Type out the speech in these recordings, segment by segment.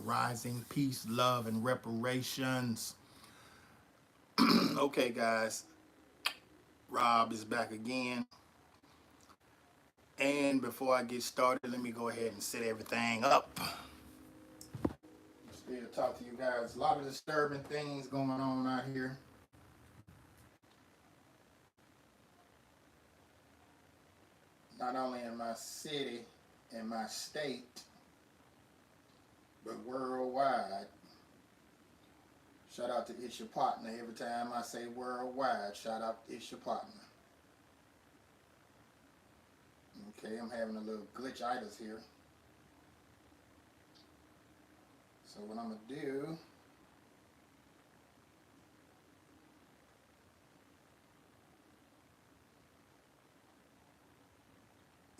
rising, peace, love, and reparations. Okay, guys, Rob is back again. And before I get started, let me go ahead and set everything up. Still talk to you guys. A lot of disturbing things going on out here. Not only in my city, in my state, but worldwide. Shout out to It's Your Partner. Every time I say worldwide, shout out to It's Your Partner. Okay, I'm having a little glitchitis here. So what I'm going to do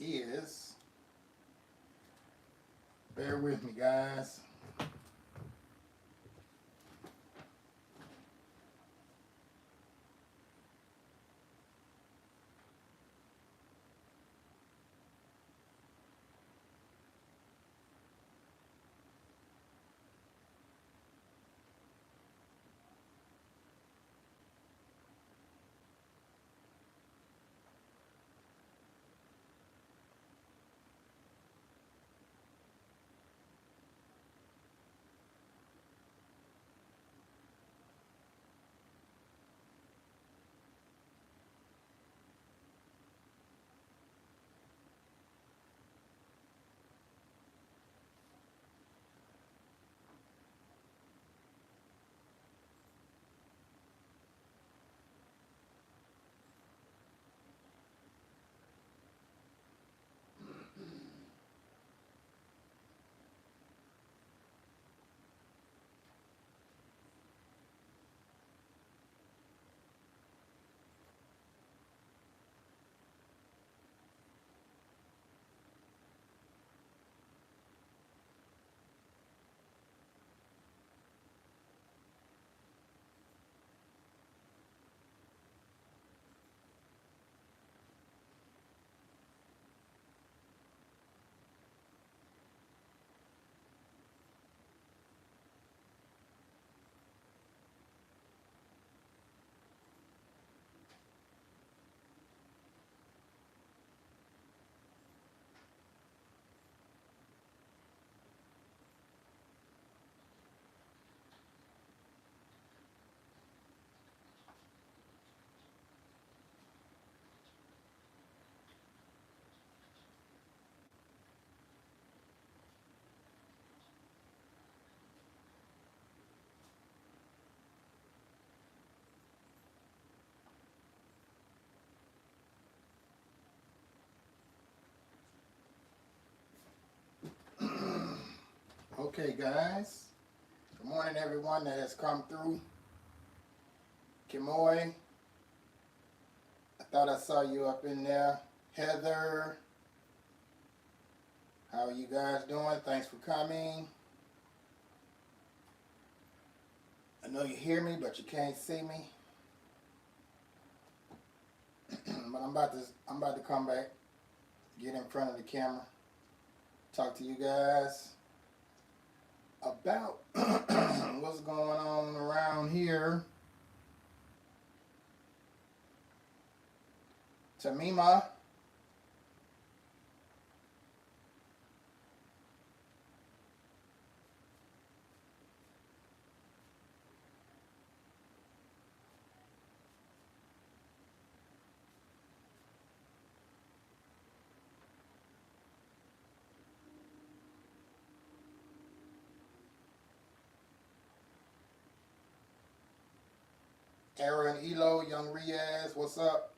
is, bear with me, guys. Okay, guys. Good morning, everyone that has come through. Kimoy, I thought I saw you up in there. Heather, how are you guys doing? Thanks for coming. I know you hear me, but you can't see me. But I'm about to come back, get in front of the camera, talk to you guys about what's going on around here. Tamima. Aaron Elo, Young Riaz, what's up?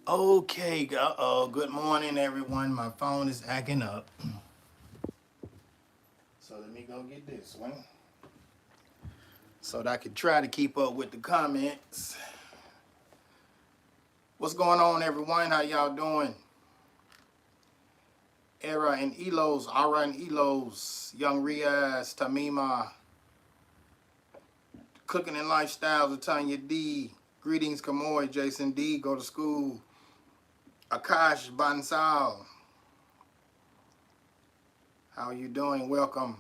Okay, good morning, everyone. My phone is acting up. So let me go get this one so that I can try to keep up with the comments. What's going on, everyone? How y'all doing? Era and Elos, Ara and Elos, Young Riaz, Tamima, Cooking and Lifestyles, Tanya D. Greetings, Kamoy, Jason D. Go to school. Akash Bansal. How are you doing? Welcome.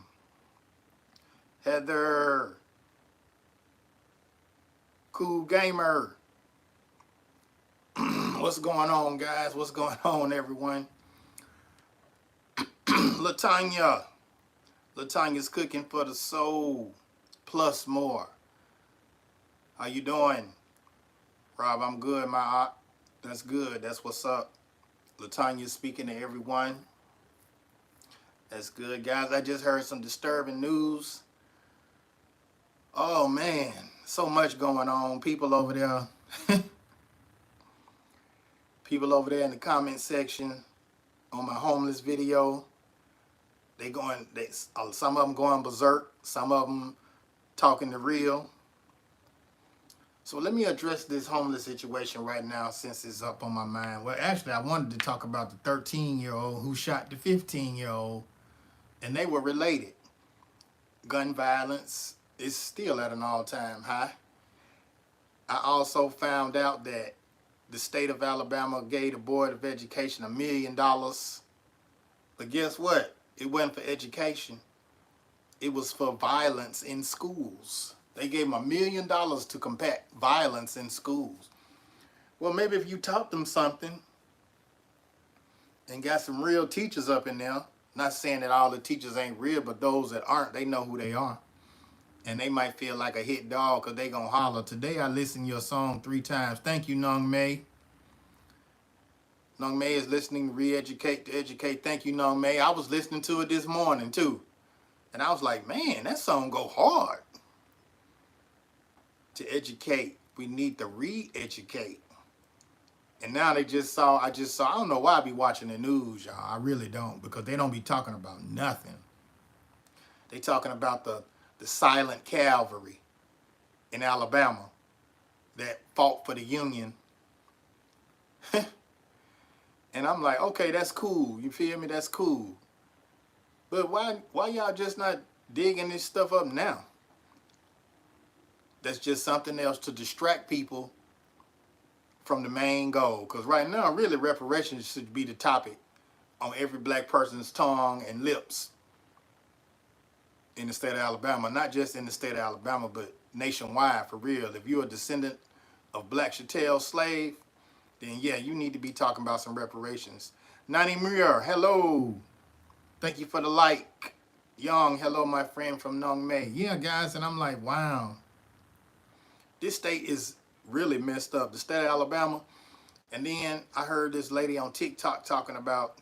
Heather. Cool Gamer. What's going on, guys? What's going on, everyone? Latanya. Latanya's cooking for the soul. Plus more. How you doing? Rob, I'm good, my aunt. That's good. That's what's up. Latanya's speaking to everyone. That's good, guys. I just heard some disturbing news. Oh, man. So much going on. People over there. People over there in the comment section on my homeless video. Some of them going berserk. Some of them talking the real. So let me address this homeless situation right now since it's up on my mind. Well, actually, I wanted to talk about the 13-year-old who shot the 15-year-old, and they were related. Gun violence is still at an all-time high. I also found out that the state of Alabama gave the Board of Education $1 million. But guess what? It wasn't for education. It was for violence in schools. They gave them $1 million to combat violence in schools. Well, maybe if you taught them something and got some real teachers up in there, not saying that all the teachers ain't real, but those that aren't, they know who they are. And they might feel like a hit dog because they going to holler. Today I listened to your song 3 times. Thank you, Nung May. Nung May is listening to Re-Educate to Educate. Thank you, Nung May. I was listening to it this morning, too. And I was like, man, that song go hard. To educate, we need to re-educate. And now I don't know why I be watching the news, y'all. I really don't, because they don't be talking about nothing. They talking about the silent cavalry in Alabama that fought for the Union. And I'm like, okay, that's cool. You feel me? That's cool. But why y'all just not digging this stuff up now? That's just something else to distract people from the main goal. Because right now, really, reparations should be the topic on every black person's tongue and lips in the state of Alabama. Not just in the state of Alabama, but nationwide, for real. If you're a descendant of black chattel slave, then yeah, you need to be talking about some reparations. Nani Muir, hello. Thank you for the like. Young, hello, my friend from Nung May. Yeah, guys, and I'm like, wow. This state is really messed up, the state of Alabama. And then I heard this lady on TikTok talking about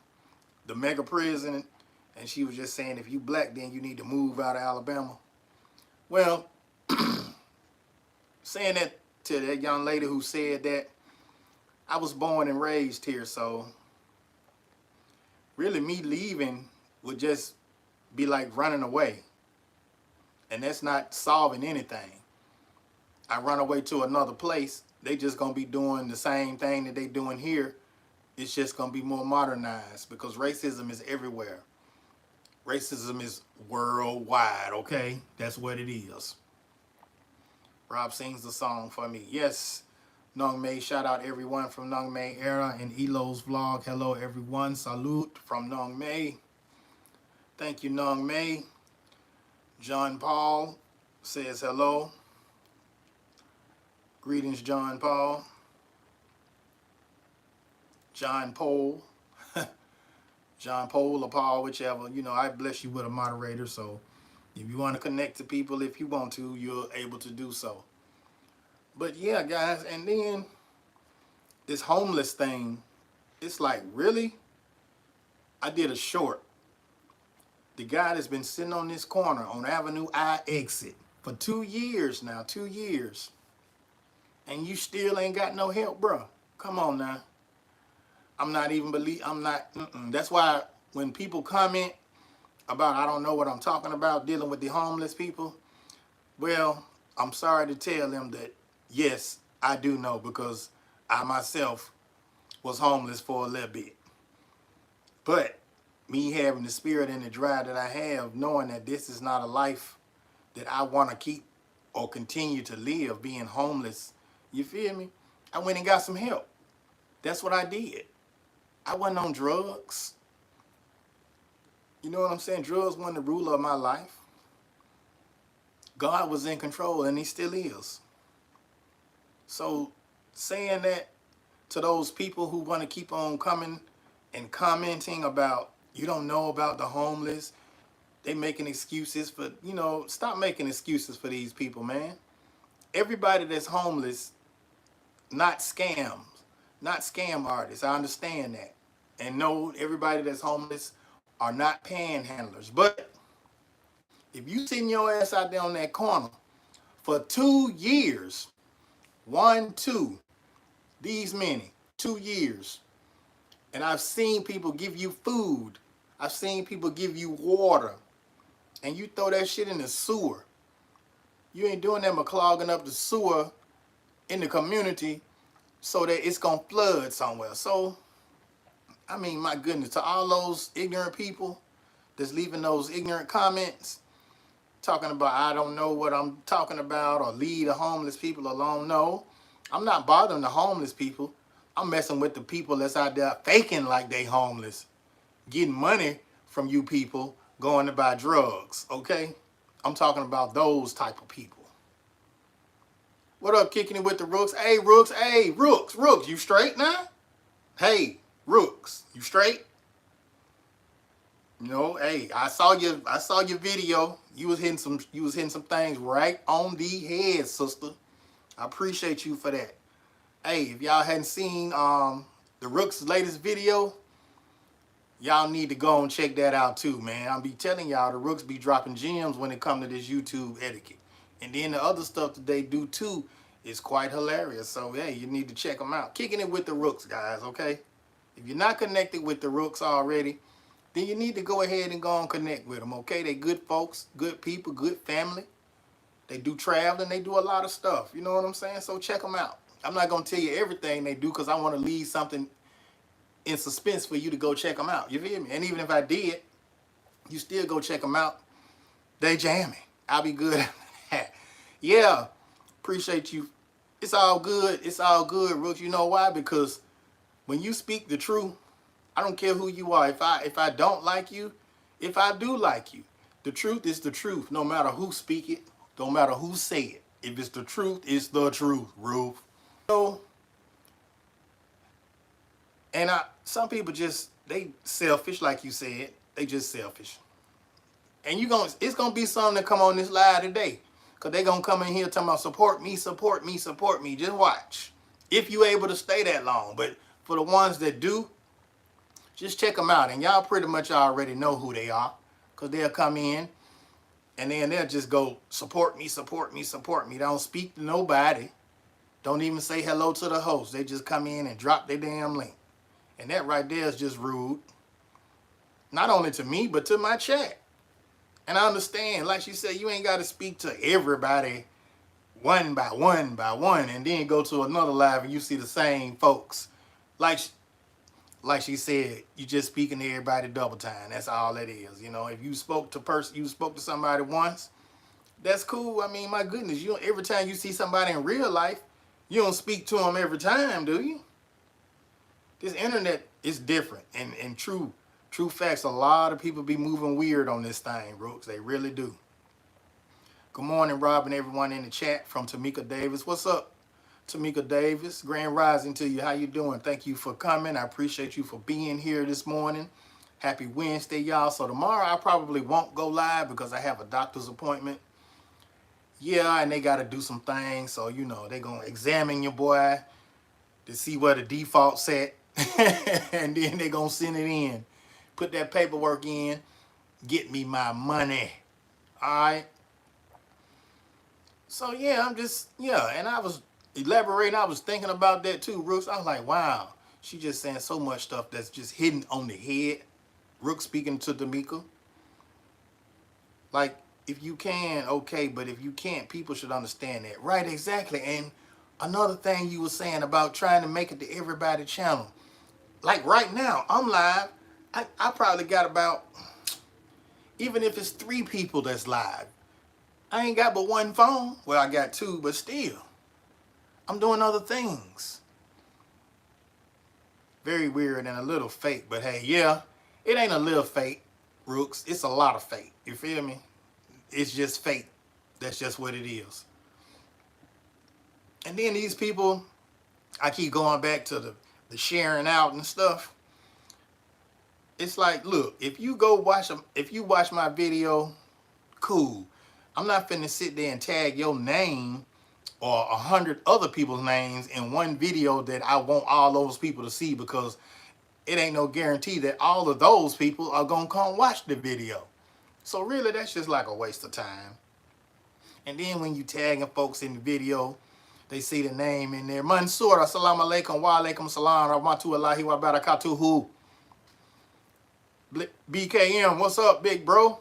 the mega prison, and she was just saying, if you black, then you need to move out of Alabama. Well, saying that to that young lady who said that, I was born and raised here, so really me leaving would just be like running away. And that's not solving anything. I run away to another place, they just gonna be doing the same thing that they doing here. It's just gonna be more modernized because racism is everywhere. Racism is worldwide, okay? That's what it is. Rob sings the song for me. Yes, Nung May, shout out everyone from Nung May Era and Elo's vlog. Hello everyone, salute from Nung May. Thank you, Nung May. John Paul says hello. Greetings, John Paul. John Paul. John Paul or Paul, whichever. You know, I bless you with a moderator, so if you want to connect to people, if you want to, you're able to do so. But yeah, guys, and then this homeless thing, it's like, really? I did a short. The guy that's been sitting on this corner on Avenue I exit for 2 years now, 2 years. And you still ain't got no help, bro. Come on now. That's why when people comment about I don't know what I'm talking about dealing with the homeless people, well, I'm sorry to tell them that, yes, I do know because I myself was homeless for a little bit. But me having the spirit and the drive that I have, knowing that this is not a life that I want to keep or continue to live, being homeless. You feel me? I went and got some help. That's what I did. I wasn't on drugs. You know what I'm saying? Drugs wasn't the ruler of my life. God was in control, and he still is. So saying that to those people who want to keep on coming and commenting about, you don't know about the homeless, they making excuses for, stop making excuses for these people, man. Everybody that's homeless, not scams, not scam artists. I understand that. And no, everybody that's homeless are not panhandlers. But if you sitting your ass out there on that corner for 2 years, 1, 2, these many, 2 years, and I've seen people give you food, I've seen people give you water, and you throw that shit in the sewer. You ain't doing that but clogging up the sewer in the community so that it's gonna flood somewhere. So, I mean, my goodness, to all those ignorant people that's leaving those ignorant comments, talking about I don't know what I'm talking about or leave the homeless people alone. No, I'm not bothering the homeless people. I'm messing with the people that's out there faking like they homeless, getting money from you people, going to buy drugs, okay? I'm talking about those type of people. What up, kicking it with the Rooks? Hey, Rooks, Rooks, you straight now? Hey, Rooks, you straight? You know, hey, I saw your video. You was hitting some things right on the head, sister. I appreciate you for that. Hey, if y'all hadn't seen the Rooks' latest video, y'all need to go and check that out too, man. I'll be telling y'all, the Rooks be dropping gems when it comes to this YouTube etiquette. And then the other stuff that they do too is quite hilarious. So, hey, you need to check them out. Kicking it with the Rooks, guys, okay? If you're not connected with the Rooks already, then you need to go ahead and go and connect with them, okay? They good folks, good people, good family. They do traveling. They do a lot of stuff. You know what I'm saying? So check them out. I'm not going to tell you everything they do because I want to leave something in suspense for you to go check them out. You feel me? And even if I did, you still go check them out. They jamming. I'll be good. Yeah, appreciate you. It's all good. It's all good, Rooks. You know why? Because when you speak the truth, I don't care who you are. If I don't like you, if I do like you, the truth is the truth. No matter who speak it, no matter who say it. If it's the truth, it's the truth, Roof. So, and some people just, they selfish, like you said. They just selfish. And it's gonna be something that come on this live today. Because they gonna come in here talking about support me, support me, support me. Just watch. If you able to stay that long. But for the ones that do, just check them out. And y'all pretty much already know who they are. Because they'll come in and then they'll just go, support me, support me, support me. They don't speak to nobody. Don't even say hello to the host. They just come in and drop their damn link. And that right there is just rude. Not only to me, but to my chat. And I understand, like she said, you ain't got to speak to everybody one by one by one and then go to another live and you see the same folks. Like she said, you just speaking to everybody double time. That's all it is. You know, if you spoke to somebody once, that's cool. I mean, my goodness, every time you see somebody in real life, you don't speak to them every time, do you? This internet is different. And true facts, a lot of people be moving weird on this thing, Rooks. They really do. Good morning, Rob, and everyone in the chat from Tamika Davis. What's up, Tamika Davis? Grand rising to you. How you doing? Thank you for coming. I appreciate you for being here this morning. Happy Wednesday, y'all. So tomorrow I probably won't go live because I have a doctor's appointment. Yeah, and they got to do some things. So, you know, they're going to examine your boy to see where the default's set. And then they're going to send it in. Put that paperwork in. Get me my money. All right? So, yeah, and I was elaborating. I was thinking about that too, Rooks. I was like, wow. She just saying so much stuff that's just hidden on the head. Rooks speaking to Tamika. Like, if you can, okay, but if you can't, people should understand that. Right, exactly. And another thing you were saying about trying to make it to everybody channel. Like right now, I'm live. I probably got about, even if it's 3 people that's live, I ain't got but 1 phone. Well, I got 2, but still, I'm doing other things. Very weird and a little fake, but hey, yeah, it ain't a little fake, Rooks. It's a lot of fake. You feel me? It's just fake. That's just what it is. And then these people, I keep going back to the sharing out and stuff. It's like, look, if you watch my video, cool. I'm not finna sit there and tag your name or 100 other people's names in one video that I want all those people to see, because it ain't no guarantee that all of those people are gonna come watch the video. So really, that's just like a waste of time. And then when you tagging folks in the video, they see the name in there. Mansoor, assalamu alaikum, wa alaikum salam, rahmatullahi wa barakatuhu. BKM, what's up, big bro?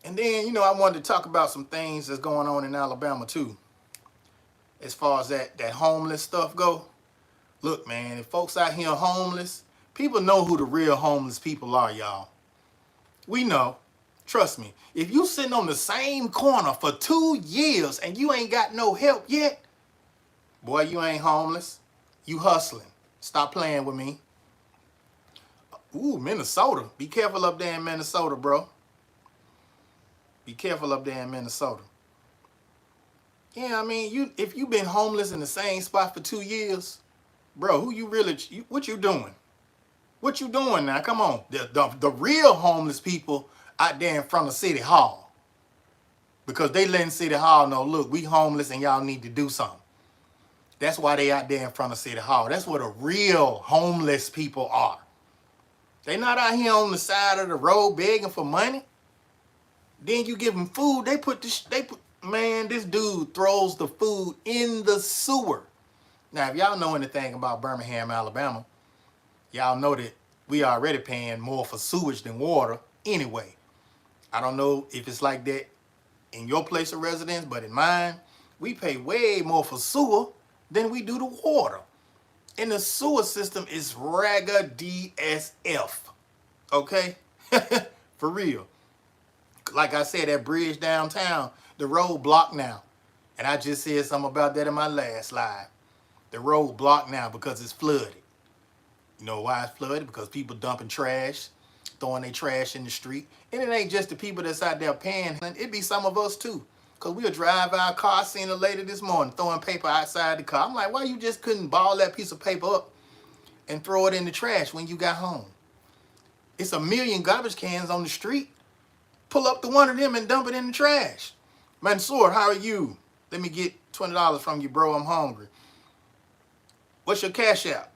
And then, I wanted to talk about some things that's going on in Alabama too. As far as that homeless stuff go. Look, man, if folks out here homeless, people know who the real homeless people are, y'all. We know. Trust me. If you sitting on the same corner for 2 years and you ain't got no help yet, boy, you ain't homeless. You hustling. Stop playing with me. Ooh, Minnesota. Be careful up there in Minnesota, bro. Be careful up there in Minnesota. Yeah, I mean, if you've been homeless in the same spot for 2 years, bro, what you doing? What you doing now? Come on. The real homeless people out there in front of City Hall. Because they letting City Hall know, look, we homeless and y'all need to do something. That's why they out there in front of City Hall. That's where the real homeless people are. They not out here on the side of the road begging for money. Then you give them food. Man, this dude throws the food in the sewer. Now, if y'all know anything about Birmingham, Alabama, y'all know that we already paying more for sewage than water anyway. I don't know if it's like that in your place of residence, but in mine, we pay way more for sewer than we do the water. And the sewer system is raggedy as F. Okay? For real. Like I said, that bridge downtown, the road blocked now. And I just said something about that in my last live. The road blocked now because it's flooded. You know why it's flooded? Because people dumping trash, throwing their trash in the street. And it ain't just the people that's out there panhandling. It be some of us too. Because we'll drive our car, seen a lady this morning throwing paper outside the car. I'm like, why you just couldn't ball that piece of paper up and throw it in the trash when you got home? It's a million garbage cans on the street. Pull up to one of them and dump it in the trash. Mansoor, how are you? Let me get $20 from you, bro. I'm hungry. What's your cash app?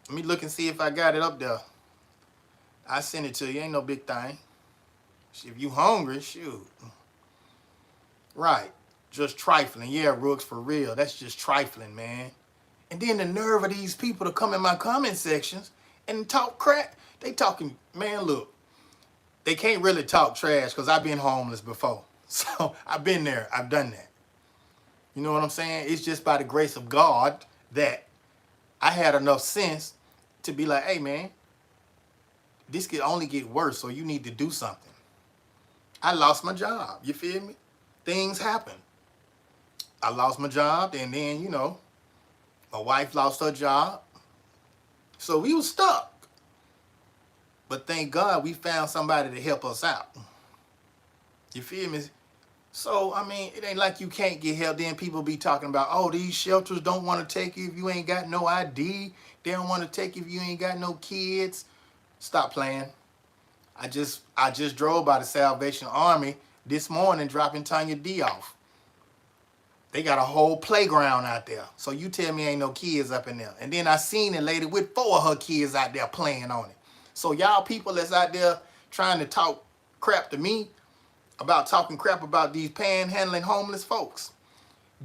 Let me look and see if I got it up there. I send it to you. Ain't no big thing. If you hungry, shoot. Right. Just trifling. Yeah, Rooks, for real. That's just trifling, man. And then the nerve of these people to come in my comment sections and talk crap. They talking, man, look. They can't really talk trash because I've been homeless before. So I've been there. I've done that. You know what I'm saying? It's just by the grace of God that I had enough sense to be like, hey, man, this could only get worse, so you need to do something. I lost my job. You feel me? Things happen. I lost my job, and then, my wife lost her job. So we was stuck. But thank God we found somebody to help us out. You feel me? So, I mean, it ain't like you can't get help. Then people be talking about, oh, these shelters don't want to take you if you ain't got no ID. They don't want to take you if you ain't got no kids. Stop playing. I just drove by the Salvation Army this morning dropping Tanya D off. They got a whole playground out there. So you tell me ain't no kids up in there. And then I seen a lady with 4 of her kids out there playing on it. So y'all people that's out there trying to talk crap to me about talking crap about these panhandling homeless folks,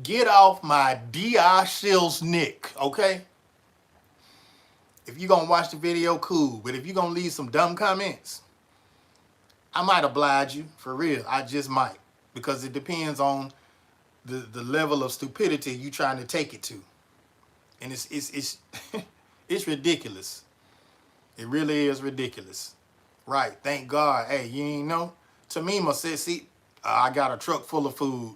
get off my D.I. Shills Nick, okay? If you're going to watch the video, cool. But if you're going to leave some dumb comments, I might oblige you, for real. I just might. Because it depends on the level of stupidity you trying to take it to. And it's it's ridiculous. It really is ridiculous. Right. Thank God. Hey, you ain't know? Tamima said, see, I got a truck full of food.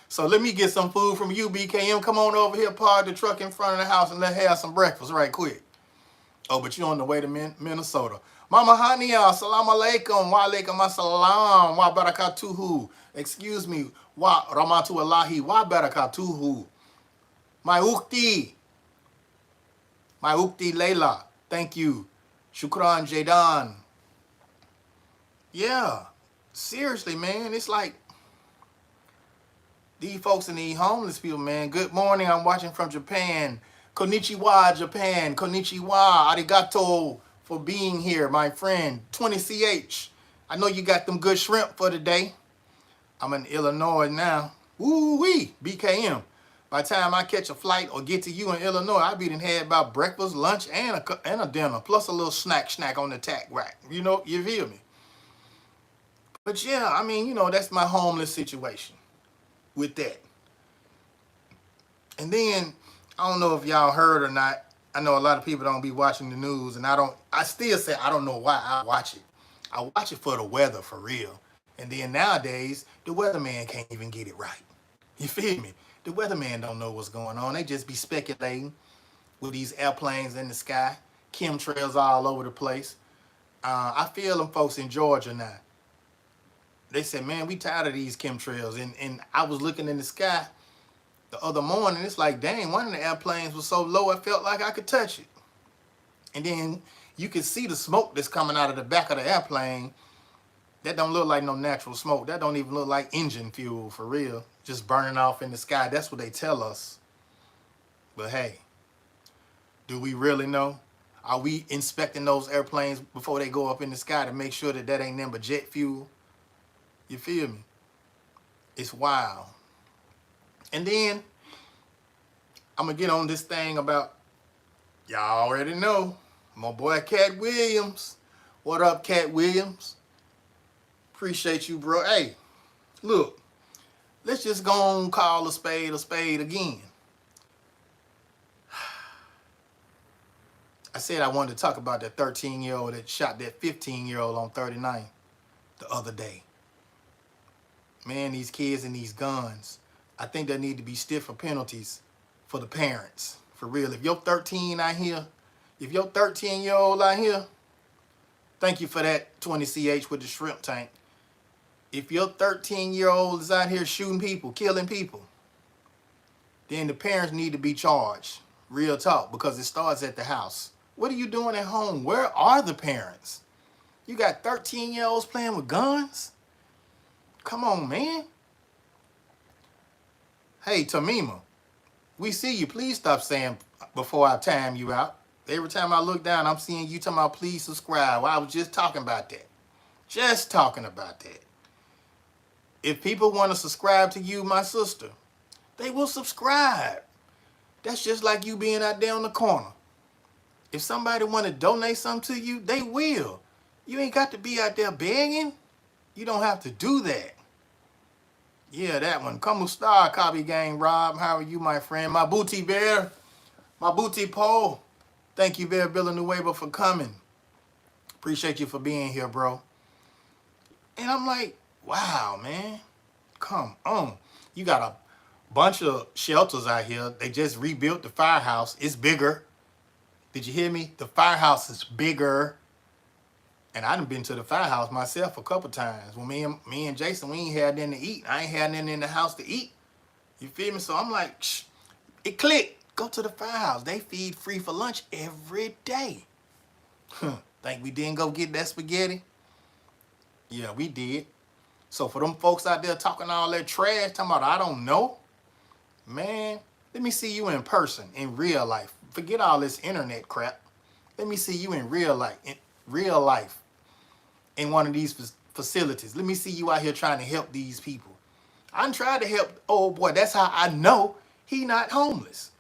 So let me get some food from you, BKM. Come on over here, park the truck in front of the house and let's have some breakfast right quick. Oh, but you on the way to Minnesota. Mama Hania, salam alaikum, wa alaikum assalam, wa barakatuhu. Excuse me, wa rahmatullahi, wa barakatuhu. My ukti Layla, thank you. Shukran Jaydan. Yeah, seriously, man, it's like these folks and these homeless people, man. Good morning, I'm watching from Japan. Konnichiwa, Japan. Konnichiwa, arigato for being here, my friend. 20CH. I know you got them good shrimp for today. I'm in Illinois now. Woo-wee, BKM. By the time I catch a flight or get to you in Illinois, I'll be done had about breakfast, lunch, and a dinner, plus a little snack on the tack rack. You know, you feel me? But yeah, I mean, you know, that's my homeless situation with that. And then, I don't know if y'all heard or not, I know a lot of people don't be watching the news, and I still say I don't know why I watch it. I watch it for the weather, for real. And then nowadays, the weatherman can't even get it right. You feel me? The weatherman don't know what's going on. They just be speculating with these airplanes in the sky, chemtrails all over the place. I feel them folks in Georgia now. They said, man, we tired of these chemtrails. And I was looking in the sky the other morning. It's like, dang, one of the airplanes was so low, I felt like I could touch it. And then you could see the smoke that's coming out of the back of the airplane. That don't look like no natural smoke. That don't even look like engine fuel, for real. Just burning off in the sky. That's what they tell us. But hey, do we really know? Are we inspecting those airplanes before they go up in the sky to make sure that that ain't nothing but jet fuel? You feel me? It's wild. And then, I'm going to get on this thing about, y'all already know, my boy Cat Williams. What up, Cat Williams? Appreciate you, bro. Hey, look, let's just go on call a spade again. I said I wanted to talk about that 13-year-old that shot that 15-year-old on 39 the other day. Man, these kids and these guns, I think there need to be stiffer penalties for the parents. For real, if you're 13 out here, if you're 13-year-old out here, thank you for that 20CH with the shrimp tank. If your 13-year-old is out here shooting people, killing people, then the parents need to be charged. Real talk, because it starts at the house. What are you doing at home? Where are the parents? You got 13-year-olds playing with guns? Come on, man. Hey, Tamima, we see you. Please stop saying before I time you out. Every time I look down, I'm seeing you talking about please subscribe. Well, I was just talking about that. Just talking about that. If people want to subscribe to you, my sister, they will subscribe. That's just like you being out there on the corner. If somebody want to donate something to you, they will. You ain't got to be out there begging. You don't have to do that. Yeah, that one. Come star, Copy Gang Rob. How are you, my friend? My booty bear. My booty pole. Thank you, Bear Villanueva, for coming. Appreciate you for being here, bro. And I'm like, wow, man. Come on. You got a bunch of shelters out here. They just rebuilt the firehouse. It's bigger. Did you hear me? The firehouse is bigger. And I done been to the firehouse myself a couple times. When me and Jason, we ain't had nothing to eat. I ain't had nothing in the house to eat. You feel me? So I'm like, shh, it clicked. Go to the firehouse. They feed free for lunch every day. Think we didn't go get that spaghetti? Yeah, we did. So for them folks out there talking all that trash, talking about I don't know, man, let me see you in person, in real life. Forget all this internet crap. Let me see you in real life. In one of these facilities. Let me see you out here trying to help these people. I'm trying to help old boy. That's how I know he not homeless.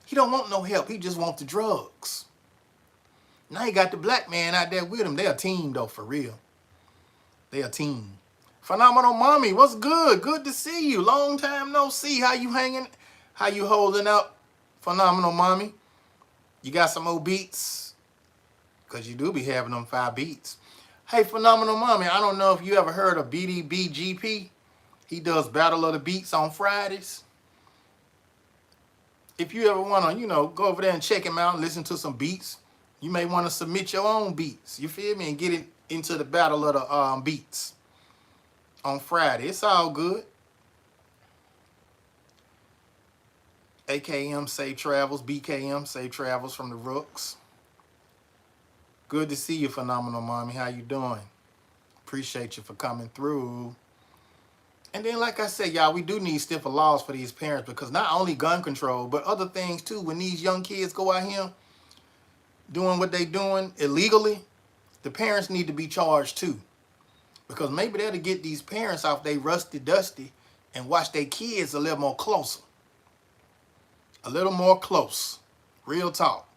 He don't want no help. He just want the drugs. Now he got the black man out there with him. They a team though, for real. They a team. Phenomenal Mommy, what's good? Good to see you. Long time no see. How you hanging? How you holding up? Phenomenal Mommy. You got some old beats? because you do be having them 5 beats. Hey, Phenomenal Mommy, I don't know if you ever heard of BDBGP. He does Battle of the Beats on Fridays. If you ever want to, go over there and check him out and listen to some beats, you may want to submit your own beats. You feel me? And get it into the Battle of the Beats on Friday. It's all good. AKM Safe Travels, BKM Safe Travels from the Rooks. Good to see you, Phenomenal Mommy. How you doing? Appreciate you for coming through. And then, like I said, y'all, we do need stiffer laws for these parents, because not only gun control, but other things too. When these young kids go out here doing what they doing illegally, the parents need to be charged too. Because maybe that'll get these parents off they rusty dusty and watch their kids a little more closer. A little more close. Real talk.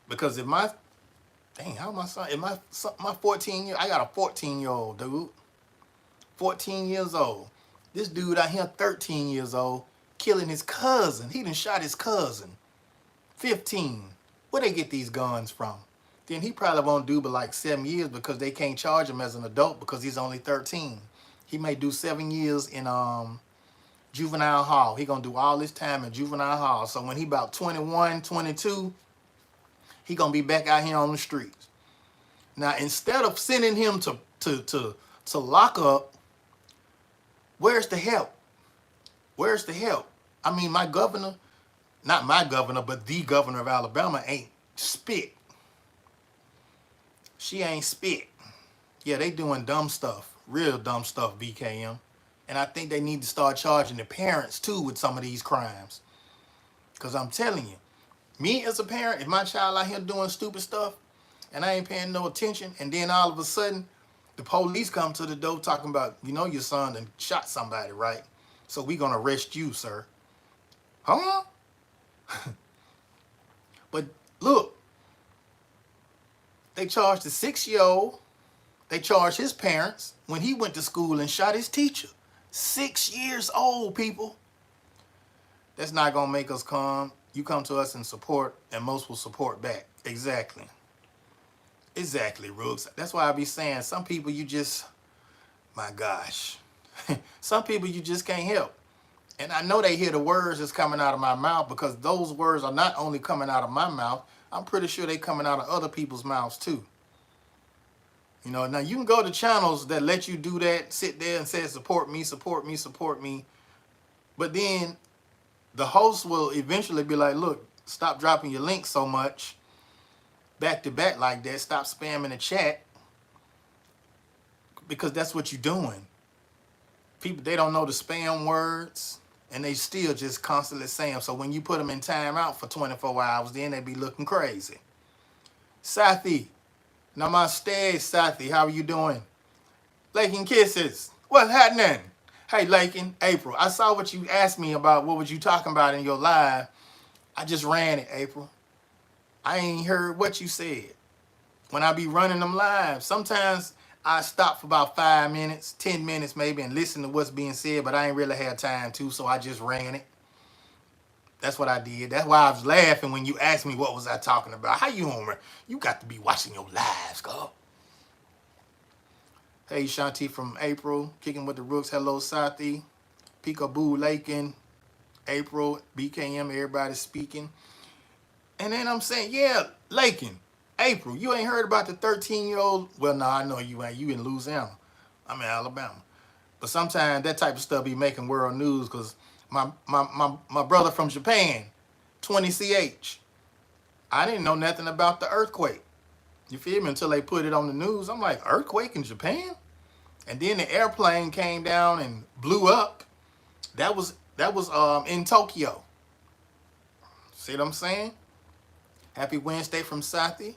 Because if my, how my son, if my 14-year, I got a 14-year-old dude. 14 years old. This dude out here 13 years old, killing his cousin. He done shot his cousin. 15. Where they get these guns from? Then he probably won't do but like 7 years, because they can't charge him as an adult because he's only 13. He may do 7 years in juvenile hall. He gonna do all this time in juvenile hall. So when he about 21, 22, he gonna be back out here on the streets. Now, instead of sending him to lock up, where's the help? Where's the help? I mean, my governor, not my governor, but the governor of Alabama ain't spit. She ain't spit. Yeah, they doing dumb stuff, real dumb stuff, BKM. And I think they need to start charging the parents too with some of these crimes. Because I'm telling you, me as a parent, if my child out here doing stupid stuff and I ain't paying no attention, and then all of a sudden the police come to the door talking about, your son done shot somebody, right? So we gonna arrest you, sir. Huh? But look, they charged the 6-year-old, they charged his parents when he went to school and shot his teacher. 6 years old, people. That's not gonna make us come. You come to us and support, and most will support back. Exactly. Exactly, Rooks. That's why I be saying some people you just, my gosh. Some people you just can't help. And I know they hear the words that's coming out of my mouth, because those words are not only coming out of my mouth, I'm pretty sure they coming out of other people's mouths too. Now you can go to channels that let you do that, sit there and say, support me, support me, support me. But then the host will eventually be like, look, stop dropping your links so much back to back like that. Stop spamming the chat, because that's what you're doing. People, they don't know the spam words, and they still just constantly say them. So when you put them in timeout for 24 hours, then they be looking crazy. Sathi, namaste, Sathi. How are you doing? Lakin Kisses, what's happening? Hey, Lakin, April, I saw what you asked me about. What was you talking about in your live? I just ran it, April. I ain't heard what you said. When I be running them live, sometimes I stop for about 5 minutes, 10 minutes maybe, and listen to what's being said, but I ain't really had time to, so I just ran it. That's what I did. That's why I was laughing when you asked me what was I talking about. How you on? You got to be watching your lives, girl. Hey, Shanti from April, kicking with the Rooks. Hello, Sathi. Peekaboo, Lakin, April, BKM, everybody speaking. And then I'm saying, yeah, Lakin, April, you ain't heard about the 13-year-old? Well, no, I know you ain't. You in Louisiana. I'm in Alabama. But sometimes that type of stuff be making world news, because my brother from Japan, 20CH, I didn't know nothing about the earthquake. You feel me? Until they put it on the news. I'm like, earthquake in Japan? And then the airplane came down and blew up. That was in Tokyo. See what I'm saying? Happy Wednesday from Sathi.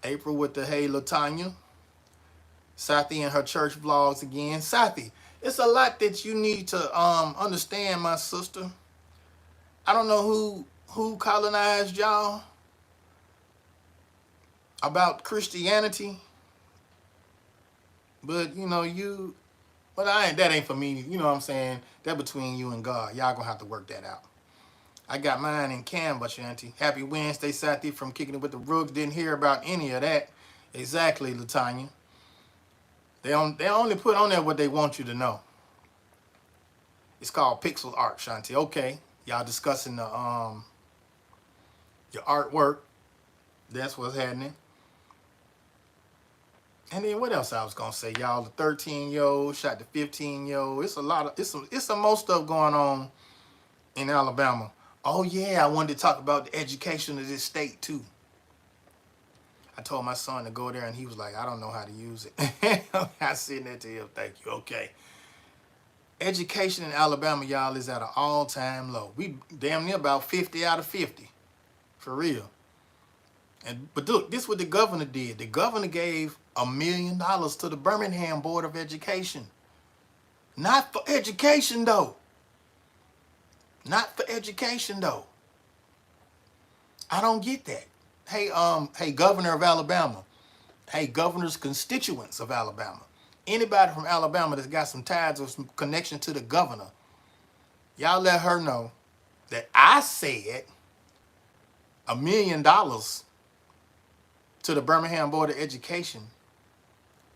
April with the hey Latanya. Sathi and her church vlogs again. Sathi, it's a lot that you need to understand, my sister. I don't know who colonized y'all about Christianity, but but that ain't for me. You know what I'm saying? That between you and God. Y'all gonna have to work that out. I got mine in Canva, Shanti. Happy Wednesday, Sathi from Kicking It With the Rooks. Didn't hear about any of that. Exactly, Latanya. They only put on there what they want you to know. It's called pixel art, Shanti. Okay, y'all discussing the your artwork. That's what's happening. And then what else I was gonna say, y'all? The 13-year-old shot the 15-year-old. It's a lot of it's some more stuff going on in Alabama. Oh yeah, I wanted to talk about the education of this state too. I told my son to go there, and he was like, "I don't know how to use it." I said that to him. Thank you. Okay. Education in Alabama, y'all, is at an all-time low. We damn near about 50 out of 50, for real. But look, this is what the governor did. The governor gave $1 million to the Birmingham Board of Education. Not for education, though. Not for education, though. I don't get that. Hey, Governor of Alabama. Hey, governor's constituents of Alabama. Anybody from Alabama that's got some ties or some connection to the governor, y'all let her know that I said $1 million to the Birmingham Board of Education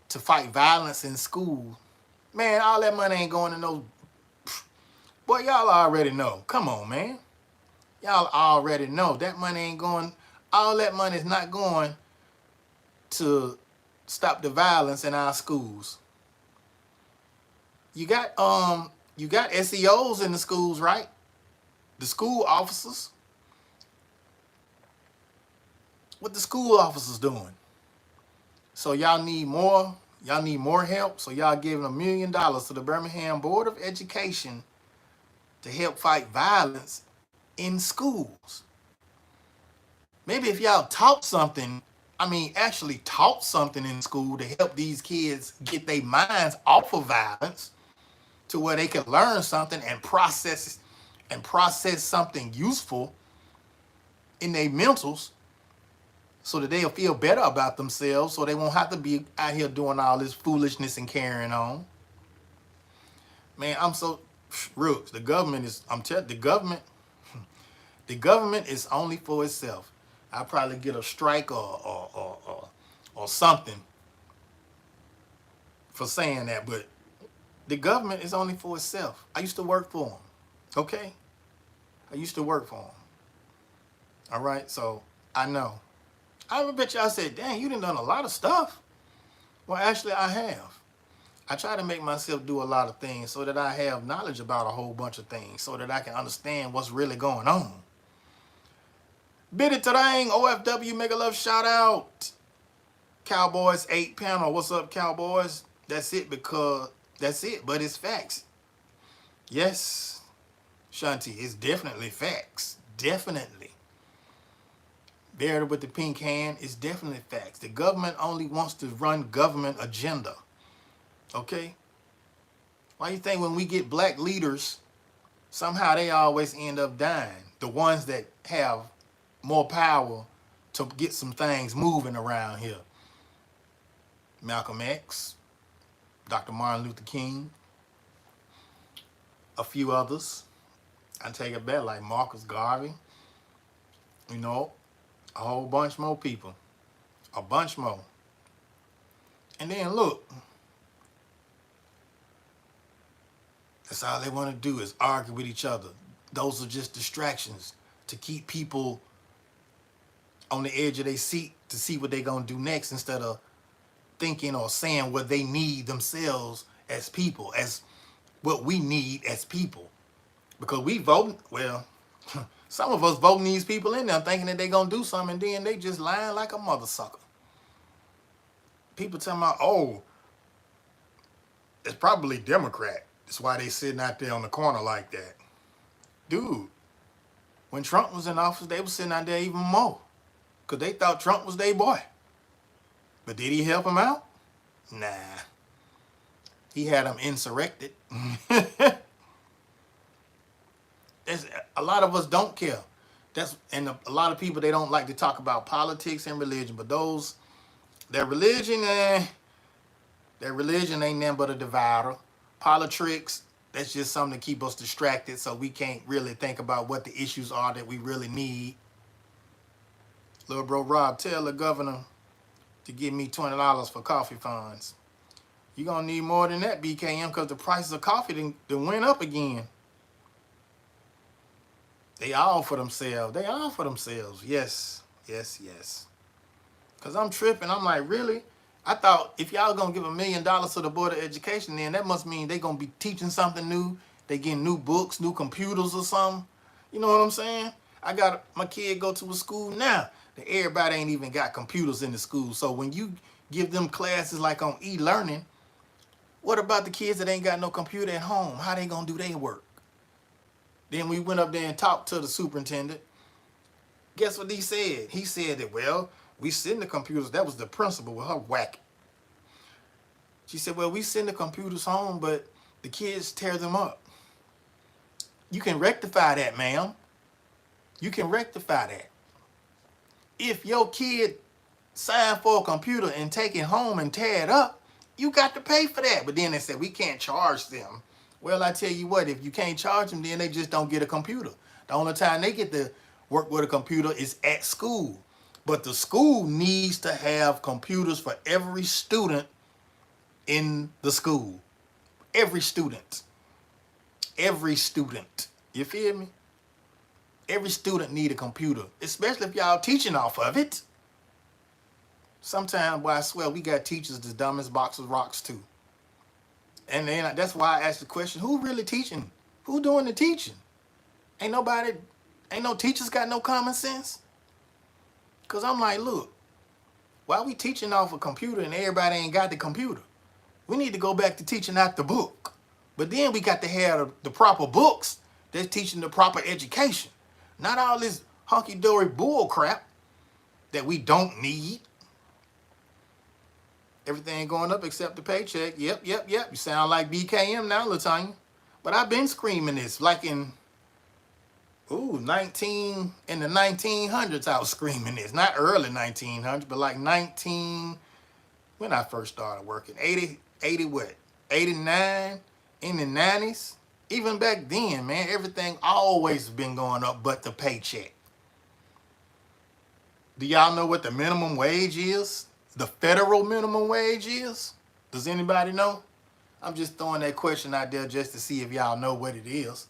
to fight violence in school. Man, all that money ain't going to no... Boy, y'all already know. Come on, man. Y'all already know. That money ain't going... All that money is not going to stop the violence in our schools. You got SEOs in the schools, right? The school officers. What the school officers doing? So y'all need more help. So y'all giving $1 million to the Birmingham Board of Education to help fight violence in schools. Maybe if y'all taught something, actually taught something in school to help these kids get their minds off of violence to where they can learn something and process something useful in their mentals so that they'll feel better about themselves so they won't have to be out here doing all this foolishness and carrying on. Man, I'm so... Rooks, the government is... the government is only for itself. I'll probably get a strike or something for saying that, but the government is only for itself. I used to work for them, okay? I used to work for them. All right, so I know. I bet y'all said, dang, you done a lot of stuff. Well, actually, I have. I try to make myself do a lot of things so that I have knowledge about a whole bunch of things so that I can understand what's really going on. Biddy Tarang, OFW, Mega Love, shout out. Cowboys 8 panel. What's up, Cowboys? That's it, but it's facts. Yes, Shanti, it's definitely facts. Definitely. There with the pink hand, it's definitely facts. The government only wants to run government agenda. Okay? Why you think when we get black leaders, somehow they always end up dying? The ones that have more power to get some things moving around here. Malcolm X, Dr. Martin Luther King, a few others. I take it back, like Marcus Garvey. You know, a whole bunch more people. A bunch more. And then look, that's all they want to do is argue with each other. Those are just distractions to keep people on the edge of their seat to see what they're going to do next instead of thinking or saying what they need themselves as people, as what we need as people. Because we vote, well, some of us voting these people in there thinking that they're going to do something, and then they just lying like a mother sucker. People talking about, oh, it's probably Democrat. That's why they sitting out there on the corner like that. Dude, when Trump was in office, they were sitting out there even more. Because they thought Trump was their boy. But did he help him out? Nah. He had them insurrected. A lot of us don't care. And a lot of people, they don't like to talk about politics and religion. But their religion ain't nothing but a divider. Politics, That's just something to keep us distracted so we can't really think about what the issues are that we really need. Little bro Rob, tell the governor to give me $20 for coffee funds. You're going to need more than that, BKM, because the prices of coffee done went up again. They all for themselves. They all for themselves. Yes, yes, yes. Because I'm tripping. I'm like, really? I thought if y'all going to give $1 million to the Board of Education, then that must mean they going to be teaching something new. They getting new books, new computers or something. You know what I'm saying? I got my kid go to a school now that everybody ain't even got computers in the school. So when you give them classes like on e-learning, what about the kids that ain't got no computer at home? How they going to do their work? Then we went up there and talked to the superintendent. Guess what he said? He said that, well, we send the computers. That was the principal with her whack. She said, well, we send the computers home, but the kids tear them up. You can rectify that, ma'am. You can rectify that. If your kid sign for a computer and take it home and tear it up, you got to pay for that. But then they said, we can't charge them. Well, I tell you what, if you can't charge them, then they just don't get a computer. The only time they get to work with a computer is at school. But the school needs to have computers for every student in the school. Every student. Every student. You feel me? Every student need a computer, especially if y'all teaching off of it. Sometimes, boy, I swear, we got teachers the dumbest box of rocks too. And then that's why I asked the question, who really teaching? Who doing the teaching? Ain't no teachers got no common sense? Because I'm like, look, why we teaching off a computer and everybody ain't got the computer? We need to go back to teaching out the book. But then we got to have the proper books that's teaching the proper education. Not all this hunky-dory bull crap that we don't need. Everything going up except the paycheck. Yep. You sound like BKM now, Latanya. But I've been screaming this like in the 1900s I was screaming this. Not early 1900s, but like when I first started working. 80 what? 89, in the 90s. Even back then, man, everything always been going up but the paycheck. Do y'all know what the minimum wage is? The federal minimum wage is? Does anybody know? I'm just throwing that question out there just to see if y'all know what it is.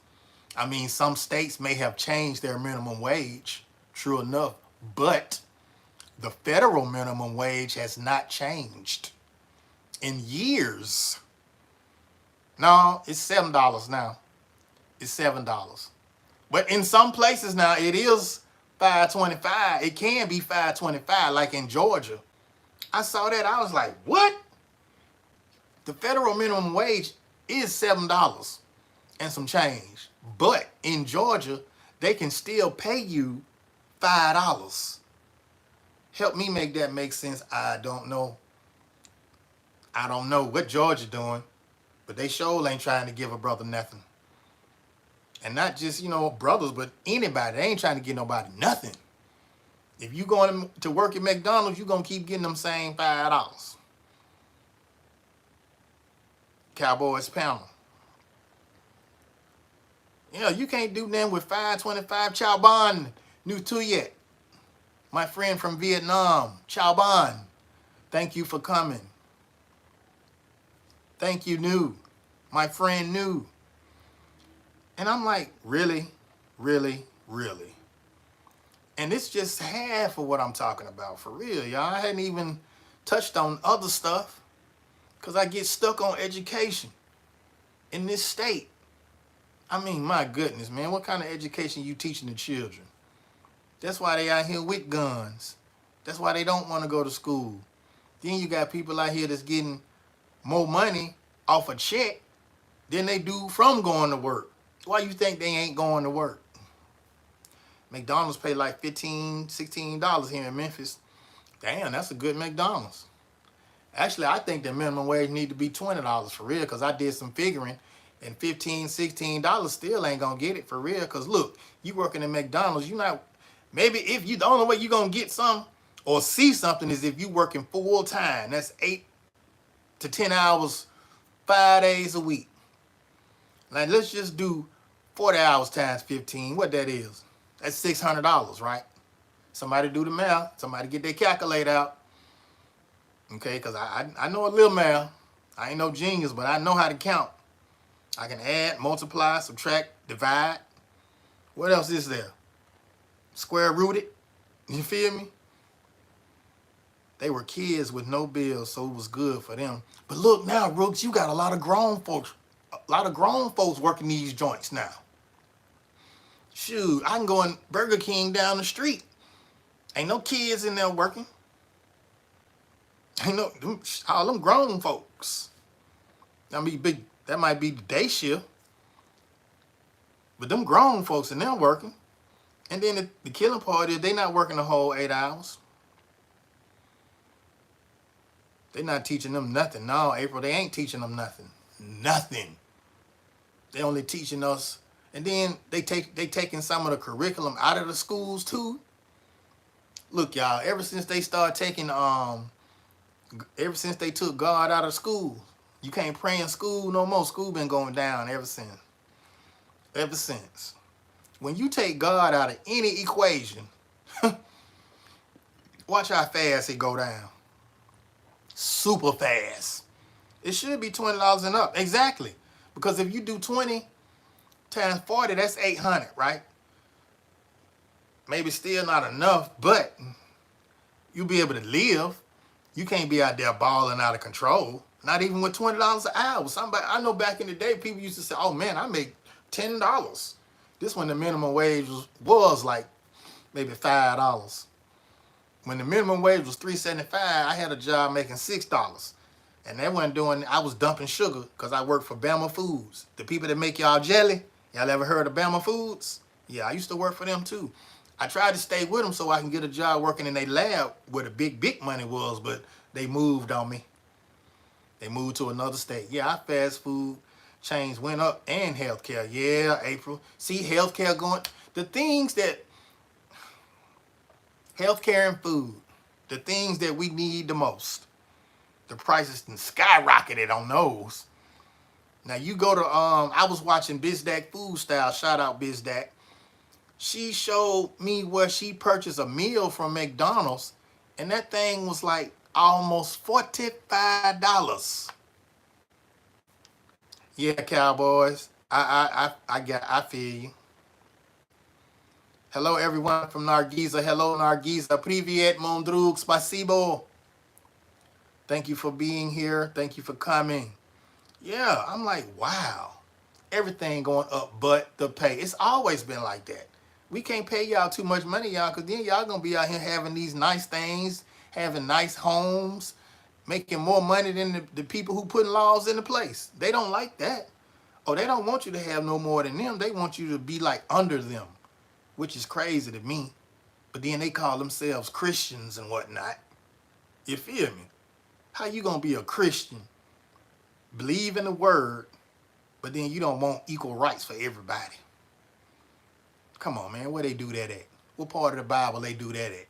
I mean, some states may have changed their minimum wage, true enough, but the federal minimum wage has not changed in years. No, it's $7 now. It's $7. But in some places now, it is $5.25. It can be $5.25, like in Georgia. I saw that. I was like, what? The federal minimum wage is $7 and some change. But in Georgia, they can still pay you $5. Help me make that make sense. I don't know. I don't know what Georgia doing, but they sure ain't trying to give a brother nothing. And not just, brothers, but anybody. They ain't trying to give nobody nothing. If you going to work at McDonald's, you're going to keep getting them same $5. Cowboys panel. You can't do nothing with $5.25. Chow Ban, new to yet. My friend from Vietnam, Chow Ban. Thank you for coming. Thank you, New. My friend, New. And I'm like, really? Really? Really? And it's just half of what I'm talking about, for real, y'all. I hadn't even touched on other stuff because I get stuck on education in this state. I mean, my goodness, man, what kind of education you teaching the children? That's why they out here with guns. That's why they don't want to go to school. Then you got people out here that's getting more money off a check than they do from going to work. Why you think they ain't going to work? McDonald's pay like $15, $16 here in Memphis. Damn, that's a good McDonald's. Actually, I think the minimum wage need to be $20 for real, because I did some figuring, and $15, $16 still ain't gonna get it for real. Because look, you working at McDonald's, maybe if you, the only way you gonna get some or see something is if you working full time. That's 8 to 10 hours, 5 days a week. Like, let's just do 40 hours times 15. What that is? That's $600, right? Somebody do the math. Somebody get their calculator out. Okay, because I know a little math. I ain't no genius, but I know how to count. I can add, multiply, subtract, divide. What else is there? Square root it. You feel me? They were kids with no bills, so it was good for them. But look now, Rooks, you got a lot of grown folks working these joints now. Shoot, I can go in Burger King down the street. Ain't no kids in there working. Ain't no, all them grown folks. That might be the day shift. But them grown folks in there working. And then the killing part is they not working the whole 8 hours. They not teaching them nothing. No, April, they ain't teaching them nothing. Nothing. They only teaching us. And then they taking some of the curriculum out of the schools too. Look, y'all, ever since they took God out of school, you can't pray in school no more. School been going down ever since. Ever since. When you take God out of any equation, watch how fast it go down. Super fast. It should be $20 and up. Exactly. Because if you do 20 times 40, that's 800, right? Maybe still not enough, but you'll be able to live. You can't be out there balling out of control. Not even with $20 an hour. I know back in the day, people used to say, oh man, I make $10. This when the minimum wage was like maybe $5. When the minimum wage was $3.75, I had a job making $6. And they wasn't doing, I was dumping sugar because I worked for Bama Foods. The people that make y'all jelly, y'all ever heard of Bama Foods? Yeah, I used to work for them too. I tried to stay with them so I can get a job working in their lab where the big money was, but they moved on me. They moved to another state. Yeah, our fast food chains went up and healthcare. Yeah, April. See, healthcare going, the things that, healthcare and food, the things that we need the most, the prices skyrocketed on those. Now you go to, I was watching Bizdak Food Style, shout out Bizdak. She showed me where she purchased a meal from McDonald's, and that thing was like almost $45. Yeah, Cowboys. I feel you. Hello, everyone from Nargiza. Hello, Nargiza. Привет, mon drug. Spasibo. Thank you for being here. Thank you for coming. Yeah, I'm like, wow. Everything going up but the pay. It's always been like that. We can't pay y'all too much money, y'all, because then y'all going to be out here having these nice things, having nice homes, making more money than the people who putting laws into place. They don't like that. Oh, they don't want you to have no more than them. They want you to be like under them, which is crazy to me. But then they call themselves Christians and whatnot. You feel me? How you going to be a Christian, believe in the word, but then you don't want equal rights for everybody? Come on, man. Where they do that at? What part of the Bible they do that at?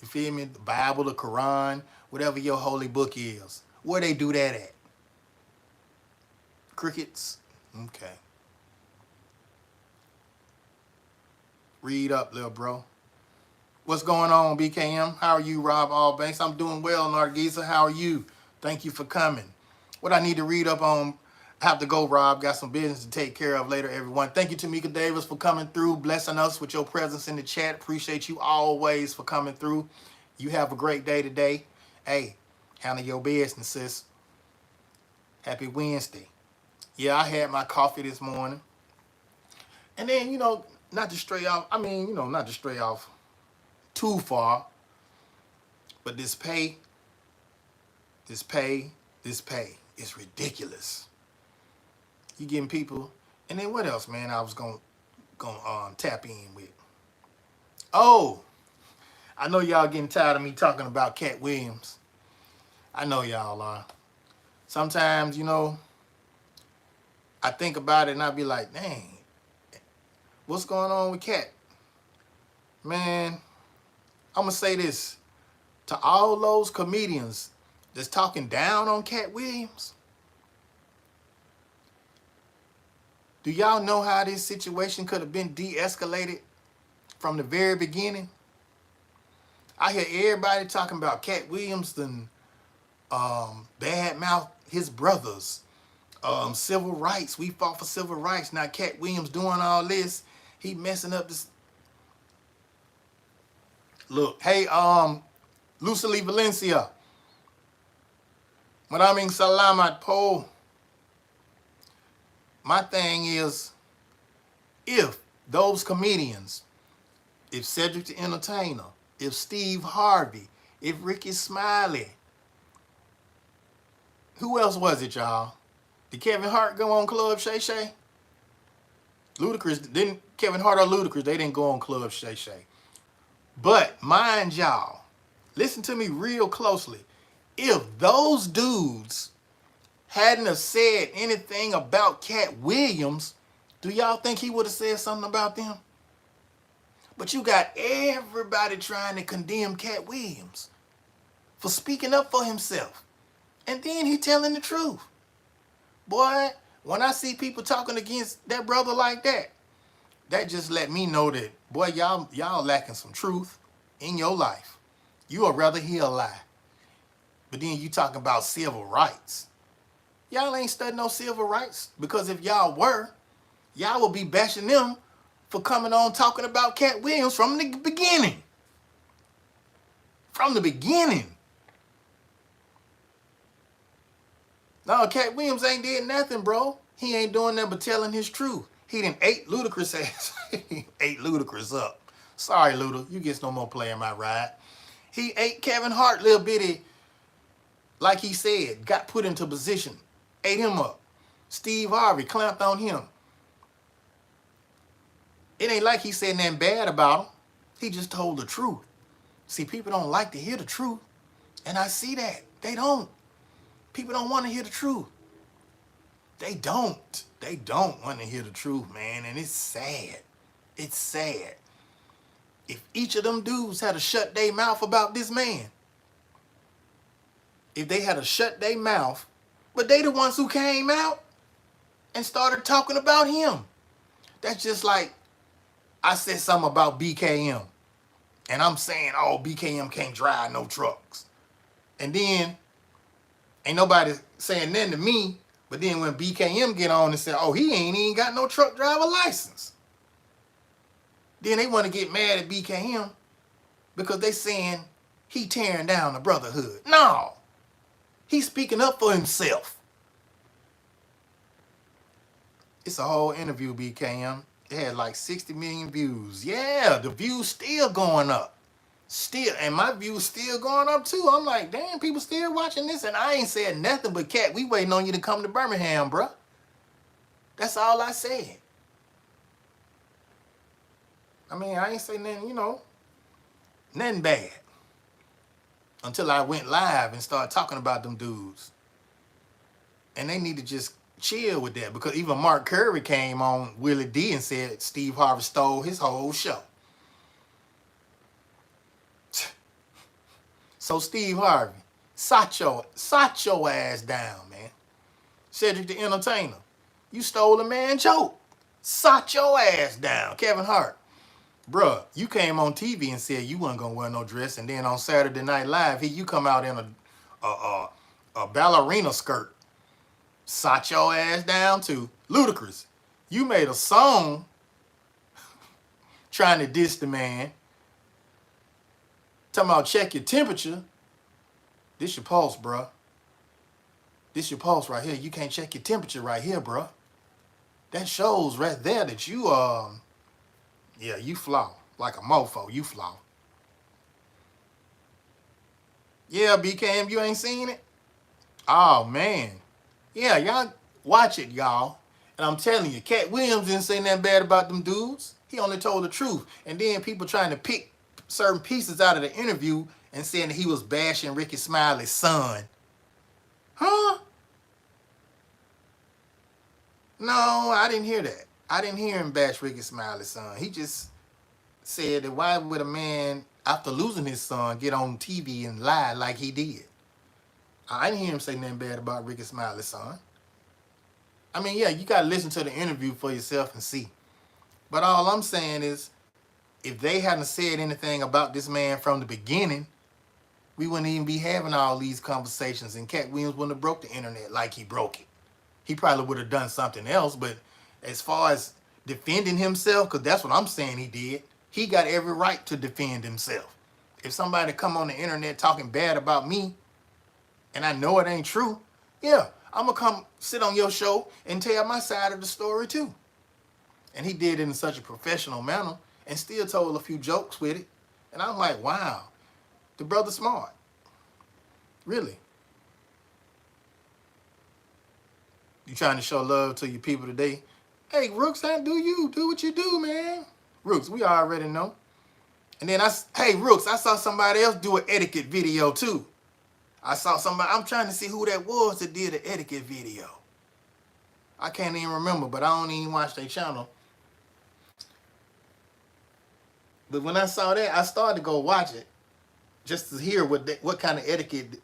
You feel me? The Bible, the Quran, whatever your holy book is. Where they do that at? Crickets? Okay. Read up, little bro. What's going on, BKM? How are you, Rob Allbanks? I'm doing well, Nargiza. How are you? Thank you for coming. What I need to read up on, I have to go, Rob. Got some business to take care of later, everyone. Thank you, Tamika Davis, for coming through, blessing us with your presence in the chat. Appreciate you always for coming through. You have a great day today. Hey, handle your business, sis. Happy Wednesday. Yeah, I had my coffee this morning. And then, you know, not to stray off, not to stray off too far, but this pay is ridiculous. You getting people, and then what else, man? I was gonna tap in with. Oh, I know y'all getting tired of me talking about Cat Williams. I know y'all are. Sometimes, you know, I think about it and I be like, dang, what's going on with Cat? Man, I'm gonna say this to all those comedians that's talking down on Cat Williams. Do y'all know how this situation could have been de-escalated from the very beginning? I hear everybody talking about Cat Williams and bad mouth his brothers. Civil rights. We fought for civil rights. Now Cat Williams doing all this. He messing up this. Look, hey, Lucily Valencia. Maraming salamat po. My thing is, if those comedians, if Cedric the Entertainer, if Steve Harvey, if Ricky Smiley, who else was it, y'all? Did Kevin Hart go on Club Shay Shay? Ludacris, didn't Kevin Hart or Ludacris, they didn't go on Club Shay Shay. But mind y'all, listen to me real closely. If those dudes hadn't have said anything about Cat Williams, do y'all think he would have said something about them? But you got everybody trying to condemn Cat Williams for speaking up for himself. And then he telling the truth. Boy, when I see people talking against that brother like that, that just let me know that, boy, y'all lacking some truth in your life. You would rather hear a lie. But then you talking about civil rights. Y'all ain't studying no civil rights, because if y'all were, y'all would be bashing them for coming on talking about Cat Williams from the beginning. From the beginning. No, Cat Williams ain't did nothing, bro. He ain't doing nothing but telling his truth. He done ate Ludacris ass. He ate Ludacris up. Sorry, Luda, you gets no more play in my ride. He ate Kevin Hart little bitty, like he said, got put into position, ate him up. Steve Harvey clamped on him. It ain't like he said nothing bad about him. He just told the truth. See, people don't like to hear the truth, and I see that. They don't. People don't want to hear the truth. They don't. They don't want to hear the truth, man, and it's sad. It's sad. If each of them dudes had to shut their mouth about this man, if they had to shut their mouth, but they the ones who came out and started talking about him. That's just like I said something about BKM, and I'm saying, oh, BKM can't drive no trucks. And then ain't nobody saying nothing to me, but then when BKM get on and say, oh, he ain't even got no truck driver license, then they want to get mad at BKM because they saying he tearing down the brotherhood. No, he's speaking up for himself. It's a whole interview, BKM. It had like 60 million views. Yeah, the views still going up. Still, and my views still going up too. I'm like, damn, people still watching this, and I ain't said nothing but, Cat, we waiting on you to come to Birmingham, bruh. That's all I said. I mean, I ain't say nothing, nothing bad. Until I went live and started talking about them dudes. And they need to just chill with that, because even Mark Curry came on Willie D and said Steve Harvey stole his whole show. So Steve Harvey, sat your ass down, man. Cedric the Entertainer, you stole a man's joke. Sat your ass down. Kevin Hart, bruh, you came on TV and said you wasn't gonna wear no dress, and then on Saturday Night Live, here you come out in a ballerina skirt. Sat your ass down too. Ludacris, you made a song trying to diss the man. Talking about check your temperature. This your pulse, bruh. This your pulse right here. You can't check your temperature right here, bruh. That shows right there that you, yeah, you flaw. Like a mofo, you flaw. Yeah, BKM, you ain't seen it? Oh, man. Yeah, y'all watch it, y'all. And I'm telling you, Cat Williams didn't say nothing bad about them dudes. He only told the truth. And then people trying to pick certain pieces out of the interview and saying that he was bashing Ricky Smiley's son. Huh? No, I didn't hear that. I didn't hear him bash Ricky Smiley's son. He just said that why would a man, after losing his son, get on TV and lie like he did? I didn't hear him say nothing bad about Ricky Smiley's son. I mean, yeah, you got to listen to the interview for yourself and see. But all I'm saying is, if they hadn't said anything about this man from the beginning, we wouldn't even be having all these conversations, and Cat Williams wouldn't have broke the internet like he broke it. He probably would have done something else, but as far as defending himself, because that's what I'm saying he did, he got every right to defend himself. If somebody come on the internet talking bad about me, and I know it ain't true, yeah, I'm going to come sit on your show and tell my side of the story too. And he did it in such a professional manner and still told a few jokes with it. And I'm like, wow, the brother's smart. Really. You trying to show love to your people today? Hey, Rooks, do you. Do what you do, man. Rooks, we already know. And then hey, Rooks, I saw somebody else do an etiquette video too. I saw somebody, I'm trying to see who that was that did an etiquette video. I can't even remember, but I don't even watch their channel. But when I saw that, I started to go watch it just to hear what kind of etiquette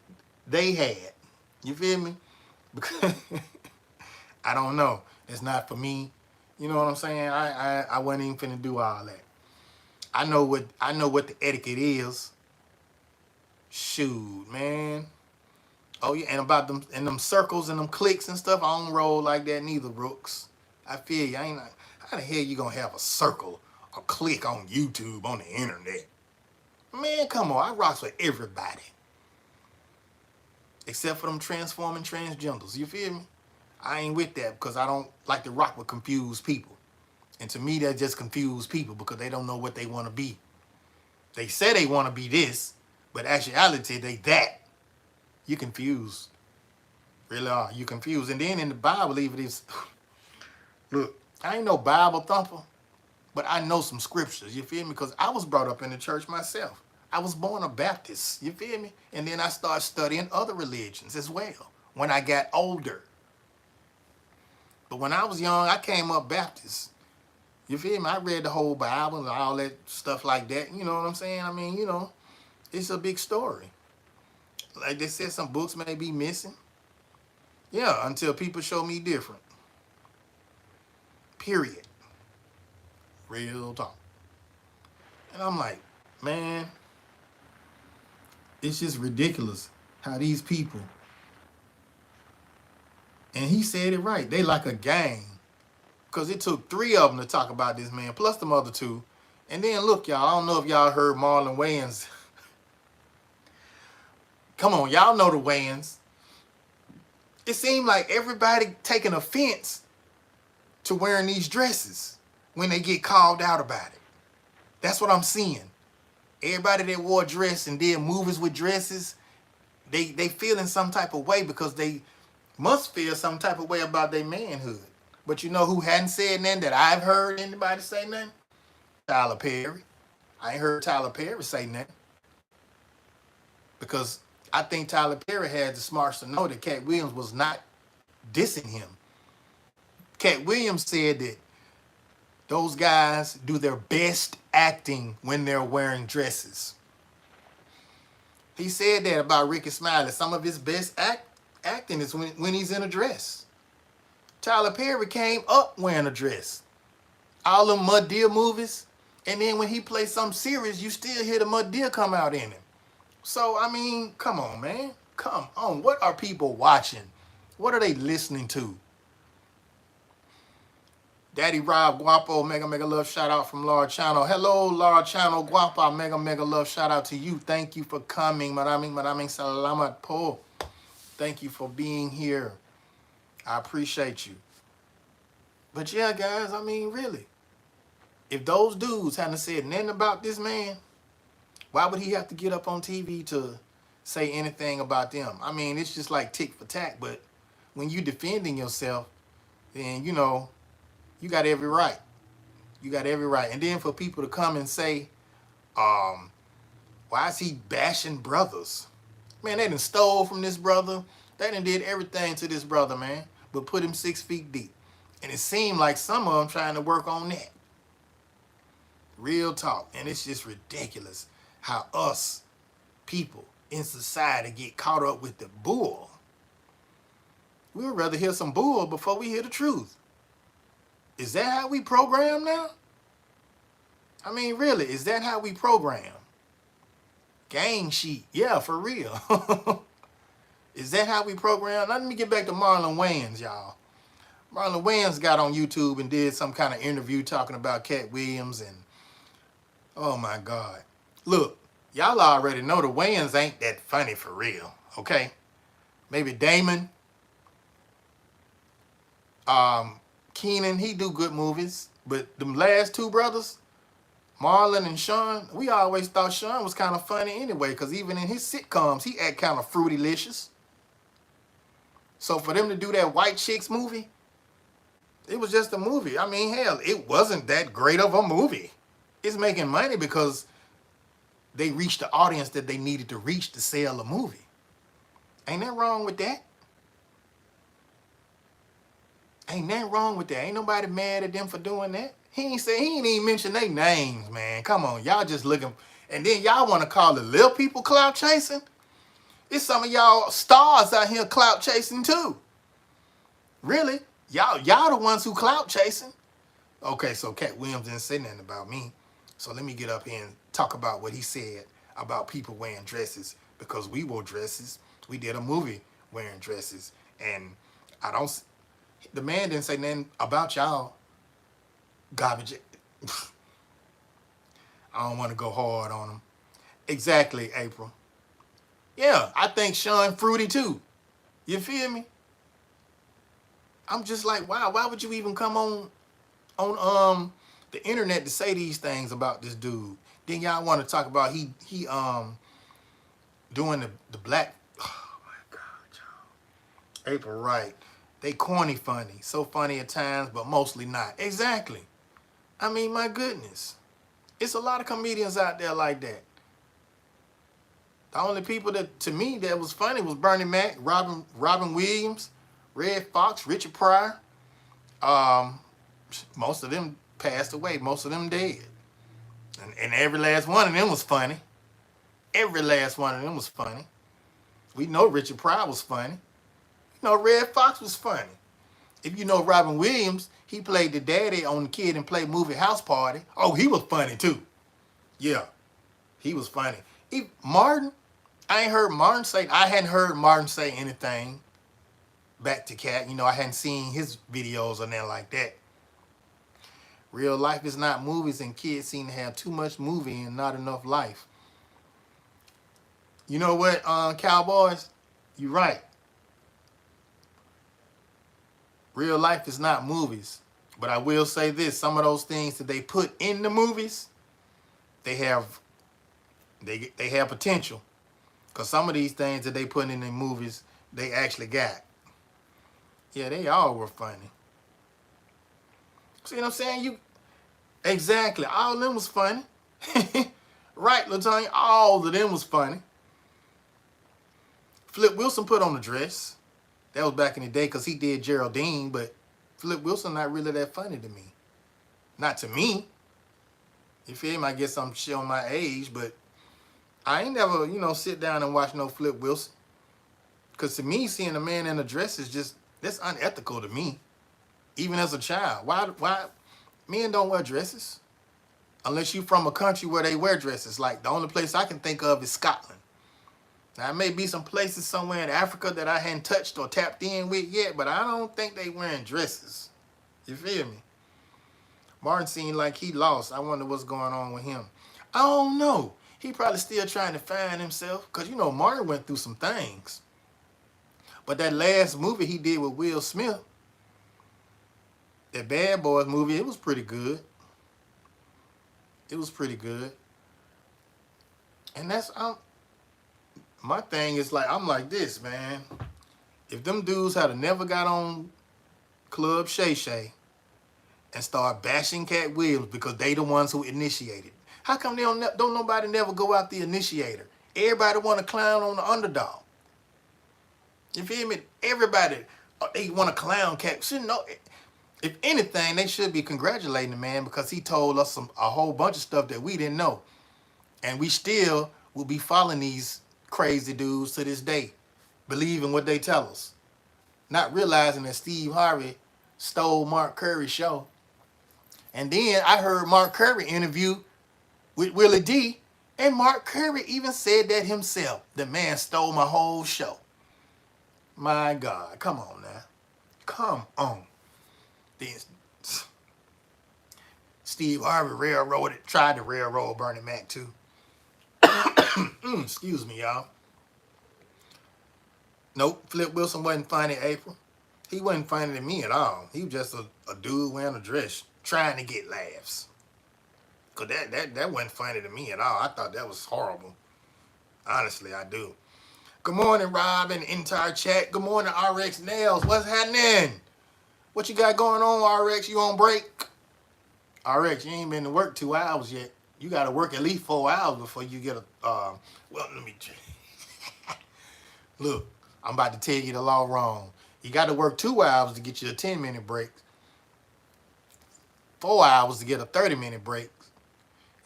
they had. You feel me? Because I don't know. It's not for me. You know what I'm saying? I wasn't even finna do all that. I know what the etiquette is. Shoot, man. Oh yeah, and about them circles and them clicks and stuff, I don't roll like that neither, Rooks. I feel you. How the hell you gonna have a circle, a click on YouTube, on the internet? Man, come on, I rocks with everybody. Except for them transforming transgenders. You feel me? I ain't with that because I don't like to rock with confused people. And to me, that just confused people because they don't know what they want to be. They say they want to be this, but actuality, they that. You confused. Really are. You confused. And then in the Bible, even is, look, I ain't no Bible thumper, but I know some scriptures. You feel me? Because I was brought up in the church myself. I was born a Baptist. You feel me? And then I started studying other religions as well when I got older. But when I was young, I came up Baptist. You feel me? I read the whole Bible and all that stuff like that. You know what I'm saying? I mean, you know, it's a big story. Like they said, some books may be missing. Yeah, until people show me different. Period. Real talk. And I'm like, man, it's just ridiculous how these people, and he said it right, they like a gang. Because it took 3 of them to talk about this man, plus them other 2. And then look, y'all, I don't know if y'all heard Marlon Wayans. Come on, y'all know the Wayans. It seemed like everybody taking offense to wearing these dresses when they get called out about it. That's what I'm seeing. Everybody that wore a dress and did movies with dresses, they feeling some type of way because they must feel some type of way about their manhood. But you know who hadn't said nothing that I've heard anybody say nothing? Tyler Perry. I ain't heard Tyler Perry say nothing. Because I think Tyler Perry had the smarts to know that Cat Williams was not dissing him. Cat Williams said that those guys do their best acting when they're wearing dresses. He said that about Ricky Smiley. Some of his best acting is when he's in a dress. Tyler Perry came up wearing a dress. All them Mud Deer movies. And then when he plays something serious, you still hear the Mud Deer come out in him. So, I mean, come on, man. Come on. What are people watching? What are they listening to? Daddy Rob Guapo, mega love shout out from Lord Channel. Hello, Lord Channel Guapo, mega love shout out to you. Thank you for coming. Maraming salamat po. Thank you for being here. I appreciate you. But yeah, guys, I mean, really, if those dudes hadn't said nothing about this man, why would he have to get up on TV to say anything about them? I mean, it's just like tick for tack, but when you defending yourself, then, you know, you got every right. You got every right. And then for people to come and say, why is he bashing brothers? Man, they done stole from this brother. They done did everything to this brother, man, but put him 6 feet deep. And it seemed like some of them trying to work on that. Real talk. And it's just ridiculous how us people in society get caught up with the bull. We would rather hear some bull before we hear the truth. Is that how we program now? I mean, really, is that how we program? Gang sheet. Yeah, for real. Is that how we program? Let me get back to Marlon Wayans, y'all. Marlon Wayans got on YouTube and did some kind of interview talking about Cat Williams and, oh my God. Look, y'all already know the Wayans ain't that funny for real, okay? Maybe Damon, Keenan, he do good movies, but them last two brothers, Marlon and Sean, we always thought Sean was kind of funny anyway, because even in his sitcoms, he act kind of fruity-licious. So for them to do that White Chicks movie, it was just a movie. I mean, hell, it wasn't that great of a movie. It's making money because they reached the audience that they needed to reach to sell a movie. Ain't that wrong with that? Ain't nothing wrong with that. Ain't nobody mad at them for doing that. He ain't even mention their names, man. Come on, y'all just looking. And then y'all want to call the little people clout chasing? It's some of y'all stars out here clout chasing too. Really? Y'all the ones who clout chasing. Okay, so Cat Williams didn't say nothing about me. So let me get up here and talk about what he said about people wearing dresses, because we wore dresses. We did a movie wearing dresses. And the man didn't say nothing about y'all. Garbage. I don't want to go hard on him. Exactly, April. Yeah, I think Sean fruity too. You feel me? I'm just like, wow, why would you even come on the internet to say these things about this dude? Then y'all want to talk about he doing the black. Oh my God, y'all. April, right. They corny funny. So funny at times, but mostly not. Exactly. I mean, my goodness. It's a lot of comedians out there like that. The only people that, to me, that was funny was Bernie Mac, Robin Williams, Red Fox, Richard Pryor. Most of them passed away. Most of them dead. And every last one of them was funny. Every last one of them was funny. We know Richard Pryor was funny. You know, Red Fox was funny. If you know Robin Williams, he played the daddy on the Kid and Play movie House Party. Oh, he was funny too. Yeah, he was funny. Martin, I hadn't heard Martin say anything back to Cat. You know, I hadn't seen his videos or nothing like that. Real life is not movies, and kids seem to have too much movie and not enough life. You know what, Cowboys? You're right. Real life is not movies. But I will say this, some of those things that they put in the movies, they have potential. Because some of these things that they put in the movies, they actually got. Yeah, they all were funny. See what I'm saying? Exactly. All of them was funny. Right, LaTonya? All of them was funny. Flip Wilson put on a dress. That was back in the day because he did Geraldine, but Flip Wilson not really that funny to me. Not to me. You feel me? I guess I'm showing my age, but I ain't never, sit down and watch no Flip Wilson. Because to me, seeing a man in a dress is just, that's unethical to me. Even as a child. Why men don't wear dresses? Unless you from a country where they wear dresses. Like, the only place I can think of is Scotland. Now, there may be some places somewhere in Africa that I hadn't touched or tapped in with yet, but I don't think they wearing dresses. You feel me? Martin seemed like he lost. I wonder what's going on with him. I don't know. He probably still trying to find himself. Because, Martin went through some things. But that last movie he did with Will Smith, that Bad Boys movie, it was pretty good. It was pretty good. And that's, my thing is like, I'm like this, man. If them dudes had never got on Club Shay Shay and start bashing Cat Williams because they the ones who initiated, how come they don't nobody never go out the initiator? Everybody want to clown on the underdog. You feel me? Everybody, they want to clown Cat. Shouldn't know. If anything, they should be congratulating the man because he told us a whole bunch of stuff that we didn't know. And we still will be following these crazy dudes to this day, believing what they tell us. not realizing that Steve Harvey stole Mark Curry's show. And then I heard Mark Curry interview with Willie D, and Mark Curry even said that himself. The man stole my whole show. My God, come on now. Come on. Then Steve Harvey railroaded, tried to railroad Bernie Mac too. Excuse me, y'all. Nope, Flip Wilson wasn't funny, April. He wasn't funny to me at all. He was just a dude wearing a dress trying to get laughs. Cause that wasn't funny to me at all. I thought that was horrible. Honestly, I do. Good morning, Rob and entire chat. Good morning, RX Nails. What's happening? What you got going on, RX? You on break? RX, you ain't been to work 2 hours yet. You got to work at least 4 hours before you get a, well, let me check. Look, I'm about to tell you the law wrong. You got to work 2 hours to get you a 10-minute break. 4 hours to get a 30-minute break.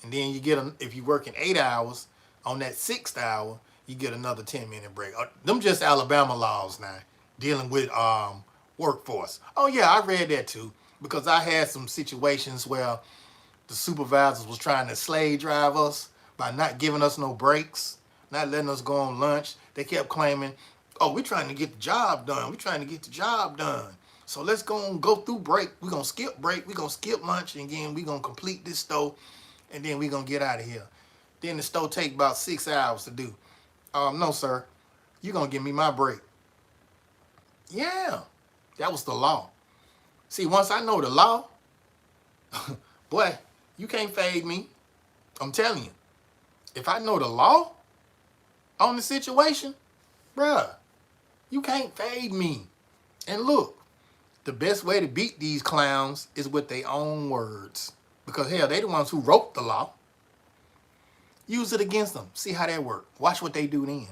And then you get, if you're working 8 hours, on that 6th hour, you get another 10-minute break. Them just Alabama laws now, dealing with workforce. Oh, yeah, I read that too. Because I had some situations where the supervisors was trying to slave drive us by not giving us no breaks, not letting us go on lunch. They kept claiming, oh, we're trying to get the job done. We're trying to get the job done. So let's go through break. We're going to skip break. We're going to skip lunch. And again, we're going to complete this store. And then we're going to get out of here. Then the store take about 6 hours to do. No, sir. You're going to give me my break. Yeah, that was the law. See, once I know the law, boy, you can't fade me. I'm telling you. If I know the law on the situation, bruh, you can't fade me. And look, the best way to beat these clowns is with their own words. Because, hell, they the ones who wrote the law. Use it against them. See how that works. Watch what they do then.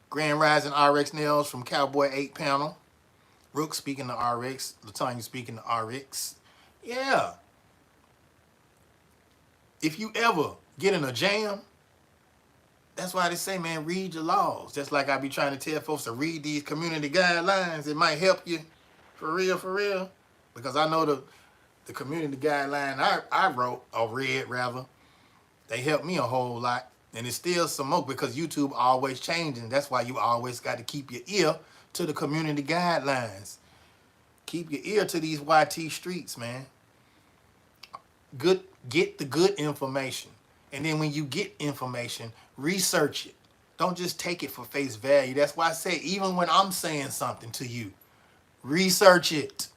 Grand Rising RX Nails from Cowboy 8 panel. Rook speaking to RX. Latanya speaking to RX. Yeah. If you ever get in a jam, that's why they say, man, read your laws. Just like I be trying to tell folks to read these community guidelines. It might help you. For real, for real. Because I know the community guideline I wrote, or read rather, they helped me a whole lot. And it's still some more because YouTube always changing. That's why you always got to keep your ear to the community guidelines. Keep your ear to these YT streets, man. Get the good information. And then when you get information, research it. Don't just take it for face value. That's why I say, even when I'm saying something to you, research it.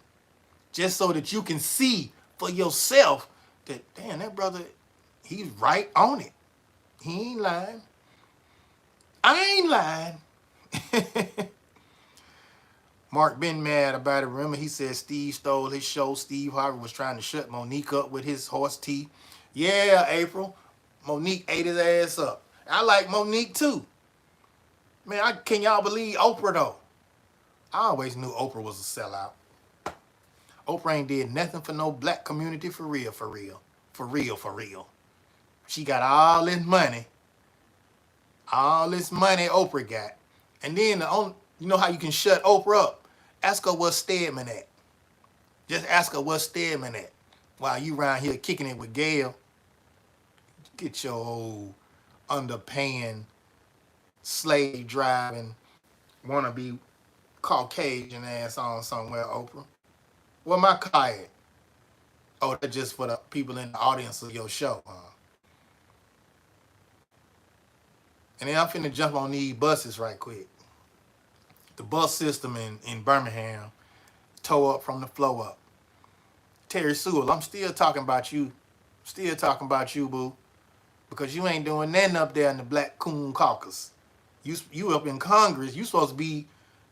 Just so that you can see for yourself that, damn, that brother, he's right on it. He ain't lying. I ain't lying. Mark been mad about it. Remember, he said Steve stole his show. Steve Harvey was trying to shut Monique up with his horse tea. Yeah, April. Monique ate his ass up. I like Monique too. Man, can y'all believe Oprah though? I always knew Oprah was a sellout. Oprah ain't did nothing for no black community for real, for real. For real, for real. She got all this money. All this money Oprah got. And then you know how you can shut Oprah up? Ask her what's Stedman at. Just ask her what's Stedman at. While you around here kicking it with Gail. Get your old underpaying, slave driving, wannabe Caucasian ass on somewhere, Oprah. Where my car at? Oh, that's just for the people in the audience of your show, huh? And then I'm finna jump on these buses right quick. The bus system in Birmingham tore up from the flow up. Terry Sewell, I'm still talking about you. Still talking about you, boo. Because you ain't doing nothing up there in the Black Coon Caucus. You up in Congress. You supposed to be,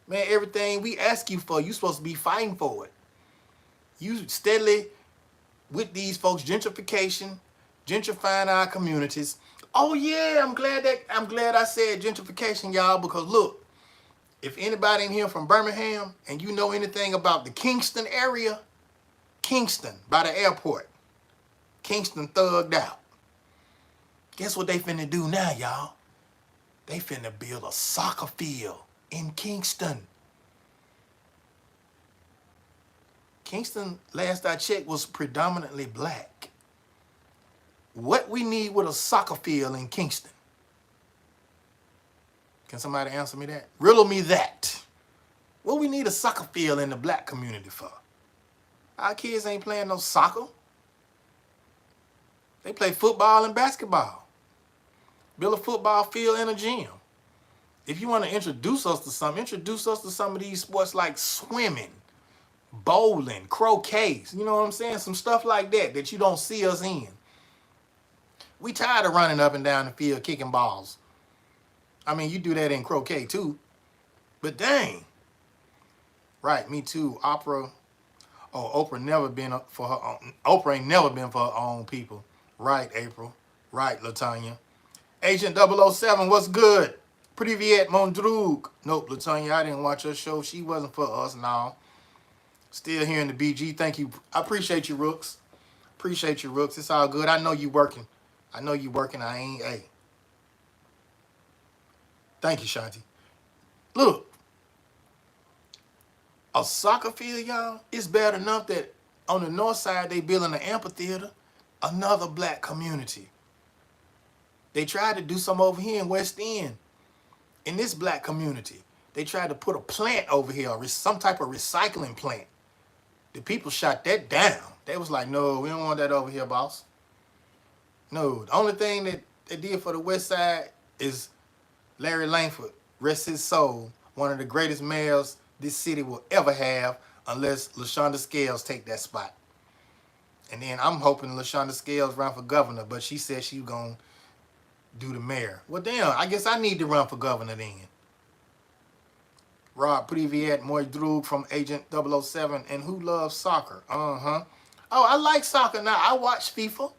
man, everything we ask you for, you supposed to be fighting for it. You steadily with these folks, gentrification, gentrifying our communities. Oh yeah, I'm glad I said gentrification, y'all, because look, if anybody in here from Birmingham and you know anything about the Kingston area, Kingston by the airport, Kingston thugged out. Guess what they finna do now, y'all? They finna build a soccer field in Kingston. Kingston, last I checked, was predominantly black. What we need with a soccer field in Kingston? Can somebody answer me that? Riddle me that. What we need a soccer field in the black community for? Our kids ain't playing no soccer. They play football and basketball. Build a football field and a gym. If you want to introduce us to some of these sports like swimming, bowling, croquet, you know what I'm saying? Some stuff like that you don't see us in. We tired of running up and down the field kicking balls. I mean, you do that in croquet too. But dang. Right, me too. Oprah ain't never been for her own people. Right, April. Right, Latanya. Agent 007, what's good? Privyet Mondrug. Nope, Latanya, I didn't watch her show. She wasn't for us now. Still here in the BG. Thank you. I appreciate you, Rooks. Appreciate you, Rooks. It's all good. I know you working. I ain't. Hey. Thank you, Shanti. Look. A soccer field, y'all, it's bad enough that on the north side they building an amphitheater, another black community. They tried to do some over here in West End, in this black community. They tried to put a plant over here, some type of recycling plant. The people shot that down. They was like, no, we don't want that over here, boss. No, the only thing that they did for the west side is Larry Langford, rest his soul, one of the greatest mayors this city will ever have, unless LaShonda Scales take that spot. And then I'm hoping LaShonda Scales run for governor, but she said she was going to do the mayor. Well, damn, I guess I need to run for governor then. Rob Privyet Moydrug from Agent 007, and who loves soccer? Oh, I like soccer now. I watch FIFA.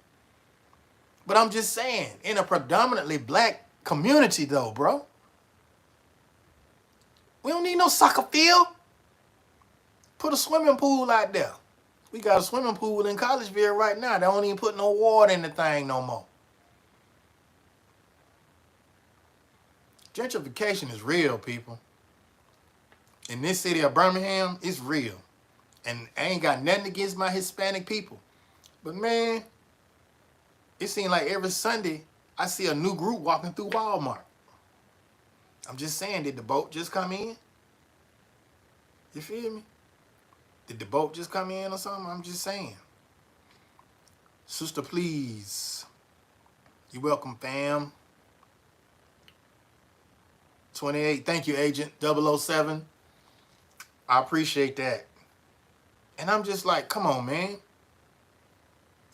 But I'm just saying, in a predominantly black community though, bro. We don't need no soccer field. Put a swimming pool out there. We got a swimming pool in Collegeville right now. They don't even put no water in the thing no more. Gentrification is real, people. In this city of Birmingham, it's real. And I ain't got nothing against my Hispanic people. But man, it seems like every Sunday I see a new group walking through Walmart. I'm just saying, did the boat just come in? You feel me? Did the boat just come in or something? I'm just saying. Sister, please. You're welcome, fam. 28. Thank you, Agent 007. I appreciate that. And I'm just like, come on, man.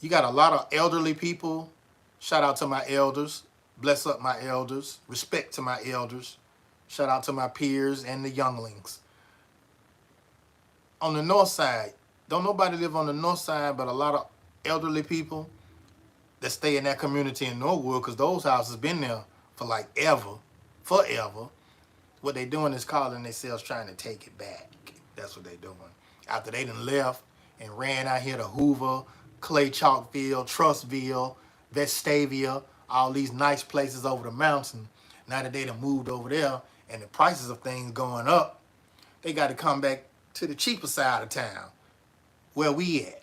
You got a lot of elderly people. Shout out to my elders. Bless up my elders. Respect to my elders. Shout out to my peers and the younglings. On the north side, don't nobody live on the north side, but a lot of elderly people that stay in that community in Norwood, because those houses been there for like forever. What they doing is calling themselves trying to take it back. That's what they doing. After they done left and ran out here to Hoover, Clay Chalkville, Trustville, Vestavia, all these nice places over the mountain. Now that they done moved over there and the prices of things going up, they got to come back to the cheaper side of town, where we at,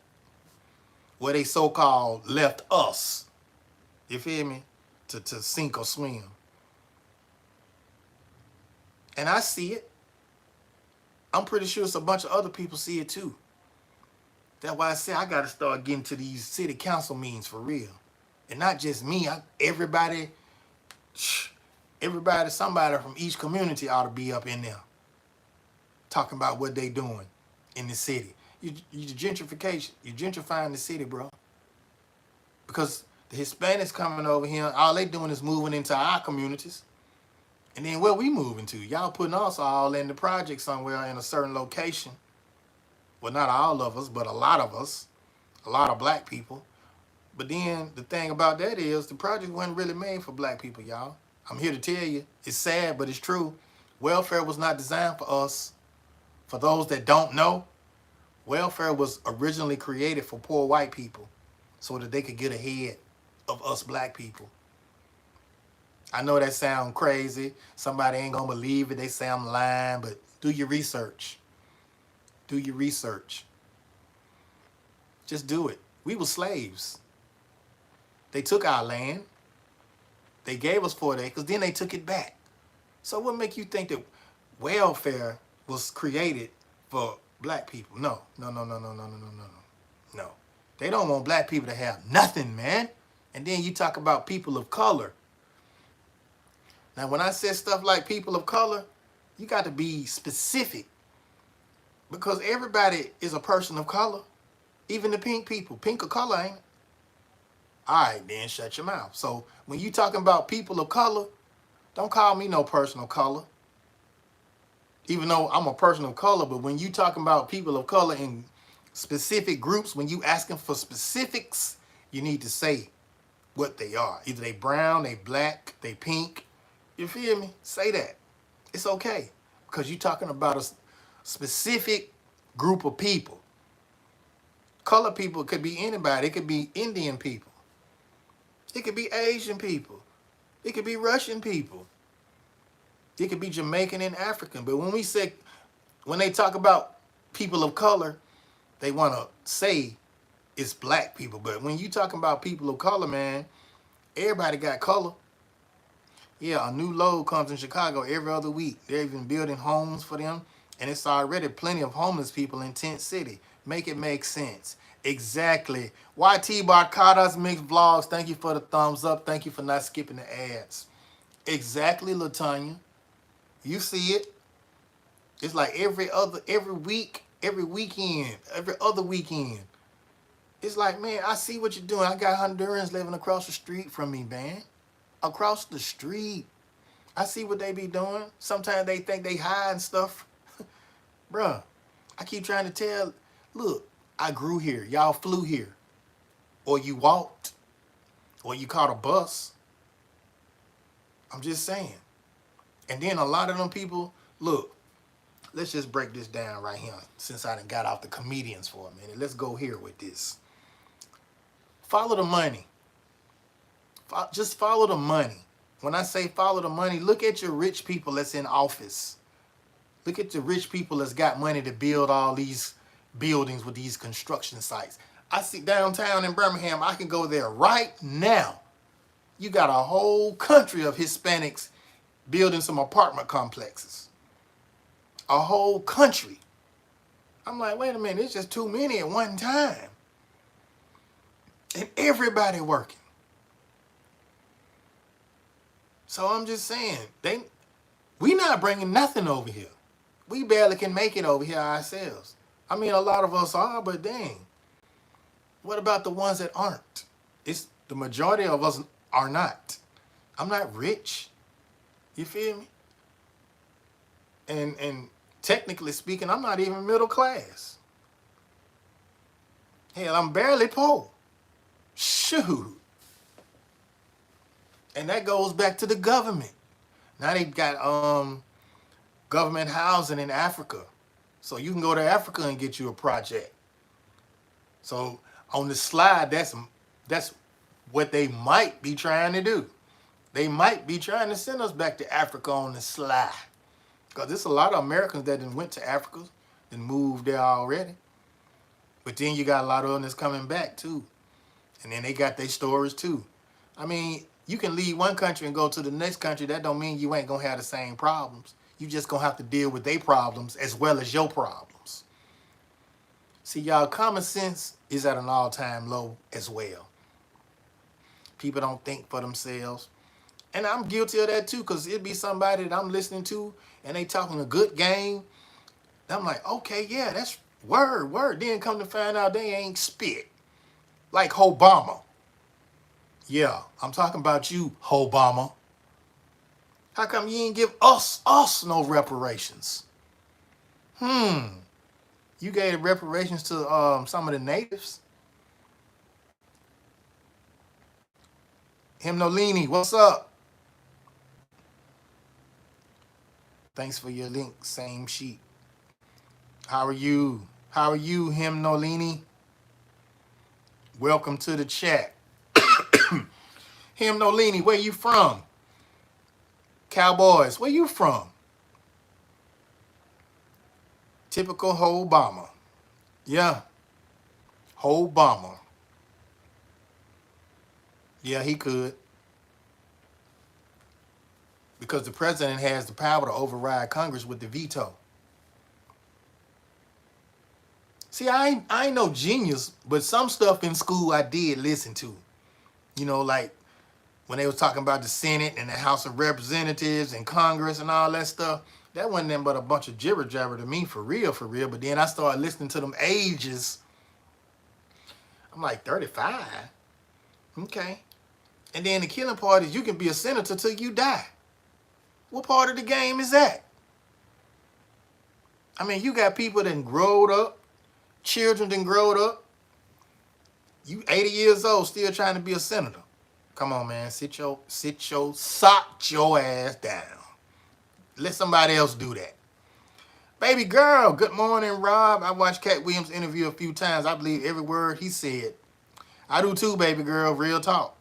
where they so-called left us, you feel me, to sink or swim. And I see it. I'm pretty sure it's a bunch of other people see it too. That's why I say I got to start getting to these city council meetings for real. And not just me, everybody, somebody from each community ought to be up in there talking about what they doing in the city. You gentrification. You're gentrifying the city, bro. Because the Hispanics coming over here, all they doing is moving into our communities. And then where we moving to? Y'all putting us all in the project somewhere in a certain location. Well, not all of us, but a lot of us. A lot of black people. But then the thing about that is the project wasn't really made for black people, y'all. I'm here to tell you, it's sad, but it's true. Welfare was not designed for us. For those that don't know, welfare was originally created for poor white people so that they could get ahead of us black people. I know that sounds crazy. Somebody ain't gonna believe it. They say I'm lying, but do your research. Do your research. Just do it. We were slaves. They took our land. They gave us 4 acres. Then they took it back. So what make you think that welfare was created for black people? No, no, no, no, no, no, no, no, no, no. No. They don't want black people to have nothing, man. And then you talk about people of color. Now, when I said stuff like people of color, you got to be specific because everybody is a person of color. Even the pink people. Pink of color, ain't it? All right, then shut your mouth. So when you talking about people of color, don't call me no person of color. Even though I'm a person of color, but when you talking about people of color in specific groups, when you asking for specifics, you need to say what they are. Either they brown, they black, they pink. You feel me? Say that. It's okay. Because you're talking about a specific group of people. Color people could be anybody. It could be Indian people. It could be Asian people. It could be Russian people. It could be Jamaican and African. But when they talk about people of color, they want to say it's black people. But when you talking about people of color, man, everybody got color. Yeah, a new load comes in Chicago every other week. They're even building homes for them. And it's already plenty of homeless people in Tent City. Make it make sense. Exactly. YT Barcadas Mixed Vlogs. Thank you for the thumbs up. Thank you for not skipping the ads. Exactly, Latanya. You see it. It's like every week, every weekend, every other weekend. It's like, man, I see what you're doing. I got Hondurans living across the street from me, man. Across the street. I see what they be doing. Sometimes they think they hiding stuff. Bruh, I keep trying to tell, look, I grew here. Y'all flew here. Or you walked. Or you caught a bus. I'm just saying. And then a lot of them people, look, let's just break this down right here since I done got off the comedians for a minute. Let's go here with this. Follow the money. Just follow the money. When I say follow the money, look at your rich people that's in office. Look at the rich people that's got money to build all these buildings with these construction sites. I see downtown in Birmingham, I can go there right now. You got a whole country of Hispanics building some apartment complexes. A whole country. I'm like, wait a minute, it's just too many at one time. And everybody working. So I'm just saying, we not bringing nothing over here. We barely can make it over here ourselves. I mean, a lot of us are, but dang. What about the ones that aren't? It's the majority of us are not. I'm not rich. You feel me? And technically speaking, I'm not even middle class. Hell, I'm barely poor. Shoot. And that goes back to the government. Now they've got government housing in Africa. So you can go to Africa and get you a project. So on the slide, that's what they might be trying to do. They might be trying to send us back to Africa on the slide. Because there's a lot of Americans that went to Africa and moved there already. But then you got a lot of them that's coming back too. And then they got their stories too. I mean, you can leave one country and go to the next country. That don't mean you ain't going to have the same problems. You just going to have to deal with their problems as well as your problems. See, y'all, common sense is at an all-time low as well. People don't think for themselves. And I'm guilty of that too, because it'd be somebody that I'm listening to and they talking a good game. I'm like, okay, yeah, that's word. Then come to find out they ain't spit. Like Obama. Yeah, I'm talking about you, Obama. How come you ain't give us no reparations? You gave reparations to some of the natives. Himnolini, what's up? Thanks for your link, same sheet. How are you? How are you, Himnolini? Welcome to the chat. Himnolini, where you from? Cowboys, where you from? Typical Obama. Yeah. Obama. Yeah, he could. Because the president has the power to override Congress with the veto. See, I ain't no genius, but some stuff in school I did listen to. You know, like when they was talking about the Senate and the House of Representatives and Congress and all that stuff. That wasn't nothing but a bunch of jibber jabber to me, for real, for real. But then I started listening to them ages. I'm like, 35? Okay. And then the killing part is you can be a senator till you die. What part of the game is that? I mean, you got people that growed up, children that growed up. You 80 years old still trying to be a senator. Come on, man. Sit your sock your ass down. Let somebody else do that. Baby girl, good morning, Rob. I watched Cat Williams' interview a few times. I believe every word he said. I do too, baby girl. Real talk.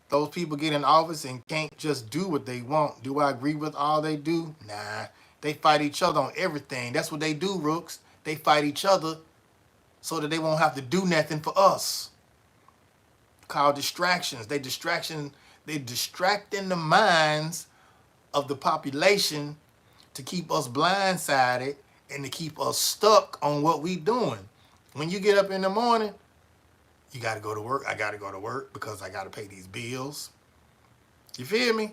Those people get in office and can't just do what they want. Do I agree with all they do? Nah. They fight each other on everything. That's what they do, Rooks. They fight each other so that they won't have to do nothing for us. Called distractions. They distracting the minds of the population to keep us blindsided and to keep us stuck on what we doing. When you get up in the morning, you got to go to work. I got to go to work because I got to pay these bills. You feel me?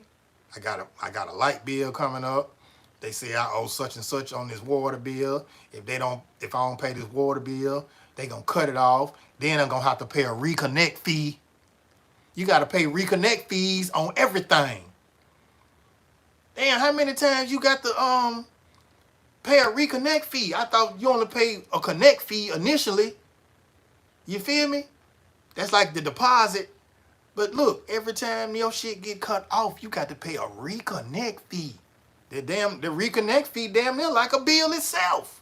I got a light bill coming up. They say I owe such and such on this water bill. If I don't pay this water bill, they gonna cut it off. Then I'm gonna have to pay a reconnect fee. You got to pay reconnect fees on everything. Damn, how many times you got to pay a reconnect fee? I thought you only pay a connect fee initially. You feel me? That's like the deposit. But look, every time your shit get cut off, you got to pay a reconnect fee. The reconnect fee damn near like a bill itself.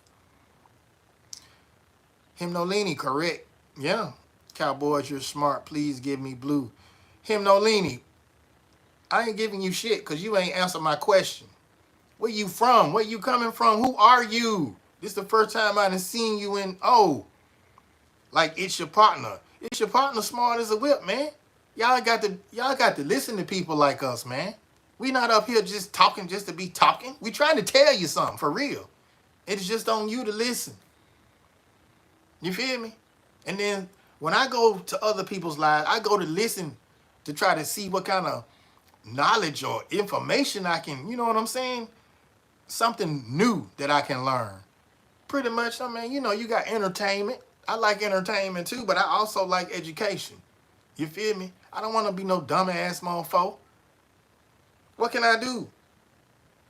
Hymnolini, correct. Yeah. Cowboys, you're smart. Please give me blue. Hymnolini, I ain't giving you shit because you ain't answered my question. Where you from? Where you coming from? Who are you? This is the first time I done seen you in, like it's your partner. It's your partner smart as a whip, man. Y'all got to listen to people like us, man. We not up here just talking just to be talking. We trying to tell you something, for real. It's just on you to listen. You feel me? And then when I go to other people's lives, I go to listen to try to see what kind of knowledge or information I can, you know what I'm saying? Something new that I can learn. Pretty much, I mean, you got entertainment. I like entertainment too, but I also like education. You feel me? I don't want to be no dumbass mofo. What can I do?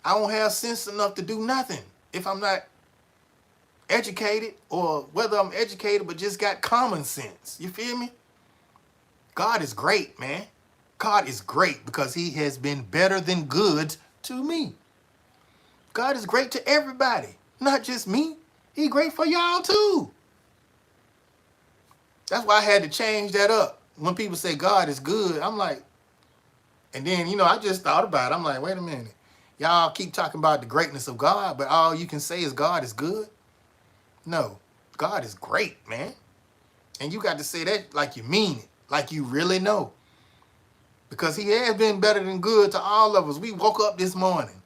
I don't have sense enough to do nothing if I'm not educated, or whether I'm educated but just got common sense. You feel me? God is great, man. God is great because he has been better than good to me. God is great to everybody, not just me. He great for y'all too. That's why I had to change that up. When people say God is good, I'm like, and then, I just thought about it. I'm like, wait a minute. Y'all keep talking about the greatness of God, but all you can say is God is good? No, God is great, man. And you got to say that like you mean it, like you really know. Because he has been better than good to all of us. We woke up this morning.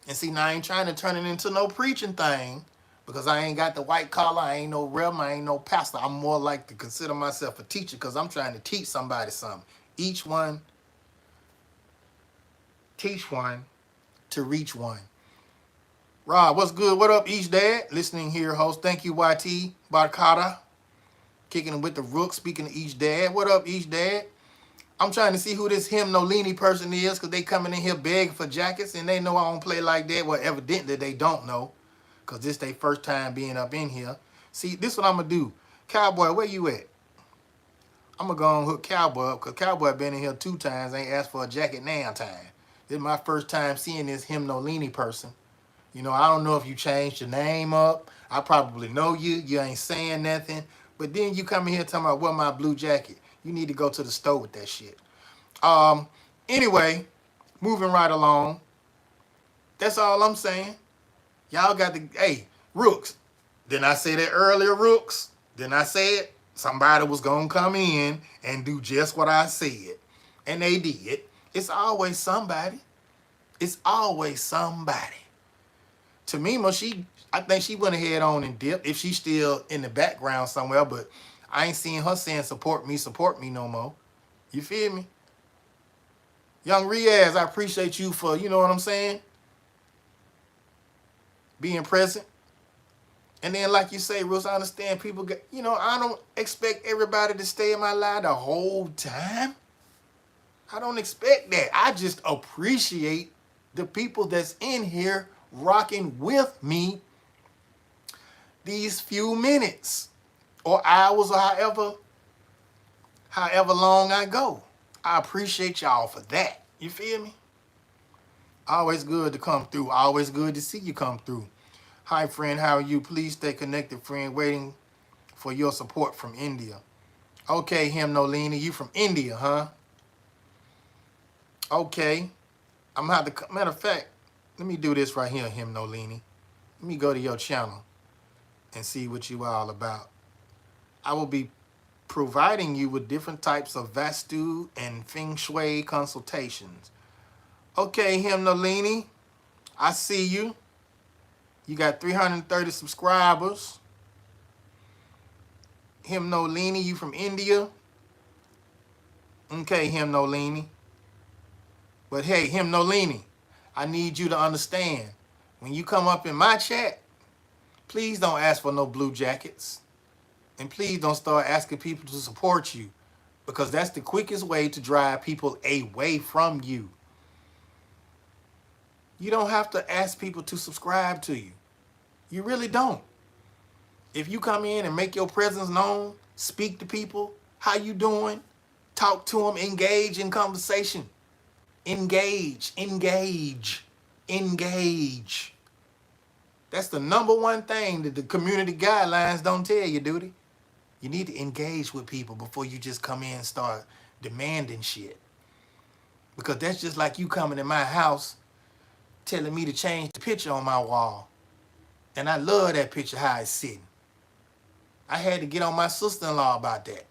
And see, now I ain't trying to turn it into no preaching thing, because I ain't got the white collar, I ain't no reverend, I ain't no pastor. I'm more like to consider myself a teacher because I'm trying to teach somebody something. Each one, teach one to reach one. Rob, what's good? What up, Each Dad? Listening here, host. Thank you, YT Barkata. Kicking it with the Rook, speaking to Each Dad. What up, Each Dad? I'm trying to see who this Hymnolini person is, because they coming in here begging for jackets and they know I don't play like that. Well, evidently they don't know, because this their first time being up in here. See, this is what I'm going to do. Cowboy, where you at? I'm going to go and hook Cowboy up, because Cowboy been in here 2 times, ain't asked for a jacket now time. This is my first time seeing this Hymnolini person. I don't know if you changed your name up. I probably know you. You ain't saying nothing. But then you come in here talking about, what, my blue jacket? You need to go to the store with that shit. Anyway, moving right along. That's all I'm saying. Y'all got the, hey, Rooks, Didn't I say that earlier, Rooks? Didn't I say it? Somebody was going to come in and do just what I said. And they did. It's always somebody. It's always somebody. Tamima, I think she went ahead on and dipped if she's still in the background somewhere, but I ain't seeing her saying support me no more. You feel me? Young Riaz, I appreciate you for, you know what I'm saying, being present. And then, like you say, Russ, I understand people get, I don't expect everybody to stay in my life the whole time. I don't expect that. I just appreciate the people that's in here rocking with me these few minutes or hours or however long I go. I appreciate y'all for that. You feel me? Always good to come through. Always good to see you come through. Hi, friend. How are you? Please stay connected, friend. Waiting for your support from India. Okay, Himnolini, you from India, huh? Okay. I'm going to have to... Matter of fact, let me do this right here, Himnolini. Let me go to your channel and see what you all about. I will be providing you with different types of Vastu and Feng Shui consultations. Okay, Himnolini, I see you. You got 330 subscribers. Himnolini, you from India? Okay, Himnolini. But hey, Himnolini, I need you to understand, when you come up in my chat, please don't ask for no blue jackets. And please don't start asking people to support you, because that's the quickest way to drive people away from you. You don't have to ask people to subscribe to you. You really don't. If you come in and make your presence known, speak to people, how you doing, talk to them, engage in conversation. Engage. That's the number one thing that the community guidelines don't tell you, dude. You need to engage with people before you just come in and start demanding shit. Because that's just like you coming in my house telling me to change the picture on my wall. And I love that picture, how it's sitting. I had to get on my sister-in-law about that.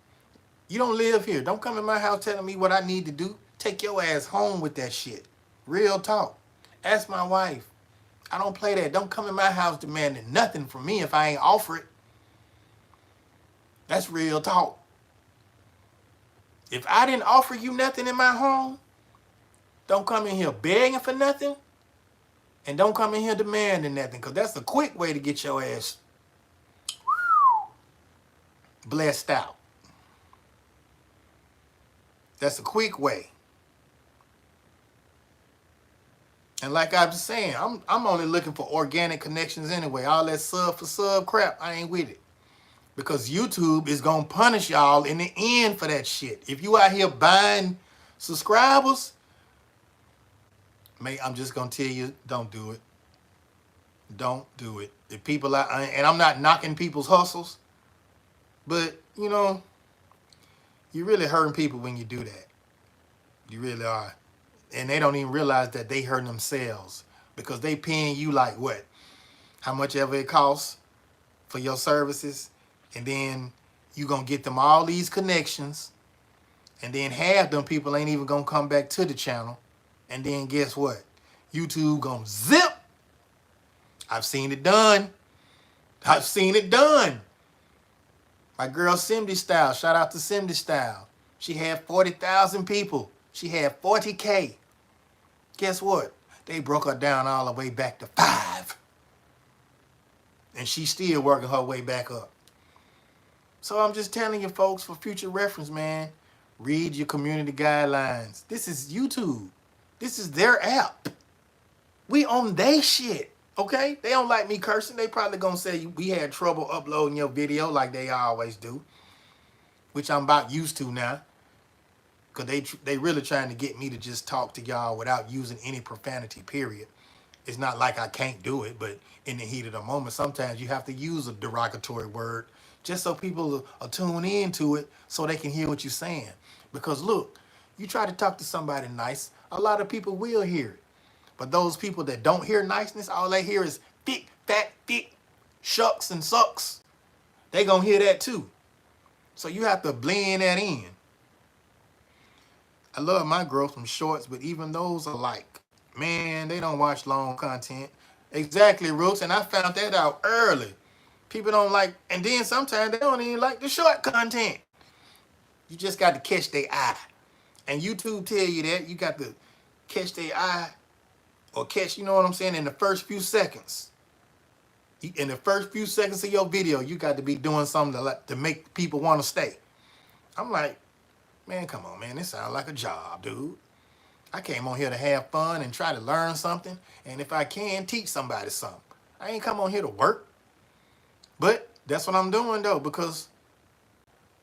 You don't live here. Don't come in my house telling me what I need to do. Take your ass home with that shit. Real talk. Ask my wife. I don't play that. Don't come in my house demanding nothing from me if I ain't offer it. That's real talk. If I didn't offer you nothing in my home, don't come in here begging for nothing, and don't come in here demanding nothing, because that's a quick way to get your ass blessed out. That's a quick way. And like I was saying, I'm only looking for organic connections anyway. All that sub for sub crap, I ain't with it. Because YouTube is going to punish y'all in the end for that shit. If you out here buying subscribers, mate, I'm just going to tell you, don't do it. Don't do it. If people are, and I'm not knocking people's hustles, but, you're really hurting people when you do that. You really are. And they don't even realize that they hurting themselves, because they paying you like what? How much ever it costs for your services. And then you going to get them all these connections. And then half them people ain't even going to come back to the channel. And then guess what? YouTube going to zip. I've seen it done. I've seen it done. My girl Cindy Style. Shout out to Cindy Style. She had 40,000 people. She had 40K. Guess what? They broke her down all the way back to 5. And she's still working her way back up. So I'm just telling you folks, for future reference, man, read your community guidelines. This is YouTube. This is their app. We on they shit, okay? They don't like me cursing. They probably gonna say we had trouble uploading your video like they always do, which I'm about used to now. Because they really trying to get me to just talk to y'all without using any profanity, period. It's not like I can't do it, but in the heat of the moment, sometimes you have to use a derogatory word just so people will tune into it so they can hear what you're saying. Because look, you try to talk to somebody nice, a lot of people will hear it. But those people that don't hear niceness, all they hear is thick, fat, thick. shucks and sucks, they gonna hear that too. So you have to blend that in. I love my girls from shorts, but even those are like, man, they don't watch long content. Exactly, Rooks, and I found that out early. People don't like, and then sometimes they don't even like the short content. You just got to catch their eye. And YouTube tell you that. You got to catch their eye or catch, you know what I'm saying, in the first few seconds. In the first few seconds of your video, you got to be doing something to make people want to stay. I'm like, man, come on, man. This sounds like a job, dude. I came on here to have fun and try to learn something. And if I can, teach somebody something. I ain't come on here to work. But that's what I'm doing, though, because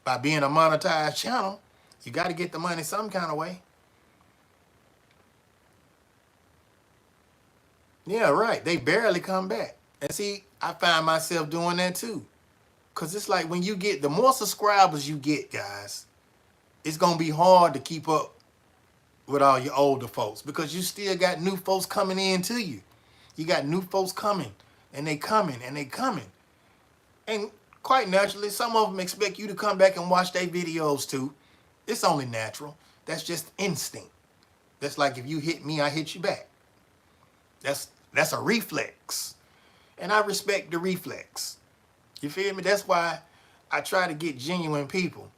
by being a monetized channel, you got to get the money some kind of way. Yeah, right. They barely come back. And see, I find myself doing that too. Because it's like when you get, the more subscribers you get, guys, it's going to be hard to keep up with all your older folks because you still got new folks coming in to you. You got new folks coming, and they coming, and they coming. And quite naturally, some of them expect you to come back and watch their videos too. It's only natural. That's just instinct. That's like if you hit me, I hit you back. That's a reflex. And I respect the reflex. You feel me? That's why I try to get genuine people.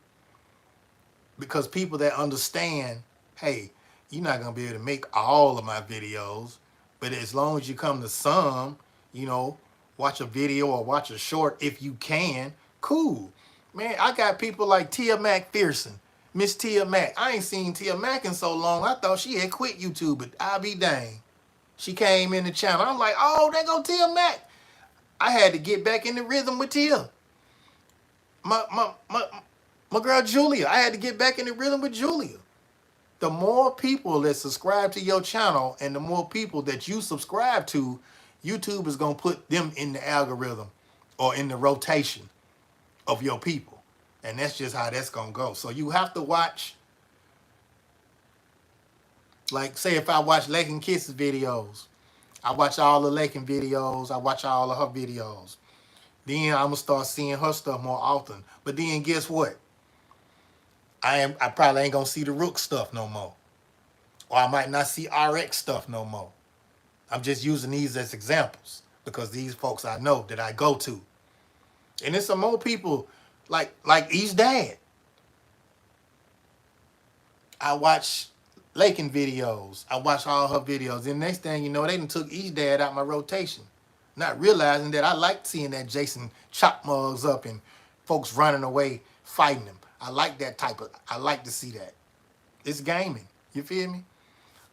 Because people that understand, hey, you're not going to be able to make all of my videos, but as long as you come to some, you know, watch a video or watch a short if you can, cool. Man, I got people like Tia McPherson, Miss Tia Mac. I ain't seen Tia Mac in so long. I thought she had quit YouTube, but I'll be dang. She came in the channel. I'm like, oh, there go Tia Mac. I had to get back in the rhythm with Tia. My girl Julia. I had to get back in the rhythm with Julia. The more people that subscribe to your channel and the more people that you subscribe to, YouTube is going to put them in the algorithm or in the rotation of your people. And that's just how that's going to go. So you have to watch, like say if I watch Lakin Kiss's videos, I watch all the Lakin videos, I watch all of her videos. Then I'm going to start seeing her stuff more often. But then guess what? I probably ain't going to see the Rook stuff no more. Or I might not see RX stuff no more. I'm just using these as examples because these folks I know that I go to. And there's some more people like East Dad. I watch Lakin videos. I watch all her videos. And next thing you know, they done took East Dad out my rotation. Not realizing that I like seeing that Jason chop mugs up and folks running away fighting him. I like that I like to see that. It's gaming. You feel me?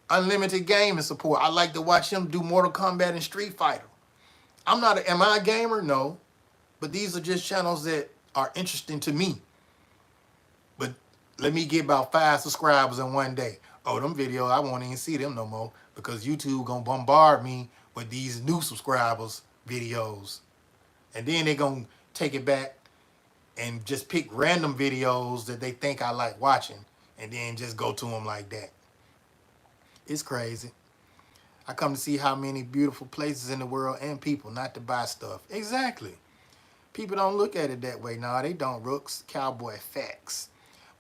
Unlimited gaming support. I like to watch him do Mortal Kombat and Street Fighter. Am I a gamer? No. But these are just channels that are interesting to me. But let me get about 5 subscribers in one day. Oh, them videos, I won't even see them no more because YouTube gonna bombard me with these new subscribers videos. And then they gonna take it back and just pick random videos that they think I like watching and then just go to them like that. It's crazy. I come to see how many beautiful places in the world and people, not to buy stuff. Exactly. People don't look at it that way. No, they don't, Rooks. Cowboy facts.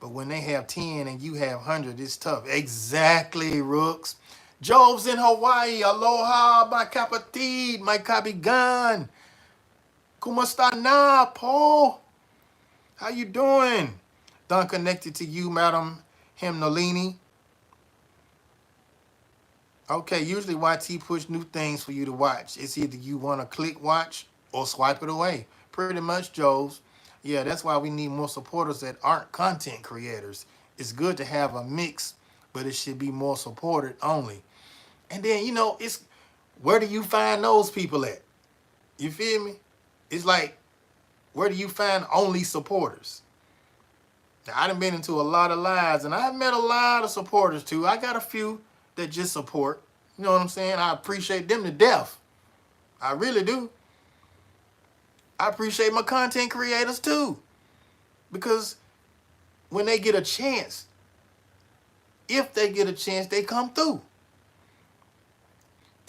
But when they have 10 and you have 100, it's tough. Exactly, Rooks. Jove's in Hawaii. Aloha, my kapatid, my kabigan. Kumusta na, Paul? How you doing? Done connected to you, Madam Himnolini. Okay, usually YT push new things for you to watch. It's either you want to click watch or swipe it away. Pretty much, Joes. Yeah, that's why we need more supporters that aren't content creators. It's good to have a mix, but it should be more supported only. And then, you know, it's where do you find those people at? You feel me? It's like, where do you find only supporters? Now, I done been into a lot of lives, and I've met a lot of supporters, too. I got a few that just support. You know what I'm saying? I appreciate them to death. I really do. I appreciate my content creators, too. Because when they get a chance, if they get a chance, they come through.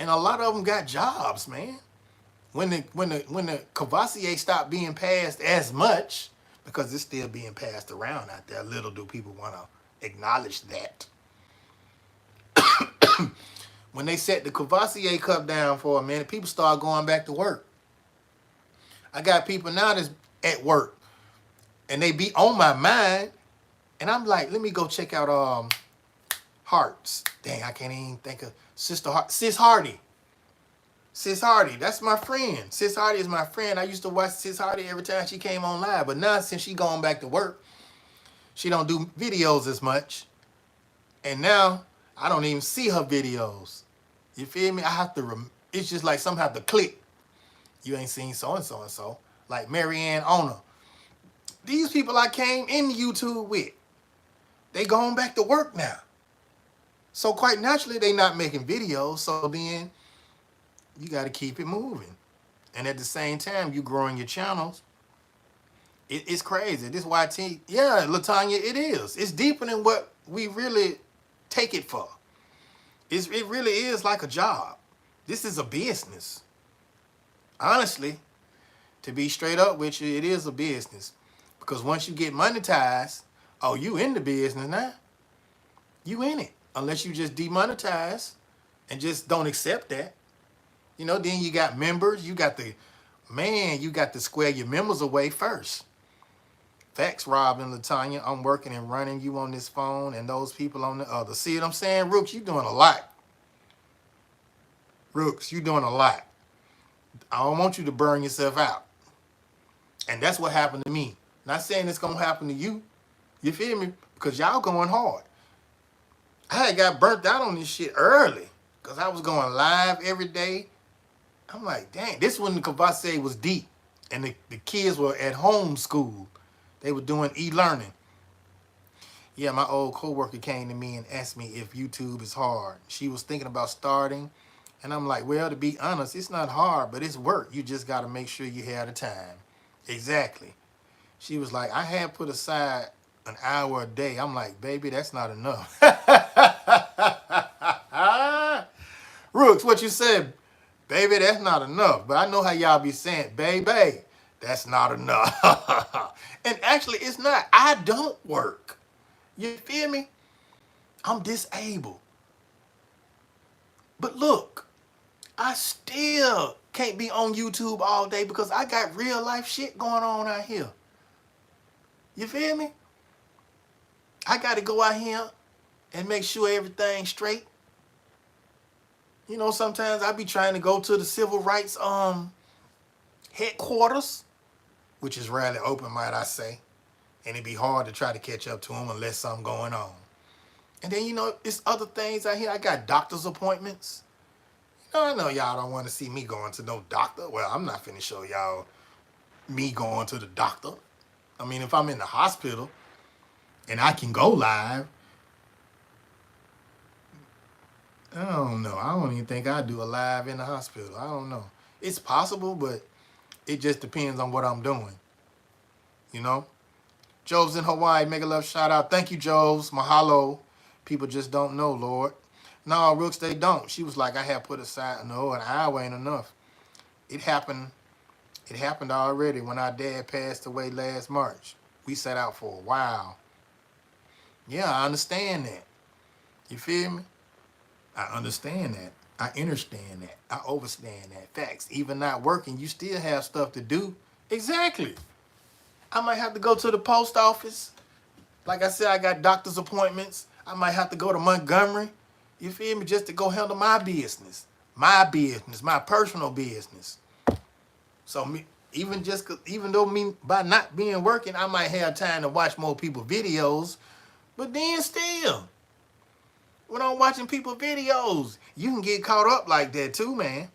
And a lot of them got jobs, man. when the Cavassier stopped being passed as much, because it's still being passed around out there, little do people want to acknowledge that. When they set the Cavassier cup down for a minute, people start going back to work. I got people now that's at work, and they be on my mind, and I'm like, let me go check out Hearts. Dang, I can't even think of Sis Hardy. Sis Hardy, that's my friend. Sis Hardy is my friend. I used to watch Sis Hardy every time she came on live, but now since she going back to work, she don't do videos as much, and now I don't even see her videos. You feel me? I have to. It's just like something have to click. You ain't seen so and so and so. Like Marianne Owner. These people I came in YouTube with, they going back to work now. So quite naturally, they not making videos. So then you got to keep it moving. And at the same time, you growing your channels. It's crazy. This YT, yeah, Latanya, it is. It's deeper than what we really take it for. It really is like a job. This is a business. Honestly, to be straight up with you, it is a business. Because once you get monetized, oh, you in the business now. You in it. Unless you just demonetize and just don't accept that. You know, then you got members. You got to square your members away first. Facts, Rob and Latanya. I'm working and running you on this phone and those people on the other. See what I'm saying? Rooks, you doing a lot. Rooks, you doing a lot. I don't want you to burn yourself out. And that's what happened to me. Not saying it's going to happen to you. You feel me? Because y'all going hard. I had got burnt out on this shit early. Because I was going live every day. I'm like, dang, this when the Cavassier was deep. And the kids were at home school. They were doing e-learning. Yeah, my old coworker came to me and asked me if YouTube is hard. She was thinking about starting. And I'm like, well, to be honest, it's not hard, but it's work. You just got to make sure you have the time. Exactly. She was like, I had put aside an hour a day. I'm like, baby, that's not enough. Rooks, what you said? Baby, that's not enough. But I know how y'all be saying, baby, that's not enough. And actually, it's not. I don't work. You feel me? I'm disabled. But look, I still can't be on YouTube all day because I got real life shit going on out here. You feel me? I got to go out here and make sure everything's straight. You know, sometimes I be trying to go to the civil rights headquarters, which is rarely open, might I say. And it'd be hard to try to catch up to them unless something going on. And then, you know, it's other things out here. I got doctor's appointments. I know y'all don't want to see me going to no doctor. Well, I'm not finna show y'all me going to the doctor. I mean, if I'm in the hospital and I can go live, I don't know. I don't even think I'd do a live in the hospital. I don't know. It's possible, but it just depends on what I'm doing. You know? Joe's in Hawaii. Mega love shout out. Thank you, Joe's. Mahalo. People just don't know, Lord. No, Rooks, they don't. She was like, I had put aside, no, an hour ain't enough. It happened already when our dad passed away last March. We sat out for a while. Yeah, I understand that. You feel me? I understand that. I understand that. I overstand that. Facts. Even not working, you still have stuff to do. Exactly. I might have to go to the post office. Like I said, I got doctor's appointments. I might have to go to Montgomery. You feel me? Just to go handle my business. My business. My personal business. So even though me by not being working, I might have time to watch more people's videos. But then still, when I'm watching people's videos, you can get caught up like that too, man.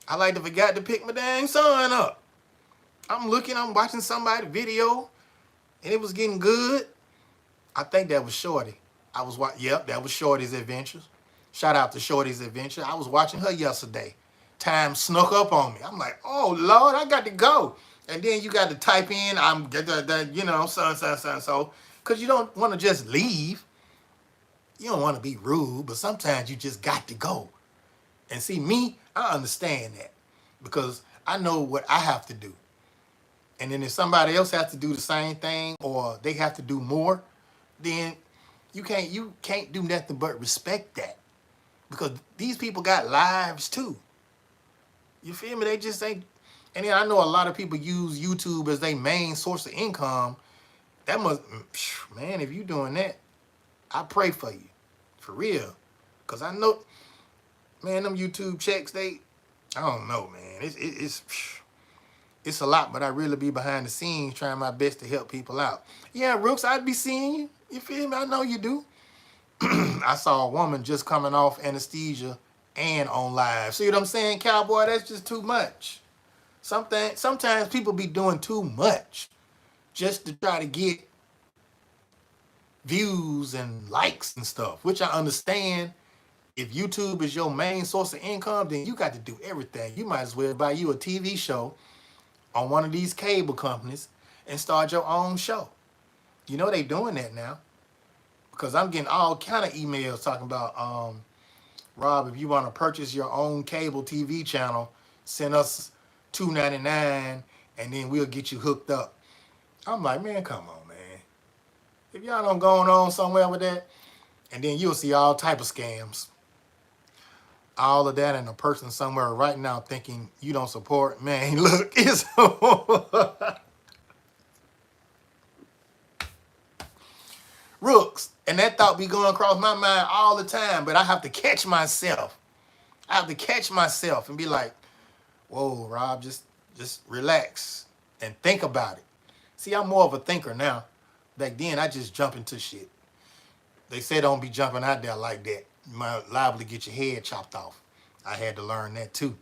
I like to forget to pick my dang son up. I'm watching somebody's video, and it was getting good. I think that was Shorty. Yep, that was Shorty's Adventures. Shout out to Shorty's Adventure. I was watching her yesterday. Time snuck up on me. I'm like, oh, Lord, I got to go. And then you got to type in, so. Because you don't want to just leave. You don't want to be rude, but sometimes you just got to go. And see, me, I understand that. because I know what I have to do. And then if somebody else has to do the same thing or they have to do more, then you can't do nothing but respect that. Because these people got lives too. You feel me? They just ain't. And then I know a lot of people use YouTube as their main source of income. That must, man, if you doing that, I pray for you. For real. Because I know, man, them YouTube checks, I don't know, man. It's a lot, but I really be behind the scenes trying my best to help people out. Yeah, Rooks, I'd be seeing you. You feel me? I know you do. I saw a woman just coming off anesthesia and on live. See what I'm saying, cowboy? That's just too much. Sometimes people be doing too much just to try to get views and likes and stuff, which I understand. If YouTube is your main source of income, then you got to do everything. You might as well buy you a TV show on one of these cable companies and start your own show. You know they doing that now, because I'm getting all kind of emails talking about, Rob, if you want to purchase your own cable TV channel, send us $2.99 and then we'll get you hooked up. I'm like, man, come on, man. If y'all don't go on somewhere with that, and then you'll see all type of scams. All of that, and a person somewhere right now thinking you don't support. Man, look, it's Rooks. And that thought be going across my mind all the time, but I have to catch myself. I have to catch myself and be like, whoa, Rob, just relax and think about it. See, I'm more of a thinker now. Back then, I just jump into shit. They say don't be jumping out there like that. You might liable to get your head chopped off. I had to learn that too.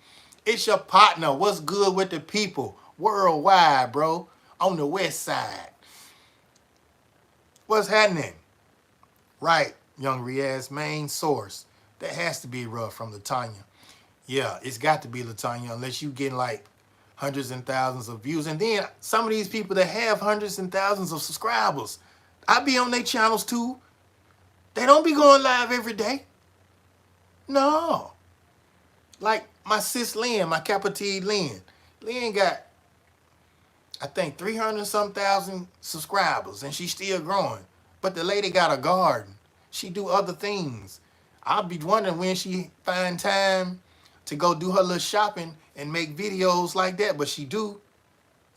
It's your partner. What's good with the people worldwide, bro? On the west side. What's happening? Right, young Riaz, main source. That has to be rough from Latanya. Yeah, it's got to be Latanya, unless you getting like hundreds and thousands of views. And then some of these people that have hundreds and thousands of subscribers, I be on their channels too. They don't be going live every day. No. Like my sis Lynn, my Capitee Lynn. Lynn got, I think, 300 some thousand subscribers, and she's still growing. But the lady got a garden. She do other things. I'll be wondering when she find time to go do her little shopping and make videos like that. But she do.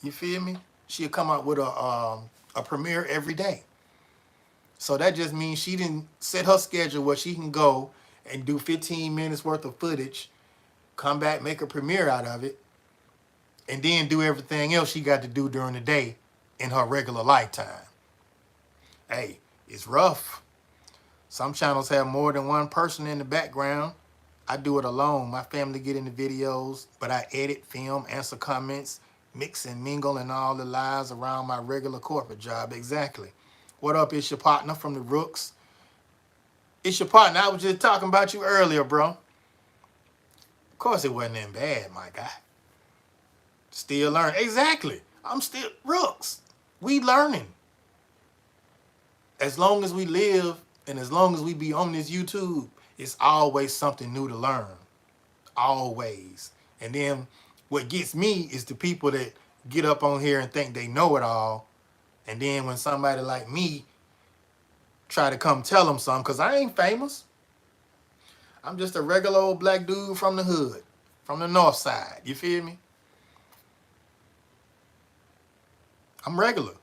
You feel me? She'll come out with a premiere every day. So that just means she didn't set her schedule where she can go and do 15 minutes worth of footage, come back, make a premiere out of it, and then do everything else she got to do during the day in her regular lifetime. Hey, it's rough. Some channels have more than one person in the background. I do it alone. My family get in the videos, but I edit, film, answer comments, mix and mingle and all the lies around my regular corporate job. Exactly. What up, it's your partner from the Rooks. It's your partner. I was just talking about you earlier, bro. Of course it wasn't that bad, my guy. Still learning. Exactly. I'm still Rooks. We learning. As long as we live and as long as we be on this YouTube, it's always something new to learn. Always. And then what gets me is the people that get up on here and think they know it all. And then when somebody like me try to come tell them something, because I ain't famous. I'm just a regular old black dude from the hood, from the north side. You feel me? I'm regular.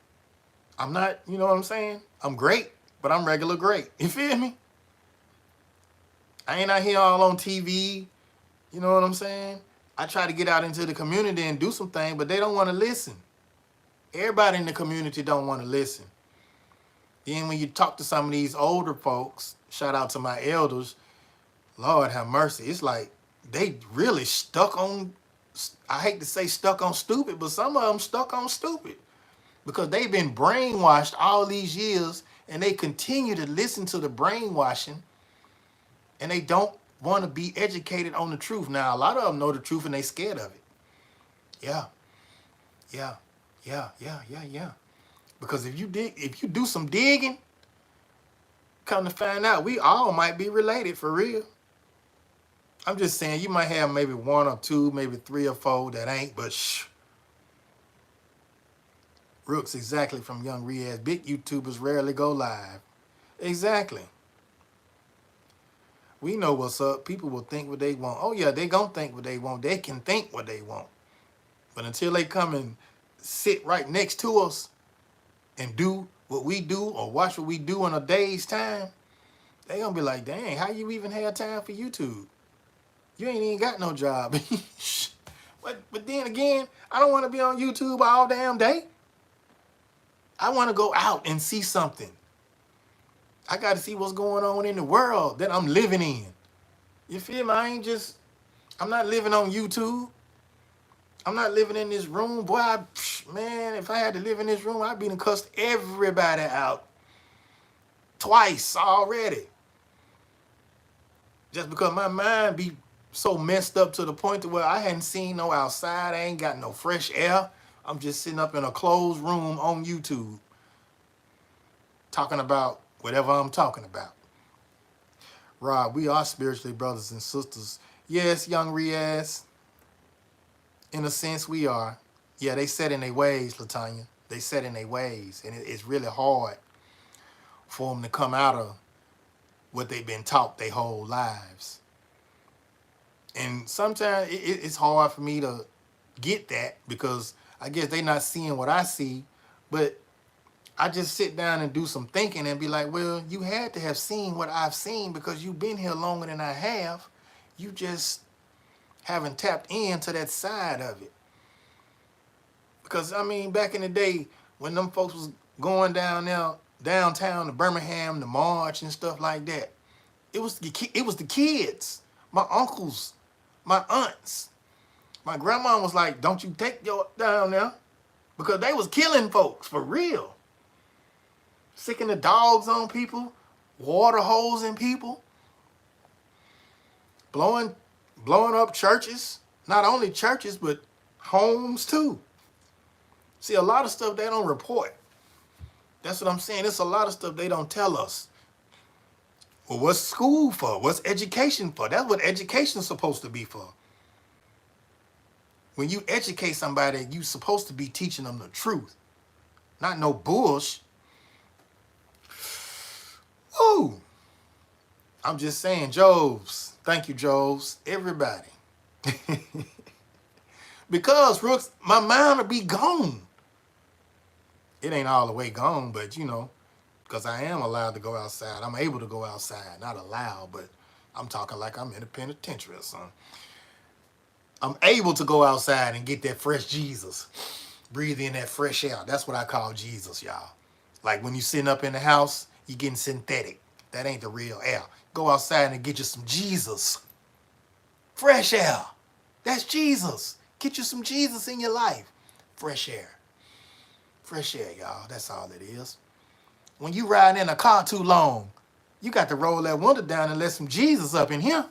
I'm not, you know what I'm saying? I'm great, but I'm regular great. You feel me? I ain't out here all on TV. You know what I'm saying? I try to get out into the community and do some things, but they don't want to listen. Everybody in the community don't want to listen. Then when you talk to some of these older folks, shout out to my elders, Lord have mercy, it's like they really stuck on, I hate to say stuck on stupid, but some of them stuck on stupid because they've been brainwashed all these years and they continue to listen to the brainwashing and they don't want to be educated on the truth. Now, a lot of them know the truth and they scared of it. Yeah. Because if you do some digging, come to find out, we all might be related for real. I'm just saying you might have maybe one or two, maybe three or four that ain't, but Rooks exactly from Young Riaz. Big YouTubers rarely go live. Exactly. We know what's up. People will think what they want. Oh yeah, they gonna think what they want. They can think what they want. But until they come and sit right next to us and do what we do or watch what we do in a day's time, they gonna be like, dang, how you even have time for YouTube? You ain't even got no job. But then again, I don't want to be on YouTube all damn day. I want to go out and see something. I got to see what's going on in the world that I'm living in. You feel me? I'm not living on YouTube. I'm not living in this room. Boy, man, if I had to live in this room, I'd be done cussed everybody out twice already. Just because my mind be so messed up to the point to where I hadn't seen no outside. I ain't got no fresh air. I'm just sitting up in a closed room on YouTube talking about whatever I'm talking about. Rob, we are spiritually brothers and sisters. Yes, Young Riaz. In a sense, we are. Yeah, they set in their ways, Latanya. They set in their ways. And it's really hard for them to come out of what they've been taught their whole lives. And sometimes it's hard for me to get that because I guess they're not seeing what I see. But I just sit down and do some thinking and be like, well, you had to have seen what I've seen because you've been here longer than I have. You just haven't tapped into that side of it. Because, I mean, back in the day, when them folks was going down there, downtown to Birmingham, to March and stuff like that, it was the kids, my uncles, my aunts. My grandma was like, don't you take your down there. Because they was killing folks, for real. Sicking the dogs on people, water hosing people, blowing up churches. Not only churches, but homes too. See, a lot of stuff they don't report. That's what I'm saying. It's a lot of stuff they don't tell us. Well, what's school for? What's education for? That's what education's supposed to be for. When you educate somebody, you're supposed to be teaching them the truth. Not no bullshit. Ooh. I'm just saying, Jobs. Thank you, Jobs. Everybody. Because, Rooks, my mind will be gone. It ain't all the way gone, but, you know, because I am allowed to go outside. I'm able to go outside. Not allowed, but I'm talking like I'm in a penitentiary or something. I'm able to go outside and get that fresh Jesus. Breathe in that fresh air. That's what I call Jesus, y'all. Like when you sitting up in the house, you getting synthetic. That ain't the real air. Go outside and get you some Jesus. Fresh air. That's Jesus. Get you some Jesus in your life. Fresh air. Fresh air, y'all. That's all it is. When you riding in a car too long, you got to roll that window down and let some Jesus up in here.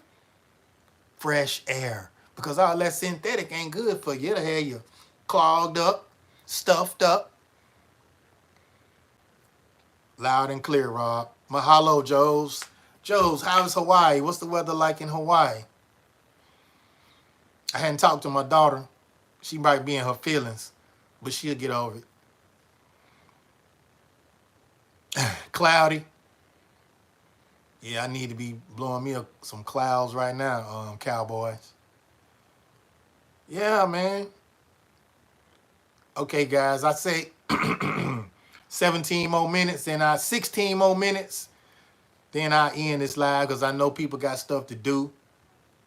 Fresh air. Because all that synthetic ain't good for you. It'll have you clogged up, stuffed up. Loud and clear, Rob. Mahalo, Joes. Joes, how's Hawaii? What's the weather like in Hawaii? I hadn't talked to my daughter. She might be in her feelings, but she'll get over it. Cloudy. Yeah, I need to be blowing me up some clouds right now, Cowboys. Yeah, man. Okay, guys, I say 17 more minutes and 16 more minutes. Then I end this live because I know people got stuff to do.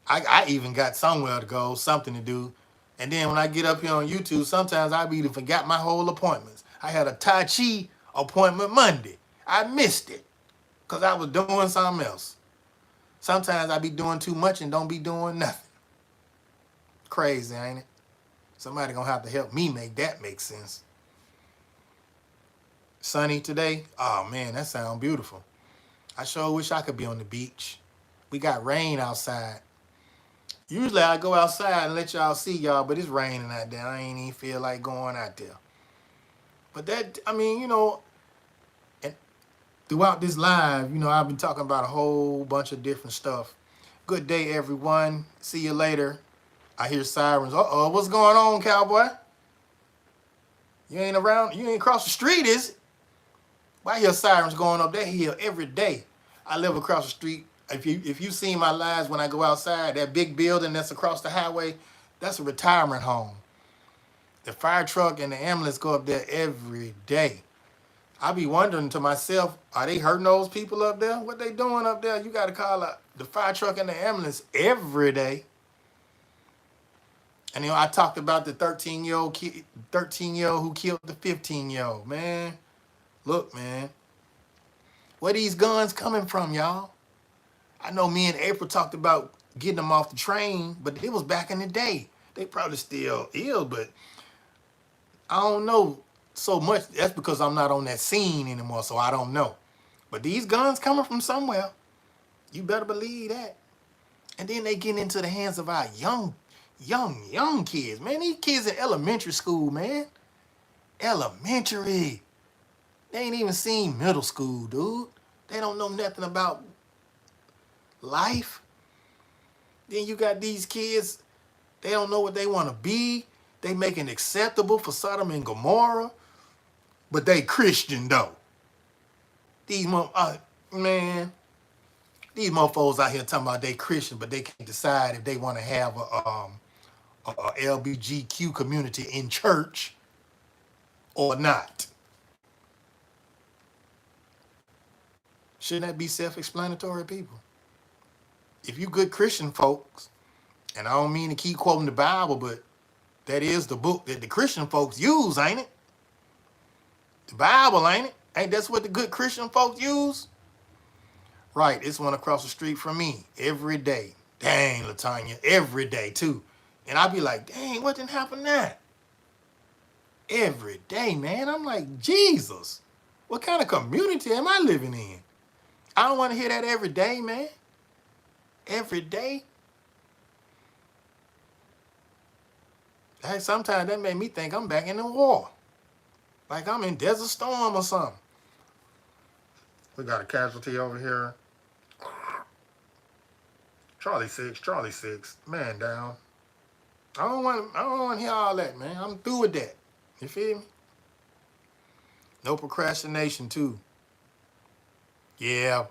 I even got somewhere to go, something to do. And then when I get up here on YouTube, sometimes I even forgot my whole appointments. I had a Tai Chi appointment Monday. I missed it because I was doing something else. Sometimes I be doing too much and don't be doing nothing. Crazy, ain't it? Somebody gonna have to help me make that make sense. Sunny today? Oh man, that sounds beautiful. I sure wish I could be on the beach. We got rain outside. Usually I go outside and let y'all see y'all, but it's raining out there. I ain't even feel like going out there. But that, I mean, you know, and throughout this live, you know, I've been talking about a whole bunch of different stuff. Good day, everyone. See you later. I hear sirens. Uh-oh, what's going on, cowboy? You ain't around? You ain't across the street, is it? Why I hear sirens going up that hill every day? I live across the street. If you see my lives when I go outside, that big building that's across the highway, that's a retirement home. The fire truck and the ambulance go up there every day. I be wondering to myself, are they hurting those people up there? What they doing up there? You got to call out the fire truck and the ambulance every day. And I talked about the 13-year-old kid, 13-year-old who killed the 15-year-old. Man, look, man, where these guns coming from, y'all? I know me and April talked about getting them off the train, but it was back in the day. They probably still ill, but I don't know so much. That's because I'm not on that scene anymore, so I don't know. But these guns coming from somewhere. You better believe that. And then they get into the hands of our young kids. Man, these kids in elementary school, man. Elementary. They ain't even seen middle school, dude. They don't know nothing about life. Then you got these kids, they don't know what they want to be. They making acceptable for Sodom and Gomorrah. But they Christian, though. These man, these mofos out here talking about they Christian, but they can't decide if they want to have a LBGQ community in church or not. Shouldn't that be self-explanatory, people? If you good Christian folks, and I don't mean to keep quoting the Bible, but that is the book that the Christian folks use, ain't it? The Bible, ain't it? Ain't that's what the good Christian folks use? Right, it's one across the street from me every day. Dang, Latanya, every day too. And I be like, dang, what didn't happen there? Every day, man. I'm like, Jesus, what kind of community am I living in? I don't want to hear that every day, man. Every day. Hey, sometimes that made me think I'm back in the war. Like I'm in Desert Storm or something. We got a casualty over here. Charlie 6. Man down. I don't want to hear all that, man. I'm through with that. You feel me? No procrastination too. Yeah.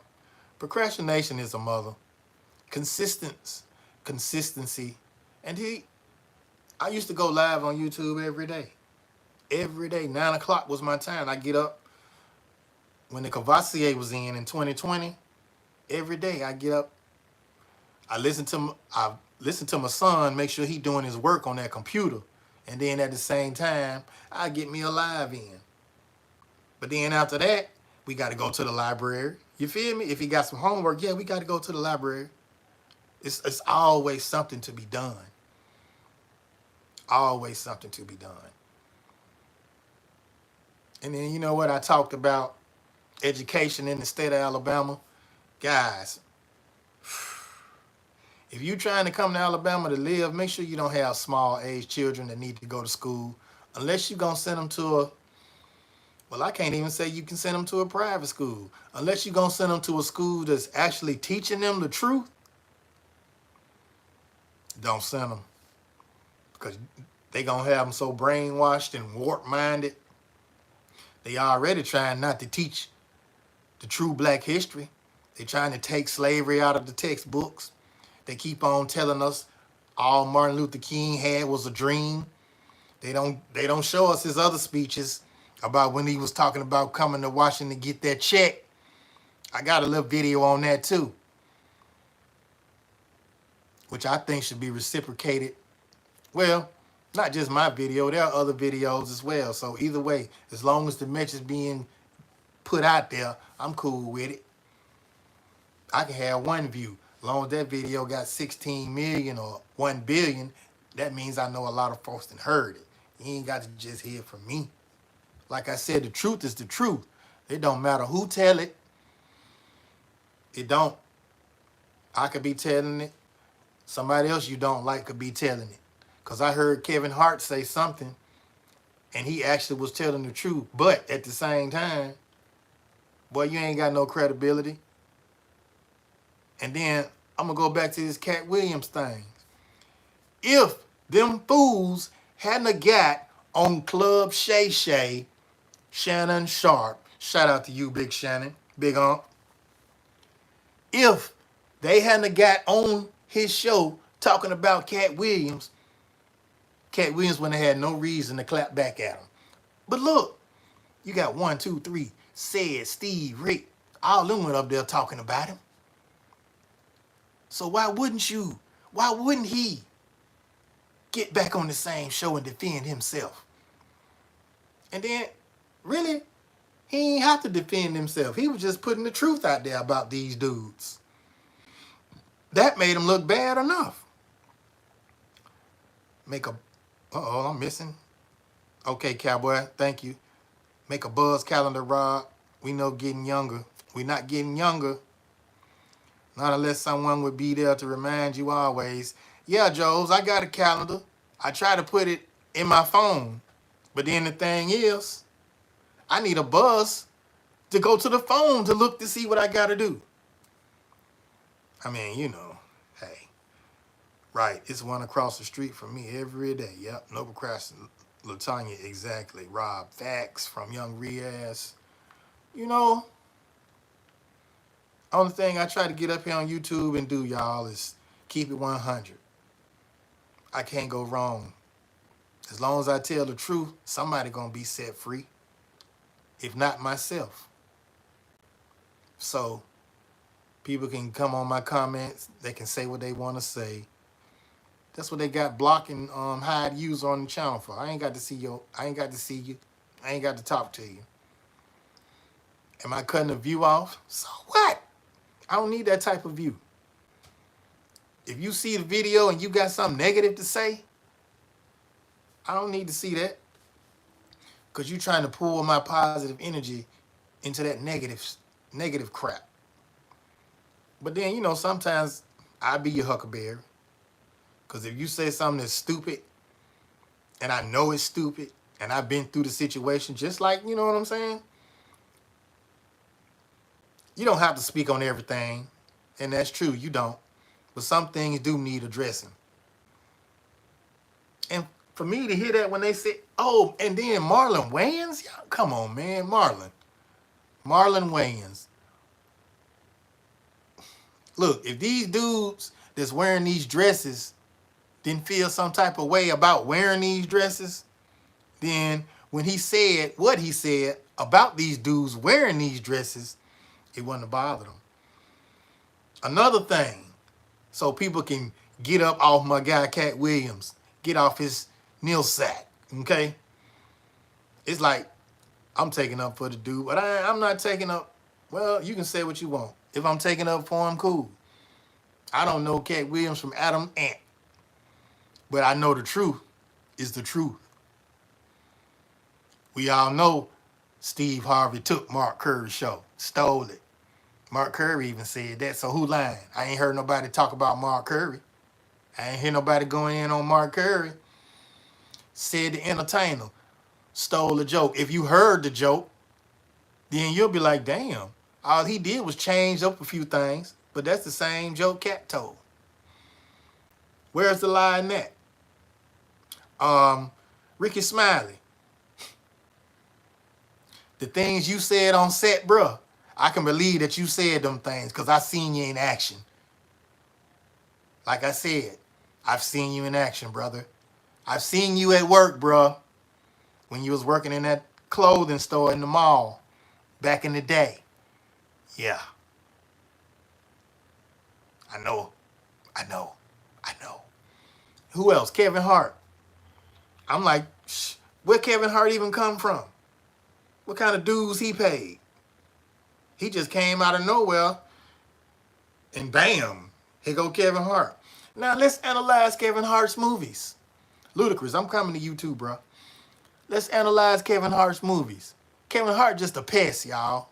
Procrastination is a mother. Consistency. And I used to go live on YouTube every day. Every day. 9 o'clock was my time. I get up when the Cavassier was in 2020. Every day I get up. I listen to my son, make sure he doing his work on that computer. And then at the same time, I get me a live in. But then after that, we got to go to the library. You feel me? If he got some homework, yeah, we got to go to the library. It's always something to be done. Always something to be done. And then you know what? I talked about education in the state of Alabama. Guys, if you're trying to come to Alabama to live, make sure you don't have small age children that need to go to school. Unless you're going to send them to I can't even say you can send them to a private school. Unless you're going to send them to a school that's actually teaching them the truth, don't send them. Because they going to have them so brainwashed and warped-minded. They already trying not to teach the true black history. They trying to take slavery out of the textbooks. They keep on telling us all Martin Luther King had was a dream. They don't show us his other speeches about when he was talking about coming to Washington to get that check. I got a little video on that too, which I think should be reciprocated. Well, not just my video, there are other videos as well. So either way, as long as the message being put out there, I'm cool with it. I can have one view. As long as that video got 16 million or 1 billion, that means I know a lot of folks that heard it. You ain't got to just hear it from me. Like I said, the truth is the truth. It don't matter who tell it. It don't. I could be telling it. Somebody else you don't like could be telling it. Because I heard Kevin Hart say something, and he actually was telling the truth. But at the same time, boy, you ain't got no credibility. And then I'm gonna go back to this Cat Williams thing. If them fools hadn't got on Club Shay Shay, Shannon Sharp, shout out to you, Big Shannon, Big Unc. If they hadn't got on his show talking about Cat Williams wouldn't have had no reason to clap back at him. But look, you got 1, 2, 3, said Steve, Rick, all them went up there talking about him. So why wouldn't you? Why wouldn't he get back on the same show and defend himself? And then, really, he ain't have to defend himself. He was just putting the truth out there about these dudes. That made him look bad enough. Uh-oh, I'm missing. Okay, Cowboy, thank you. Make a buzz calendar, Rob. We know getting younger. We're not getting younger. Not unless someone would be there to remind you always. Yeah, Joes, I got a calendar. I try to put it in my phone. But then the thing is, I need a buzz to go to the phone to look to see what I got to do. I mean, you know, hey. Right, it's one across the street from me every day. Yep, no procrastination. Latanya, exactly. Rob, facts from Young Riaz. You know, only thing I try to get up here on YouTube and do, y'all, is keep it 100. I can't go wrong. As long as I tell the truth, somebody gonna be set free. If not myself. So, people can come on my comments. They can say what they want to say. That's what they got blocking hide user on the channel for. I ain't got to see you. I ain't got to see you. I ain't got to talk to you. Am I cutting a view off? So what? I don't need that type of view. If you see the video and you got something negative to say, I don't need to see that. Because you're trying to pull my positive energy into that negative crap. But then, you know, sometimes I be your huckleberry. Because if you say something that's stupid, and I know it's stupid, and I've been through the situation, just like, you know what I'm saying? You don't have to speak on everything, and that's true, you don't. But some things do need addressing. And for me to hear that when they say, oh, and then Marlon Wayans? Y'all, come on, man, Marlon Wayans. Look, if these dudes that's wearing these dresses didn't feel some type of way about wearing these dresses, then when he said what he said about these dudes wearing these dresses, it wouldn't have bothered him. Another thing, so people can get up off my guy Cat Williams, get off his nil sack, okay? It's like, I'm taking up for the dude, but I'm not taking up. Well, you can say what you want. If I'm taking up for him, cool. I don't know Cat Williams from Adam Ant, but I know the truth is the truth. We all know Steve Harvey took Mark Curry's show, stole it. Mark Curry even said that, so who lying? I ain't heard nobody talk about Mark Curry. I ain't hear nobody going in on Mark Curry. Said the entertainer stole the joke. If you heard the joke, then you'll be like, damn, all he did was change up a few things, but that's the same joke Cat told. Where's the lie in that? Ricky Smiley. The things you said on set, bruh, I can believe that you said them things because I seen you in action. Like I said, I've seen you in action, brother. I've seen you at work, bruh, when you was working in that clothing store in the mall back in the day. Yeah. I know. Who else? Kevin Hart. I'm like, where Kevin Hart even come from? What kind of dues he paid? He just came out of nowhere and bam, here go Kevin Hart. Now let's analyze Kevin Hart's movies. Ludacris, I'm coming to you too, bro. Let's analyze Kevin Hart's movies. Kevin Hart just a pest, y'all.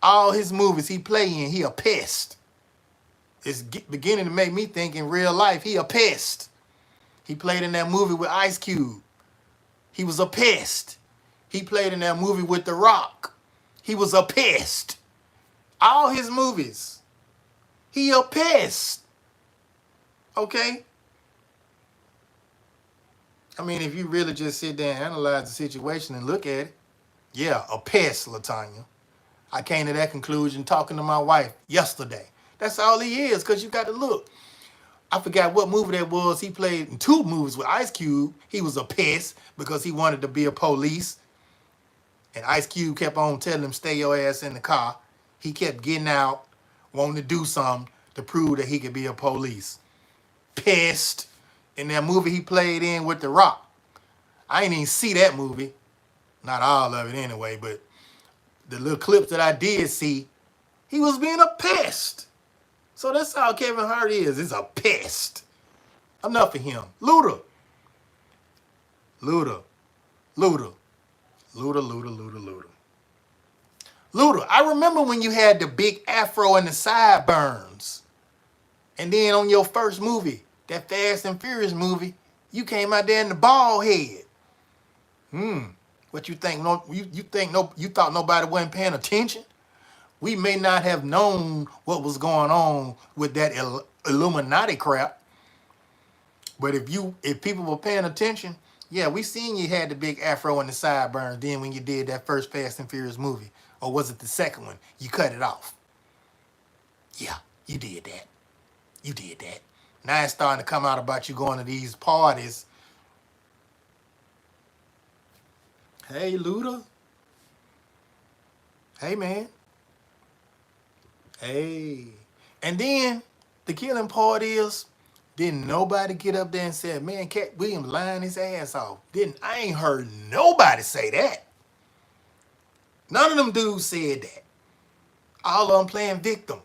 All his movies he play in, he a pest. It's beginning to make me think in real life, he a pest. He played in that movie with Ice Cube. He was a pest. He played in that movie with The Rock. He was a pest. All his movies, he a pest. Okay? I mean, if you really just sit there and analyze the situation and look at it, yeah, a pest, Latanya. I came to that conclusion talking to my wife yesterday. That's all he is, because you got to look. I forgot what movie that was. He played in 2 movies with Ice Cube. He was a pest because he wanted to be a police. And Ice Cube kept on telling him, stay your ass in the car. He kept getting out, wanting to do something to prove that he could be a police. Pest. In that movie he played in with The Rock. I ain't even see that movie. Not all of it anyway, but the little clips that I did see, he was being a pest. So that's how Kevin Hart is. He's a pest. Enough of him. Luda. Luda. Luda. Luda, Luda, Luda, Luda. Luda, I remember when you had the big afro and the sideburns. And then on your first movie, that Fast and Furious movie, you came out there in the bald head. What you think? No, you thought nobody wasn't paying attention? We may not have known what was going on with that Illuminati crap, but if people were paying attention, yeah, we seen you had the big afro and the sideburns. Then when you did that first Fast and Furious movie, or was it the second one? You cut it off. Yeah, you did that. You did that. Now it's starting to come out about you going to these parties. Hey, Luda. Hey, man. Hey. And then the killing part is, didn't nobody get up there and say, man, Cat Williams lying his ass off. I ain't heard nobody say that. None of them dudes said that. All of them playing victim.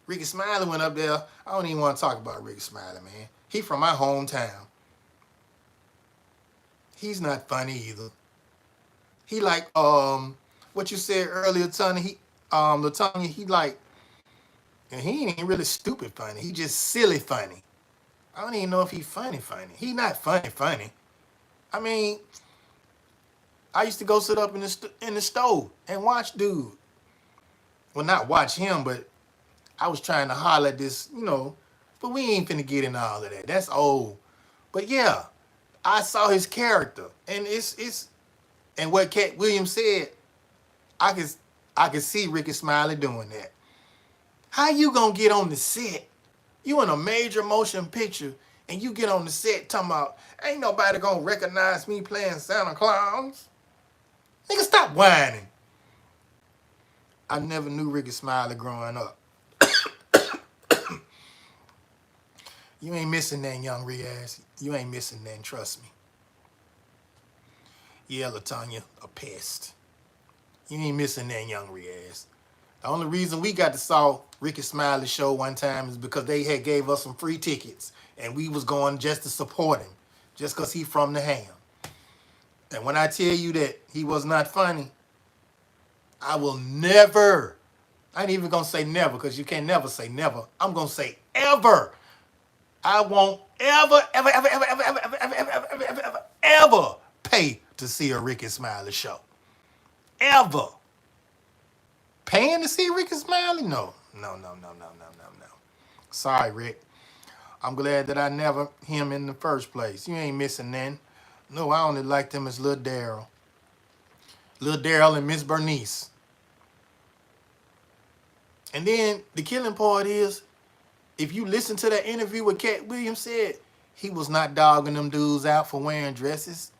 Ricky Smiley went up there. I don't even want to talk about Ricky Smiley, man. He from my hometown. He's not funny either. He like what you said earlier, Tony. Latonya, he like, and he ain't really stupid funny. He just silly funny. I don't even know if he funny. He not funny. I mean, I used to go sit up in the stove and watch dude. Well, not watch him, but I was trying to holler at this, but we ain't finna get into all of that. That's old. But yeah, I saw his character, and and what Cat Williams said, I could see Ricky Smiley doing that. How you gonna get on the set? You in a major motion picture, and you get on the set talking about, ain't nobody gonna recognize me playing Santa Claus? Nigga, stop whining. I never knew Ricky Smiley growing up. You ain't missing that, young Riaz. You ain't missing that, trust me. Yeah, Latanya, a pest. You ain't missing that, young Riaz. The only reason we got to saw Ricky Smiley's show one time is because they had gave us some free tickets, and we was going just to support him, just because he from the ham. And when I tell you that he was not funny, I will never, I ain't even going to say never, because you can't never say never. I'm going to say ever. I won't ever pay to see a Ricky Smiley show. Ever. Paying to see Ricky Smiley? No. Sorry, Rick. I'm glad that I never him in the first place. You ain't missing nothing. No, I only liked him as Lil Daryl. Lil Daryl and Miss Bernice. And then the killing part is, if you listen to that interview with Cat Williams said, he was not dogging them dudes out for wearing dresses.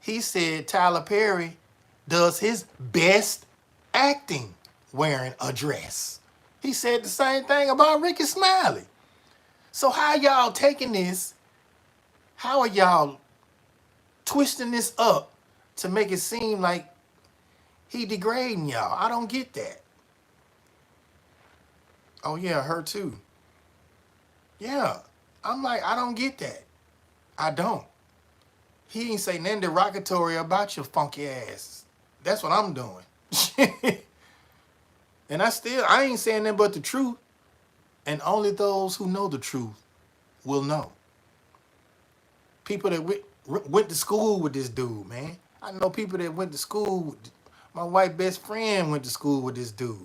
He said Tyler Perry does his best acting wearing a dress. He said the same thing about Ricky Smiley. So how y'all taking this? How are y'all twisting this up to make it seem like he degrading y'all? I don't get that. Oh yeah, her too. Yeah, I'm like, I don't get that. I don't. He ain't say nothing derogatory about your funky ass. That's what I'm doing. And I ain't saying nothing but the truth. And only those who know the truth will know. People that went to school with this dude, man. I know people that went to school. My white best friend went to school with this dude.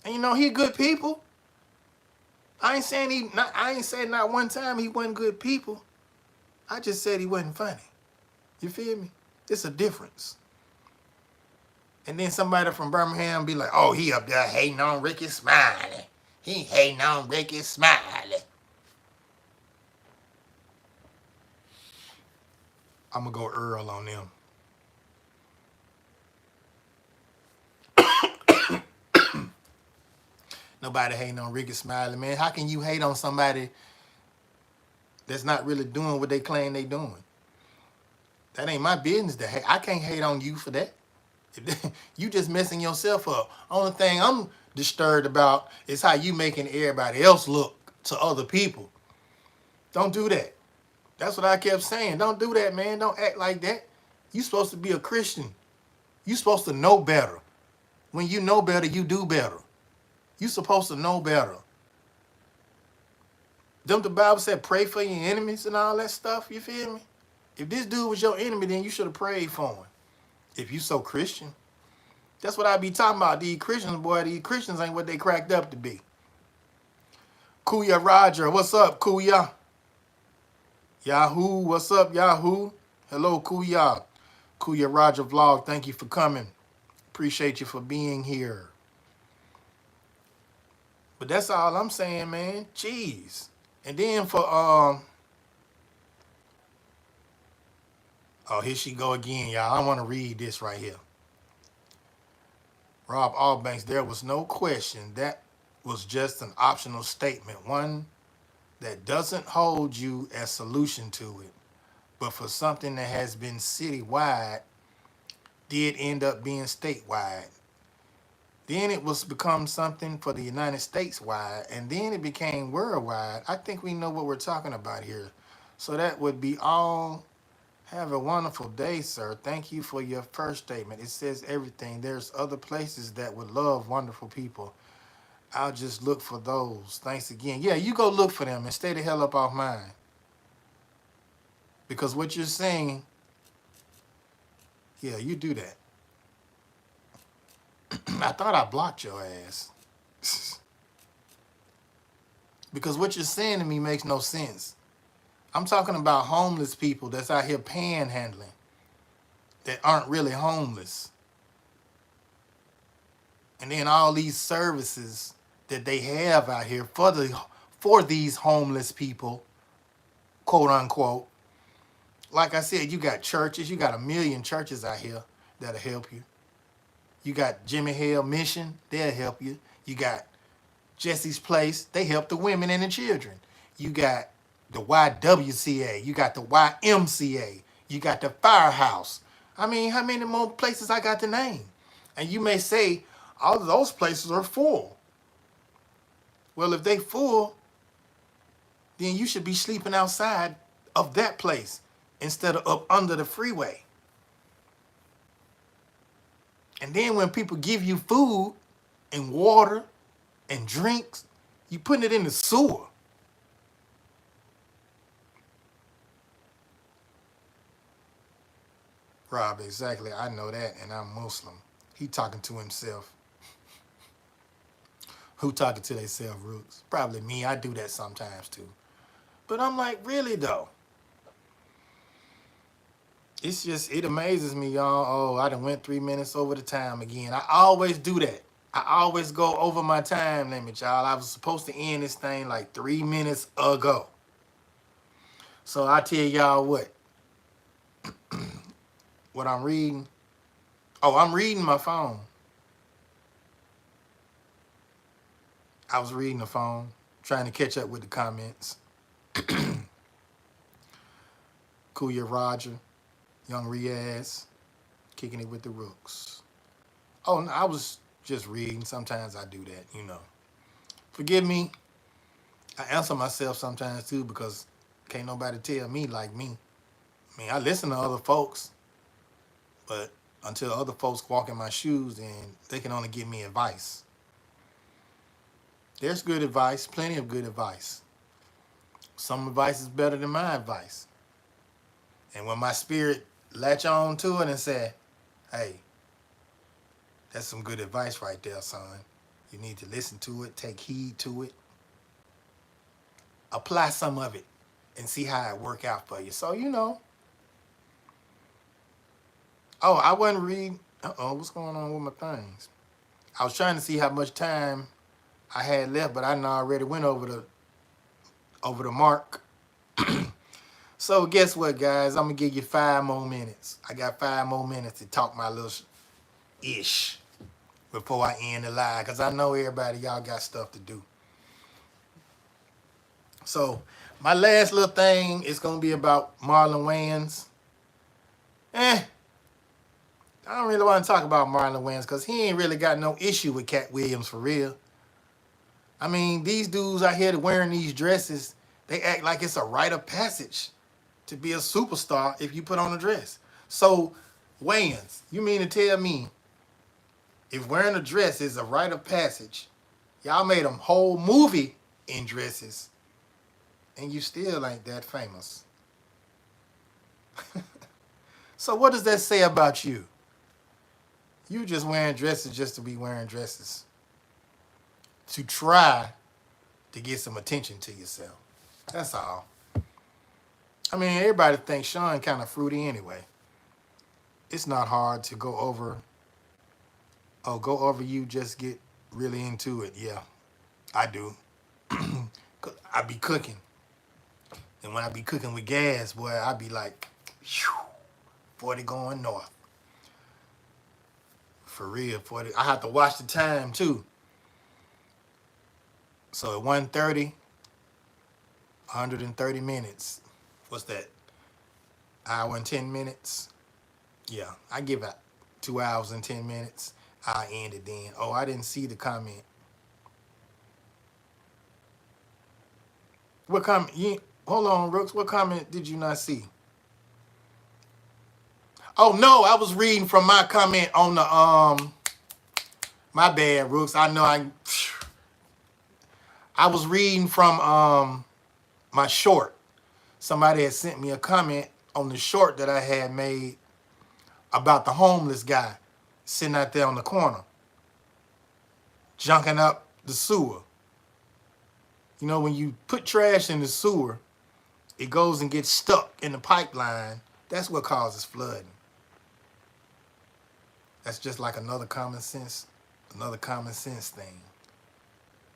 And he good people. I ain't saying I ain't saying not one time he wasn't good people. I just said he wasn't funny. You feel me? It's a difference. And then somebody from Birmingham be like, oh, he up there hating on Ricky Smiley. He hating on Ricky Smiley. I'm going to go Earl on them. Nobody hating on Ricky Smiley, man. How can you hate on somebody that's not really doing what they claim they doing? That ain't my business to hate. I can't hate on you for that. You just messing yourself up. Only thing I'm disturbed about is how you making everybody else look to other people. Don't do that. That's what I kept saying. Don't do that, man. Don't act like that. You supposed to be a Christian. You supposed to know better. When you know better, you do better. You supposed to know better. Don't the Bible said pray for your enemies and all that stuff? You feel me? If this dude was your enemy, then you should have prayed for him. If you so Christian. That's what I be talking about. These Christians, boy, these Christians ain't what they cracked up to be. Kuya Roger, what's up, Kuya? Yahoo, what's up, Yahoo? Hello, Kuya. Kuya Roger Vlog, thank you for coming. Appreciate you for being here. But that's all I'm saying, man. Jeez. And then for oh, here she go again, y'all. I want to read this right here. Rob Allbanks, there was no question. That was just an optional statement, one that doesn't hold you as solution to it, but for something that has been citywide, did end up being statewide. Then it was become something for the United States wide, and then it became worldwide. I think we know what we're talking about here. So that would be all. Have a wonderful day, sir. Thank you for your first statement. It says everything. There's other places that would love wonderful people. I'll just look for those. Thanks again. Yeah, you go look for them and stay the hell up off mine. Because what you're saying, yeah, you do that. I thought I blocked your ass. Because what you're saying to me makes no sense. I'm talking about homeless people that's out here panhandling that aren't really homeless. And then all these services that they have out here for these homeless people, quote unquote. Like I said, you got churches, you got a million churches out here that'll help you. You got Jimmy Hill Mission, they'll help you. You got Jesse's Place, they help the women and the children. You got the YWCA, you got the YMCA, you got the Firehouse. I mean, how many more places I got to name? And you may say, all of those places are full. Well, if they full, then you should be sleeping outside of that place instead of up under the freeway. And then when people give you food and water and drinks, you putting it in the sewer. Rob, exactly. I know that, and I'm Muslim. He talking to himself. Who talking to themselves, Roots? Probably me. I do that sometimes too. But I'm like, really though? It's just, it amazes me, y'all. Oh, I done went 3 minutes over the time again. I always do that. I always go over my time limit, y'all. I was supposed to end this thing like 3 minutes ago. So I tell y'all what I'm reading. Oh, I'm reading my phone. I was reading the phone, trying to catch up with the comments. Kuya Roger, Young Riaz, kicking it with the Rooks. Oh, no, I was just reading. Sometimes I do that, you know. Forgive me. I answer myself sometimes too because can't nobody tell me like me. I mean, I listen to other folks, but until other folks walk in my shoes, then they can only give me advice. There's good advice, plenty of good advice. Some advice is better than my advice. And when my spirit latch on to it and say, hey, that's some good advice right there, son. You need to listen to it, take heed to it. apply some of it and see how it work out for you. So, you know. Oh, I wasn't reading. Uh-oh, what's going on with my things? I was trying to see how much time I had left, but I done already went over the mark. So guess what, guys? I'm gonna give you 5 more minutes. I got 5 more minutes to talk my little ish before I end the live, because I know everybody, y'all got stuff to do. So my last little thing is gonna be about Marlon Wayans. I don't really want to talk about Marlon Wayans because he ain't really got no issue with Cat Williams for real. I mean, these dudes out here wearing these dresses, they act like it's a rite of passage to be a superstar if you put on a dress. So, Wayans, you mean to tell me if wearing a dress is a rite of passage, y'all made a whole movie in dresses, and you still ain't that famous? So what does that say about you? You just wearing dresses just to be wearing dresses, to try to get some attention to yourself. That's all. I mean, everybody thinks Sean kind of fruity anyway. It's not hard to go over. Oh, go over you, just get really into it. Yeah, I do. I be cooking. And when I be cooking with gas, boy, I be like, 40 going north. For real, 40. I have to watch the time, too. So at 1:30, 130 minutes. What's that? Hour and 10 minutes? Yeah, I give it 2 hours and 10 minutes. I'll end it then. Oh, I didn't see the comment. What comment? Hold on, Rooks. What comment did you not see? Oh, no, I was reading from my comment on the, my bad, Rooks. I know I was reading from, my short. Somebody had sent me a comment on the short that I had made about the homeless guy sitting out there on the corner, junking up the sewer. You know, when you put trash in the sewer, it goes and gets stuck in the pipeline. That's what causes flooding. That's just like another common sense thing.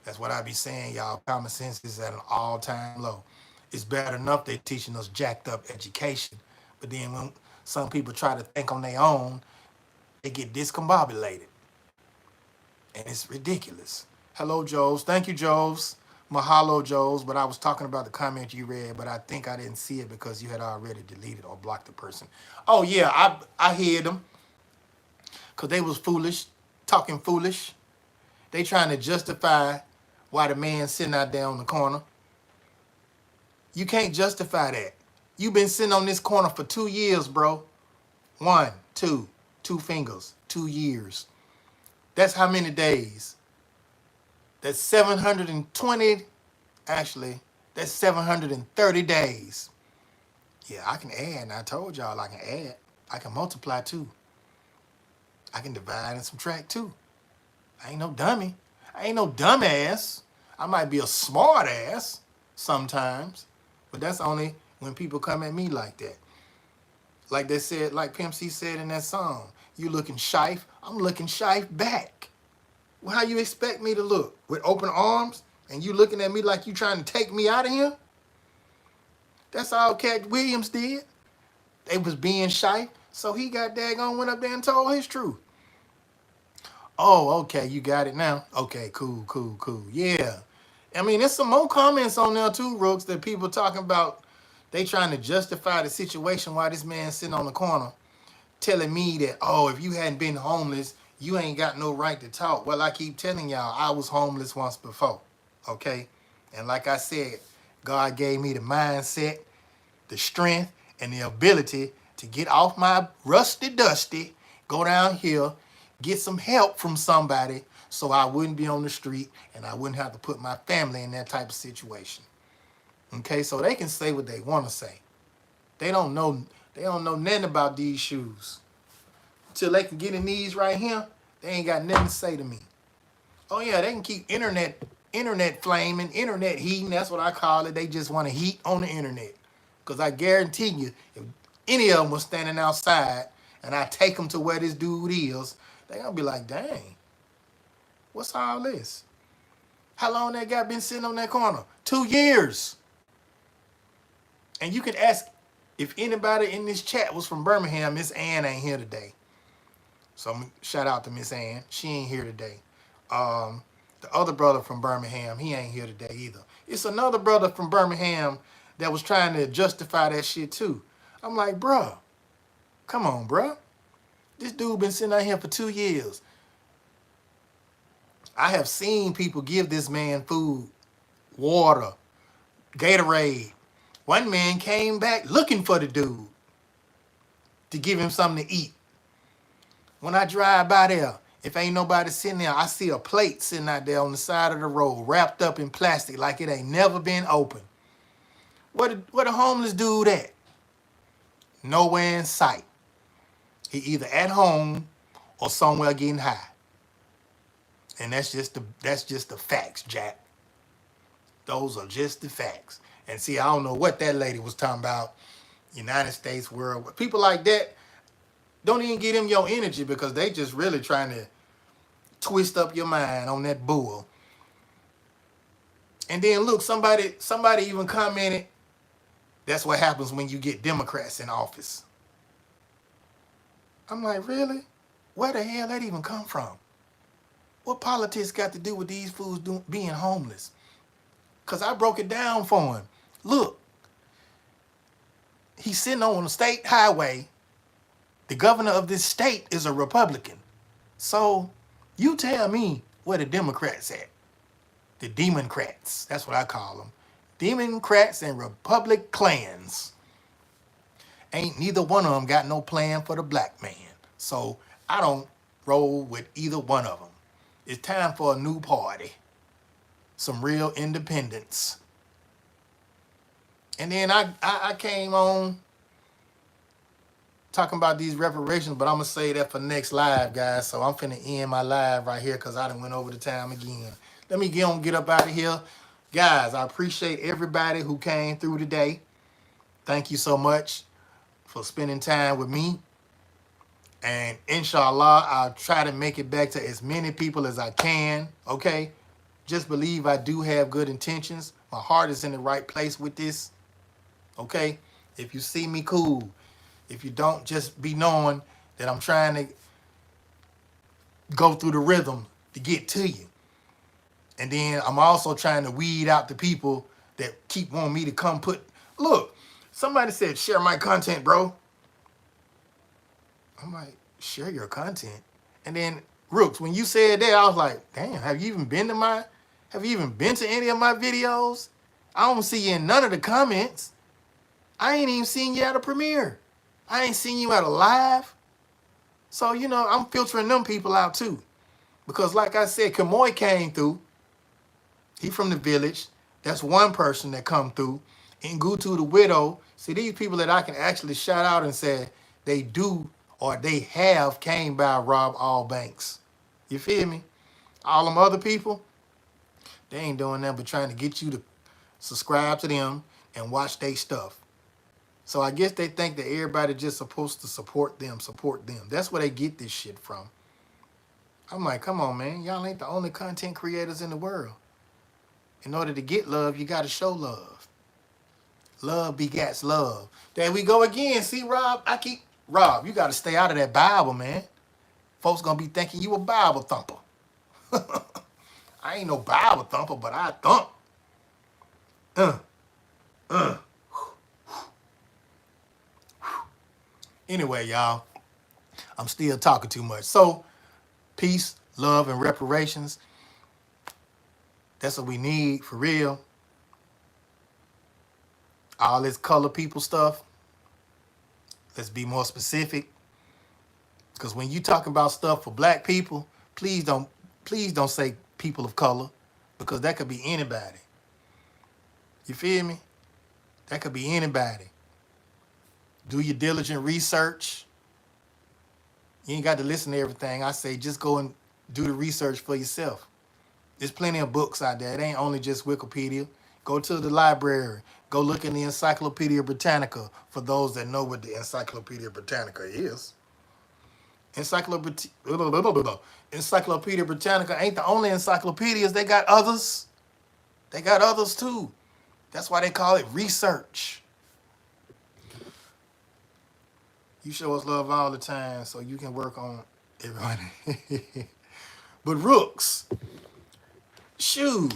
That's what I be saying, y'all. Common sense is at an all-time low. It's bad enough they're teaching us jacked up education, but then when some people try to think on their own, they get discombobulated. And it's ridiculous. Hello, Joes. Thank you, Joes. Mahalo, Joes. But I was talking about the comment you read, but I think I didn't see it because you had already deleted or blocked the person. Oh, yeah, I heard them. Because they was foolish, talking foolish. They trying to justify why the man sitting out there on the corner. You can't justify that. You've been sitting on this corner for 2 years, bro. 1, 2, 2 fingers, 2 years. That's how many days? That's 720, actually, that's 730 days. Yeah, I can add, and I told y'all I can add. I can multiply too. I can divide and subtract too. I ain't no dummy. I ain't no dumbass. I might be a smart ass sometimes, but that's only when people come at me like that. Like they said, like Pimp C said in that song, you looking shife, I'm looking shife back. Well, how you expect me to look? With open arms and you looking at me like you trying to take me out of here? That's all Cat Williams did. They was being shy, so he got daggone went up there and told his truth. Oh, okay, you got it now. Okay, cool. Yeah. I mean, there's some more comments on there too, Rooks, that people talking about they trying to justify the situation while this man sitting on the corner telling me that, oh, if you hadn't been homeless, you ain't got no right to talk. Well, I keep telling y'all, I was homeless once before, okay? And like I said, God gave me the mindset, the strength, and the ability to get off my rusty dusty, go down here, get some help from somebody so I wouldn't be on the street and I wouldn't have to put my family in that type of situation. Okay, so they can say what they want to say. They don't know nothing about these shoes. Till they can get in these right here, they ain't got nothing to say to me. Oh yeah, they can keep internet internet flaming, internet heating. That's what I call it. They just want to heat on the internet. Because I guarantee you, if any of them was standing outside and I take them to where this dude is, they going to be like, dang, what's all this? How long that guy been sitting on that corner? 2 years. And you can ask if anybody in this chat was from Birmingham. Miss Ann ain't here today. So shout out to Miss Ann. She ain't here today. The other brother from Birmingham, he ain't here today either. It's another brother from Birmingham that was trying to justify that shit too. I'm like, bruh, come on, bruh. This dude been sitting out here for 2 years. I have seen people give this man food, water, Gatorade. One man came back looking for the dude to give him something to eat. When I drive by there, if ain't nobody sitting there, I see a plate sitting out there on the side of the road, wrapped up in plastic like it ain't never been opened. Where the homeless dude at? Nowhere in sight. He either at home or somewhere getting high. And that's just the facts, Jack. Those are just the facts. And see, I don't know what that lady was talking about. United States world. People like that, don't even give them your energy because they just really trying to twist up your mind on that bull. And then look, somebody even commented, that's what happens when you get Democrats in office. I'm like, really? Where the hell that even come from? What politics got to do with these fools being homeless? Because I broke it down for him. Look, he's sitting on a state highway. The governor of this state is a Republican. So you tell me where the Democrats at. The Democrats. That's what I call them. Democrats and Republic clans. Ain't neither one of them got no plan for the black man. So I don't roll with either one of them. It's time for a new party. Some real independence. And then I came on talking about these reparations, but I'm going to say that for next live, guys. So I'm finna end my live right here because I done went over the time again. Let me get up out of here. Guys, I appreciate everybody who came through today. Thank you so much for spending time with me. And inshallah, I'll try to make it back to as many people as I can, okay? Just believe I do have good intentions. My heart is in the right place with this, okay? If you see me, cool. If you don't, just be knowing that I'm trying to go through the rhythm to get to you. And then I'm also trying to weed out the people that keep wanting me to come put... Look, somebody said, share my content, bro. I'm like, share your content. And then, Rooks, when you said that, I was like, damn, have you even been to any of my videos? I don't see you in none of the comments. I ain't even seen you at a premiere. I ain't seen you at a live. So, you know, I'm filtering them people out too. Because like I said, Kamoy came through. He from the village. That's one person that come through. And Gutu the widow. See, these people that I can actually shout out and say they do or they have came by Rob Allbanks. You feel me? All them other people, they ain't doing nothing but trying to get you to subscribe to them and watch their stuff. So I guess they think that everybody just supposed to support them. That's where they get this shit from. I'm like, come on, man. Y'all ain't the only content creators in the world. In order to get love, you got to show love. Love begets love. There we go again. See, Rob, Rob, you got to stay out of that Bible, man. Folks going to be thinking you a Bible thumper. I ain't no Bible thumper, but I thump. Anyway, y'all, I'm still talking too much. So, peace, love, and reparations. That's what we need for real. All this color people stuff. Let's be more specific. Because when you talking about stuff for black people, please don't say people of color, because that could be anybody. You feel me? That could be anybody. Do your diligent research. You ain't got to listen to everything I say. Just go and do the research for yourself. There's plenty of books out there. It ain't only just Wikipedia. Go to the library. Go look in the Encyclopedia Britannica for those that know what the Encyclopedia Britannica is. Encyclopedia, Encyclopedia Britannica ain't the only encyclopedias. They got others. They got others too. That's why they call it research. You show us love all the time so you can work on everybody. But Rooks, shoot,